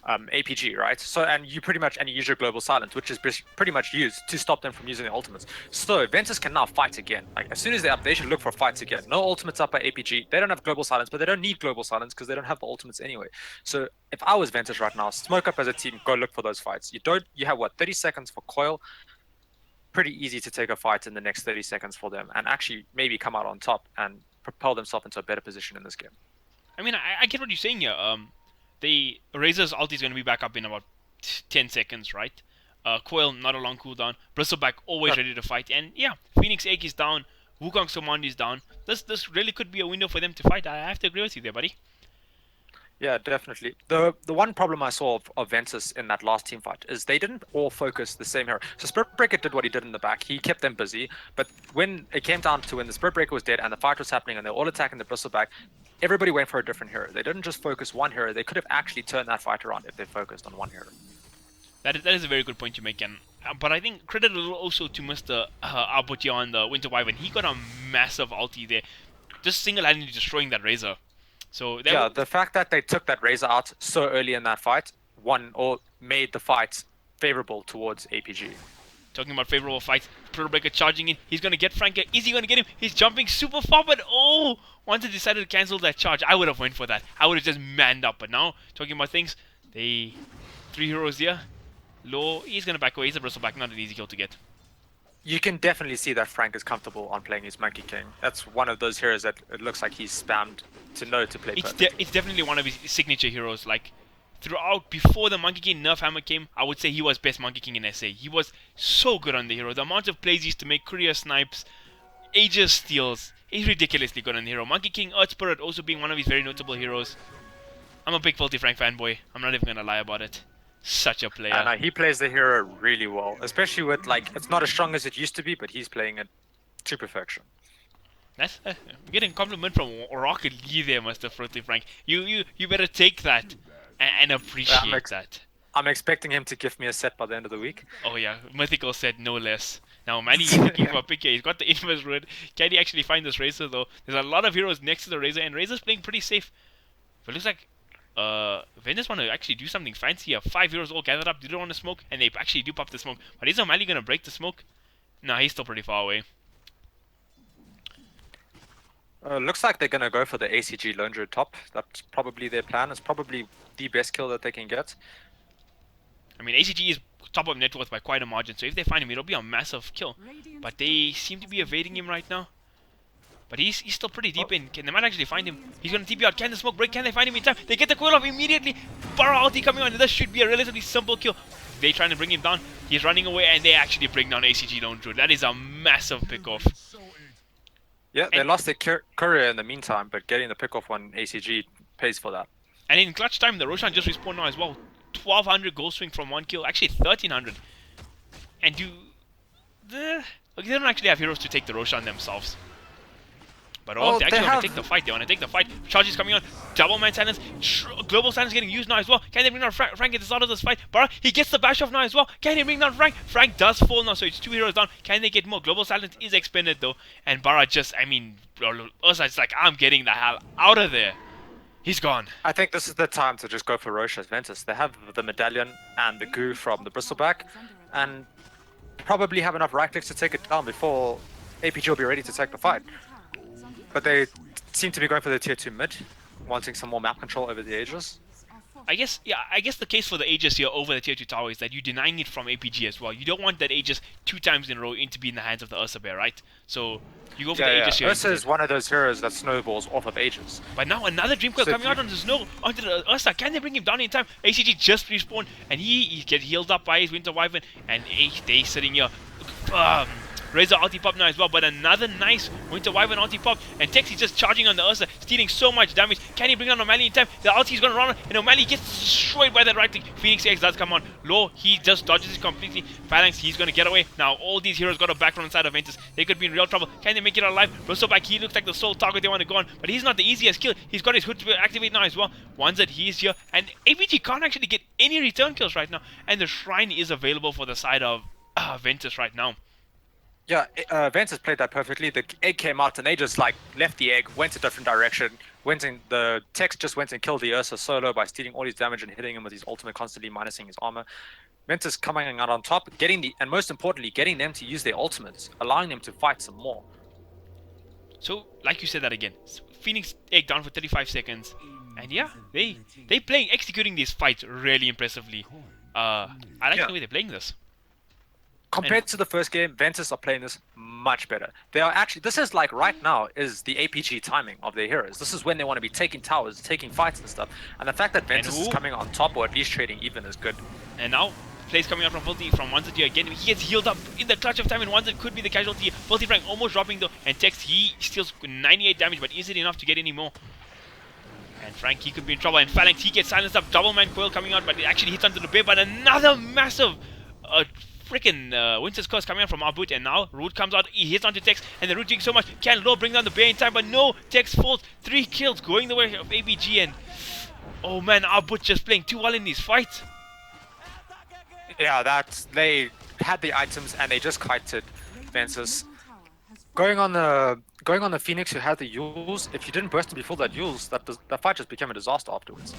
Speaker 4: APG, right? So and you use your global silence, which is pretty much used to stop them from using the ultimates. So Ventus can now fight again. Like as soon as they're up, they should look for fights again. No ultimates up by APG. They don't have global silence, but they don't need global silence because they don't have the ultimates anyway. So if I was Ventus right now, smoke up as a team, go look for those fights. You have what, 30 seconds for coil. Pretty easy to take a fight in the next 30 seconds for them and actually maybe come out on top and propel themselves into a better position in this game.
Speaker 3: I mean, I get what you're saying here. The Razor's ulti is going to be back up in about 10 seconds, right? Coil, not a long cooldown. Bristleback, always ready to fight. And yeah, Phoenix Egg is down. Wukong's command is down. This really could be a window for them to fight. I have to agree with you there, buddy.
Speaker 4: Yeah, definitely. The one problem I saw of Ventus in that last team fight is they didn't all focus the same hero. So Spirit Breaker did what he did in the back. He kept them busy. But when it came down to when the Spirit Breaker was dead and the fight was happening and they're all attacking the Bristleback, everybody went for a different hero. They didn't just focus one hero. They could have actually turned that fight around if they focused on one hero.
Speaker 3: That is a very good point you make, and but I think credit also to Mr. Albertia on the Winter Wyvern. He got a massive ulti there, just single-handedly destroying that Razor. So
Speaker 4: yeah, the fact that they took that Razor out so early in that fight made the fight favorable towards APG.
Speaker 3: Talking about favorable fights, Breaker charging in. He's going to get Franka. Is he going to get him? He's jumping super far, but oh! Once he decided to cancel that charge, I would have went for that. I would have just manned up. But now, talking about things, 3 heroes here. Low, he's going to back away. He's a Bristleback, not an easy kill to get.
Speaker 4: You can definitely see that Frank is comfortable on playing his Monkey King. That's one of those heroes that it looks like he's spammed to know to play perfectly.
Speaker 3: It's definitely one of his signature heroes. Like, throughout, before the Monkey King nerf hammer came, I would say he was best Monkey King in SA. He was so good on the hero. The amount of plays he used to make, courier snipes, Aegis steals, he's ridiculously good on the hero. Monkey King Earth Spirit also being one of his very notable heroes. I'm a big Filthy Frank fanboy. I'm not even gonna lie about it. Such a player.
Speaker 4: And he plays the hero really well, especially with like it's not as strong as it used to be, but he's playing it to perfection.
Speaker 3: That's I'm getting a compliment from Rocket Lee there, Mr. Filthy Frank. You better take that and appreciate that.
Speaker 4: I'm expecting him to give me a set by the end of the week.
Speaker 3: Oh yeah, Mythical said no less. Now Manny is looking for a pick here. He's got the Inverse Road. Can he actually find this Razor though? There's a lot of heroes next to the Razor, and Razor's playing pretty safe. But it looks like Ventus want to actually do something fancy here. 5 heroes all gathered up. They don't want to smoke, and they actually do pop the smoke. But is O'Malley going to break the smoke? No, he's still pretty far away.
Speaker 4: Looks like they're going to go for the ACG Lone Druid top. That's probably their plan. It's probably the best kill that they can get.
Speaker 3: I mean, ACG is top of net worth by quite a margin, so if they find him, it'll be a massive kill. But they seem to be evading him right now. But he's still pretty deep in. They might actually find him. He's going to TP out. Can the smoke break? Can they find him in time? They get the coil off immediately. Barra ulti coming on. This should be a relatively simple kill. They trying to bring him down. He's running away, and they actually bring down ACG Lone Druid. That is a massive pick-off.
Speaker 4: Yeah, they lost their courier in the meantime, but getting the pick-off on ACG pays for that.
Speaker 3: And in clutch time, the Roshan just respawned now as well. 1200 gold swing from 1 kill. Actually, 1300. And they don't actually have heroes to take the Roshan themselves. But they actually want to take the fight. They want to take the fight. Charges coming on. Double man silence. Global silence getting used now as well. Can they bring down Frank? Frank gets out of this fight. Bara, he gets the bash off now as well. Can they bring down Frank? Frank does fall now, so it's 2 heroes down. Can they get more? Global silence is expended though. And Bara just, I mean, Ursa's like, I'm getting the hell out of there. He's gone.
Speaker 4: I think this is the time to just go for Rosha's Ventus. They have the medallion and the goo from the bristleback, and probably have enough right clicks to take it down before APG will be ready to take the fight. But they seem to be going for the tier 2 mid, wanting some more map control over the Aegis.
Speaker 3: I guess the case for the Aegis here over the tier 2 tower is that you're denying it from APG as well. You don't want that Aegis 2 times in a row to be in the hands of the Ursa Bear, right? So you go for the Aegis here.
Speaker 4: Ursa is one of those heroes that snowballs off of Aegis.
Speaker 3: But now another Dream Coil coming out on the snow onto the Ursa. Can they bring him down in time? ACG just respawned, and he gets healed up by his Winter Wyvern, and they sitting here. Razor ulti pop now as well, but another nice Winter Wyvern ulti pop, and Tex is just charging on the Ursa, stealing so much damage. Can he bring on O'Malley in time? The ulti is going to run, and O'Malley gets destroyed by that right click. Phoenix X does come on. Law, he just dodges it completely. Phalanx, he's going to get away. Now, all these heroes got a background inside of Ventus. They could be in real trouble. Can they make it alive? Bristleback, he looks like the sole target they want to go on, but he's not the easiest kill. He's got his hood to activate now as well. Once that he's here, and APG can't actually get any return kills right now, and the Shrine is available for the side of Ventus right now.
Speaker 4: Yeah, Ventus played that perfectly. The egg came out and they just like left the egg, went a different direction, the Tex just went and killed the Ursa solo by stealing all his damage and hitting him with his ultimate, constantly minusing his armor. Ventus coming out on top, and most importantly, getting them to use their ultimates, allowing them to fight some more.
Speaker 3: So, like you said that again, Phoenix egg down for 35 seconds, and yeah, they executing these fights really impressively. I like the way they're playing this.
Speaker 4: Compared to the first game, Ventus are playing this much better. They are actually, this is like right now is the APG timing of their heroes. This is when they want to be taking towers, taking fights and stuff. And the fact that Ventus is coming on top or at least trading even is good.
Speaker 3: And now, plays coming out from Filthy from Wanted here again. He gets healed up in the clutch of time, and Wanted could be the casualty. Filthy Frank almost dropping though, and Tex, he steals 98 damage, but is it enough to get any more? And Frank, he could be in trouble, and Phalanx, he gets silenced up. Double man coil coming out, but it actually hits onto the bear, but another massive freaking Winter's Curse coming out from our boot, and now Root comes out, he hits onto Tex, and the Root doing so much. Can Law bring down the bear in time? But no, Tex falls. 3 kills going the way of ABG, and oh man, our boot just playing too well in these fights.
Speaker 4: Yeah, they had the items and they just kited Ventus. Going on the Phoenix who had the Yules, if you didn't burst him before that Yules, that fight just became a disaster afterwards.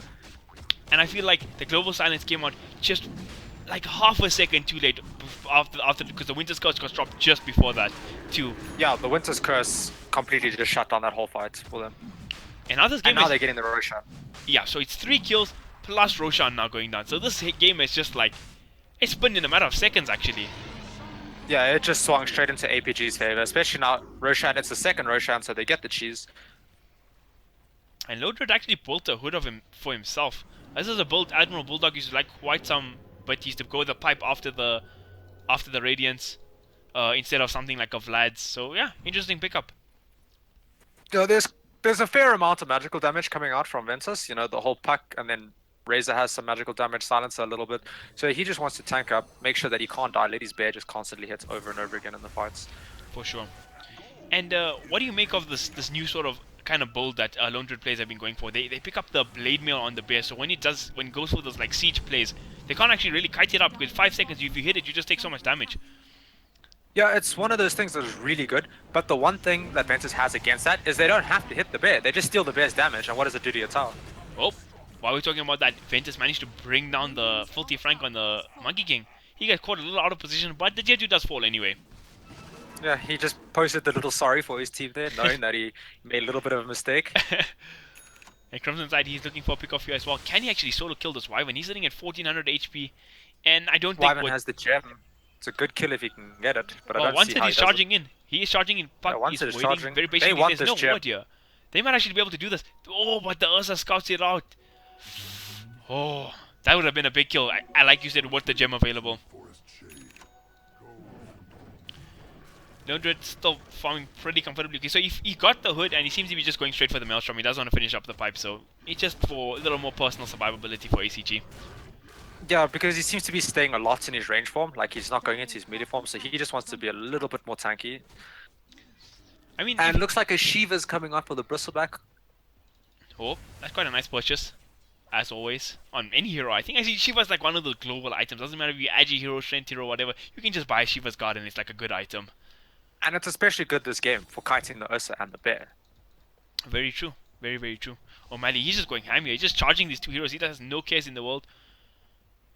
Speaker 3: And I feel like the Global Silence came out just like half a second too late after because the Winter's Curse got dropped just before that too.
Speaker 4: Yeah, the Winter's Curse completely just shut down that whole fight for them.
Speaker 3: And now
Speaker 4: they're getting the Roshan.
Speaker 3: Yeah, so it's 3 kills plus Roshan now going down. So this game is just like, it's been in a matter of seconds actually.
Speaker 4: Yeah, it just swung straight into APG's favor, especially now Roshan, it's the second Roshan, so they get the cheese.
Speaker 3: And Lodred actually built a hood of him for himself This is a build Admiral Bulldog used to like quite some, but he used to go with the pipe after the Radiance, instead of something like a Vlad's. So yeah, interesting pickup.
Speaker 4: There's a fair amount of magical damage coming out from Ventus. You know, the whole puck, and then Razor has some magical damage, Silencer a little bit. So he just wants to tank up, make sure that he can't die, let his bear just constantly hits over and over again in the fights.
Speaker 3: For sure. And what do you make of this new sort of kind of build that Lone Druid players have been going for? They pick up the blade mail on the bear, so when it goes for those like siege plays, they can't actually really kite it up, because 5 seconds if you hit it, you just take so much damage.
Speaker 4: Yeah, it's one of those things that is really good, but the one thing that Ventus has against that is they don't have to hit the bear. They just steal the bear's damage, and what does it do to your tower?
Speaker 3: Oh, while we're talking about that, Ventus managed to bring down the Filthy Frank on the Monkey King. He got caught a little out of position, but the Tier 2 does fall anyway.
Speaker 4: Yeah, he just posted the little sorry for his team there, knowing that he made a little bit of a mistake.
Speaker 3: And Crimson side, he's looking for a pick off here as well. Can he actually solo kill this Wyvern? He's sitting at 1400 HP, and I don't think
Speaker 4: Wyvern has the gem. It's a good kill if he can get it, but I don't
Speaker 3: once
Speaker 4: see how
Speaker 3: he's charging in. He is charging in. Puck
Speaker 4: once
Speaker 3: is
Speaker 4: it is
Speaker 3: waiting
Speaker 4: charging,
Speaker 3: very
Speaker 4: they
Speaker 3: patiently.
Speaker 4: want
Speaker 3: There's
Speaker 4: this
Speaker 3: no
Speaker 4: gem.
Speaker 3: word here. They might actually be able to do this. Oh, but the Ursa scouts it out. Oh, that would have been a big kill. I like you said, with the gem available. Lone Druid still farming pretty comfortably. Okay, so he got the hood and he seems to be just going straight for the Maelstrom. He doesn't want to finish up the pipe, so it's just for a little more personal survivability for ACG.
Speaker 4: Yeah, because he seems to be staying a lot in his range form, like he's not going into his melee form, so he just wants to be a little bit more tanky.
Speaker 3: I mean,
Speaker 4: And looks like a Shiva's coming up for the Bristleback.
Speaker 3: oh, that's quite a nice purchase, as always, on any hero. I think actually Shiva's like one of the global items. Doesn't matter if you're Agi hero, Strength hero, whatever. You can just buy Shiva's Garden. It's like a good item.
Speaker 4: And it's especially good this game for kiting the Ursa and the bear.
Speaker 3: Very true. Very, very true. O'Malley, he's just going ham here. He's just charging these two heroes. He has no cares in the world.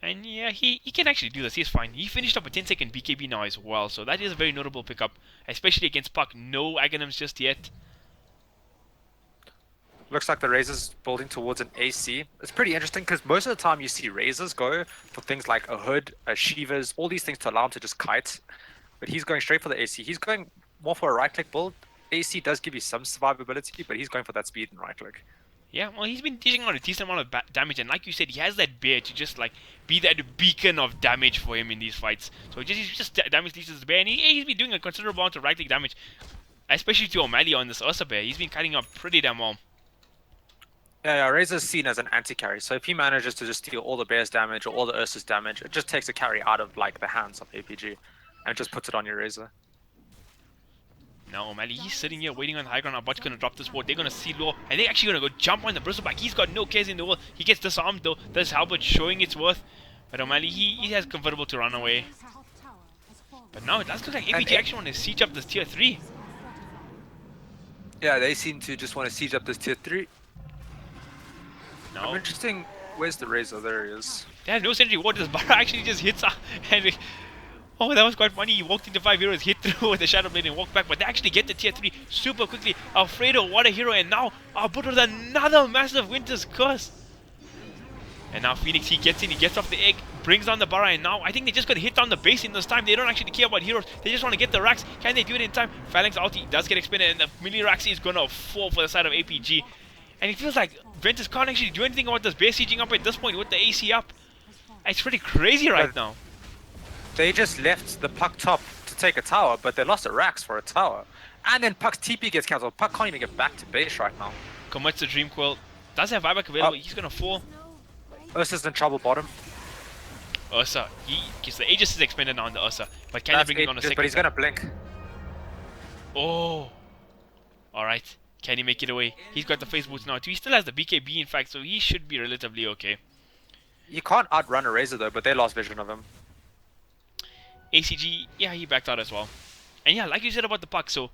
Speaker 3: And yeah, he can actually do this. He's fine. He finished up a 10-second BKB now as well. So that is a very notable pickup. Especially against Puck. No Aghanims just yet.
Speaker 4: Looks like the Razor's building towards an AC. It's pretty interesting because most of the time you see Razors go for things like a Hood, a Shivas, all these things to allow him to just kite. But he's going straight for the AC. He's going more for a right-click build. AC does give you some survivability, but he's going for that speed and right-click.
Speaker 3: Yeah, well, he's been dishing out a decent amount of damage, and like you said, he has that bear to just like be that beacon of damage for him in these fights. So he's just damage leases the bear, and he's been doing a considerable amount of right-click damage, especially to O'Malley on this Ursa bear. He's been cutting up pretty damn well.
Speaker 4: Yeah, Razor's seen as an anti-carry, so if he manages to just steal all the bear's damage or all the Ursa's damage, it just takes the carry out of like the hands of APG, and just puts it on your Razor.
Speaker 3: Now O'Malley, he's sitting here waiting on the high ground. Our bot's gonna drop this ward. They're gonna see low, and they're actually gonna go jump on the Bristleback. He's got no cares in the world. He gets disarmed though. There's Halberd showing its worth. But O'Malley, he has comfortable to run away. But now it does look like APG actually want to siege up this tier 3.
Speaker 4: Yeah, they seem to just want to siege up this tier 3.
Speaker 3: No.
Speaker 4: Interesting. Where's the Razor? There he is.
Speaker 3: They have no sentry ward. This Barra actually just hits up. And oh, that was quite funny. He walked into 5 heroes, hit through with the Shadow Blade and walked back. But they actually get the tier 3 super quickly. Alfredo, what a hero. And now Albert with another massive Winter's Curse. And now Phoenix, he gets in, he gets off the egg, brings down the Barra, and now I think they just got to hit down the base in this time. They don't actually care about heroes, they just want to get the racks. Can they do it in time? Phalanx ulti does get expended, and the melee racks is going to fall for the side of APG. And it feels like Ventus can't actually do anything about this base sieging up at this point with the AC up. It's pretty crazy right now.
Speaker 4: They just left the Puck top to take a tower, but they lost the racks for a tower. And then Puck's TP gets cancelled. Puck can't even get back to base right now.
Speaker 3: Commits the Dream Quill. Does have buyback available. He's going to fall.
Speaker 4: Ursa's in trouble bottom.
Speaker 3: Ursa. The Aegis is expended now on the Ursa. But can they bring it on a second?
Speaker 4: But he's going to blink.
Speaker 3: Oh. Alright. Can he make it away? He's got the face boots now too. He still has the BKB in fact, so he should be relatively okay.
Speaker 4: You can't outrun a Razor though, but they lost vision of him.
Speaker 3: ACG, yeah, he backed out as well. And yeah, like you said about the Puck, so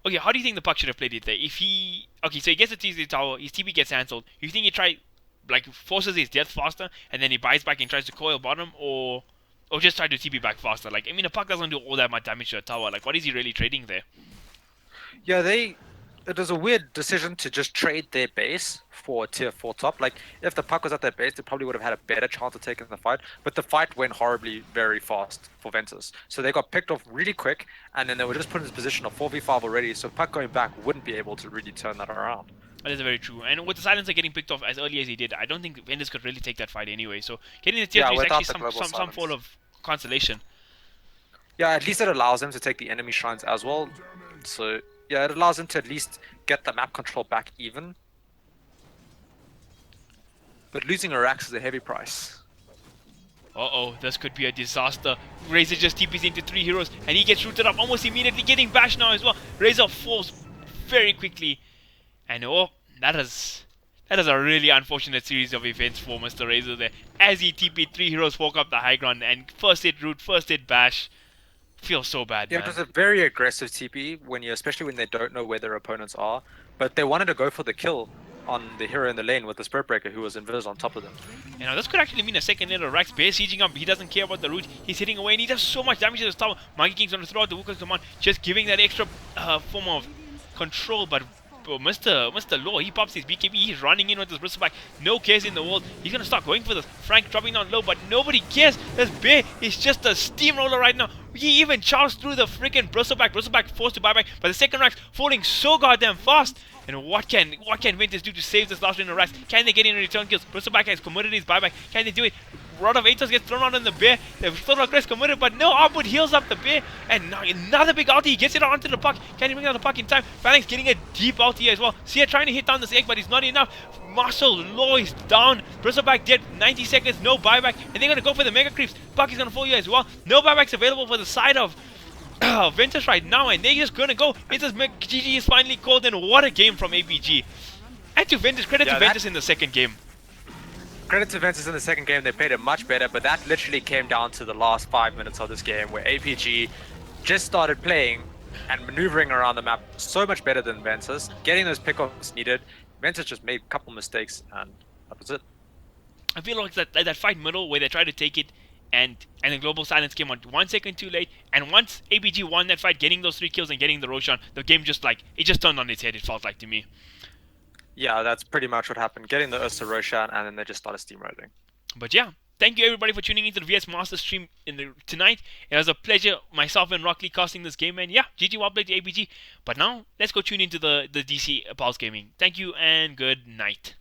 Speaker 3: okay, how do you think the Puck should have played it there? If he okay, so he gets the TC tower, his TP gets cancelled. You think he try like forces his death faster and then he buys back and tries to coil bottom, or just try to TP back faster? Like, I mean, the Puck doesn't do all that much damage to a tower. Like, what is he really trading there?
Speaker 4: Yeah, it was a weird decision to just trade their base for a tier 4 top. Like, if the Puck was at their base, they probably would have had a better chance of taking the fight. But the fight went horribly very fast for Ventus. So they got picked off really quick, and then they were just put in this position of 4v5 already, so Puck going back wouldn't be able to really turn that around.
Speaker 3: That is very true. And with the silencer getting picked off as early as he did, I don't think Ventus could really take that fight anyway. So getting the tier
Speaker 4: Yeah,
Speaker 3: 3 is
Speaker 4: without
Speaker 3: actually
Speaker 4: the global
Speaker 3: some
Speaker 4: silence.
Speaker 3: form of consolation.
Speaker 4: Yeah, at least it allows them to take the enemy shrines as well. So yeah, it allows them to at least get the map control back even. But losing Arax is a heavy price.
Speaker 3: Uh-oh, this could be a disaster. Razor just TPs into 3 heroes, and he gets rooted up almost immediately, getting bashed now as well. Razor falls very quickly. And oh, that is a really unfortunate series of events for Mr. Razor there. As he TP'd 3 heroes, walk up the high ground, and first hit root, first hit bash. Feels so bad,
Speaker 4: Yeah,
Speaker 3: man.
Speaker 4: it was a very aggressive TP especially when they don't know where their opponents are. But they wanted to go for the kill on the hero in the lane with the Spirit Breaker who was invis on top of them.
Speaker 3: You know, this could actually mean a second hit of Rax. Bear sieging up, he doesn't care about the root. He's hitting away and he does so much damage to this tower. Monkey King's gonna throw out the Wukong's command, just giving that extra form of control. But Mr. Law, he pops his BKB, he's running in with his Bristleback. No cares in the world. He's gonna start going for this. Frank dropping down low, but nobody cares. This Bear is just a steamroller right now. He even charged through the freaking Bristleback. Bristleback forced to buyback, but the second Rax falling so goddamn fast. And what can Ventus do to save this last round of Rax? Can they get in return kills? Bristleback has committed his buyback. Can they do it? Rod of Atos gets thrown out on the Bear. The thrown out Crest committed, but no, Output heals up the Bear. And now another big ulti. He gets it onto the puck. Can he bring out the puck in time? Phalanx getting a deep ulti as well. Sia trying to hit down this egg, but it's not enough. Marshall Law is down. Bristleback dead. 90 seconds, no buyback. And they're going to go for the Mega Creeps. Puck is going to follow you as well. No buybacks available for the side of Ventus right now, and they're just gonna go. Ventus GG is finally called, and what a game from APG. And to Ventus, credit to Ventus in the second game.
Speaker 4: Credit to Ventus in the second game, they played it much better, but that literally came down to the last 5 minutes of this game where APG just started playing and maneuvering around the map so much better than Ventus, getting those pickoffs needed. Ventus just made a couple mistakes and that was it.
Speaker 3: I feel like that fight middle where they tried to take it and the global silence came on 1 second too late, and once APG won that fight, getting those 3 kills and getting the Roshan, the game just turned on its head, it felt like to me.
Speaker 4: Yeah, that's pretty much what happened. Getting the Ursa Roshan and then they just started steamrolling.
Speaker 3: But yeah, thank you everybody for tuning into the VS Master stream tonight. It was a pleasure, myself and Rockley casting this game, and yeah, GG well played to APG. But now, let's go tune into the DC Pulse Gaming. Thank you and good night.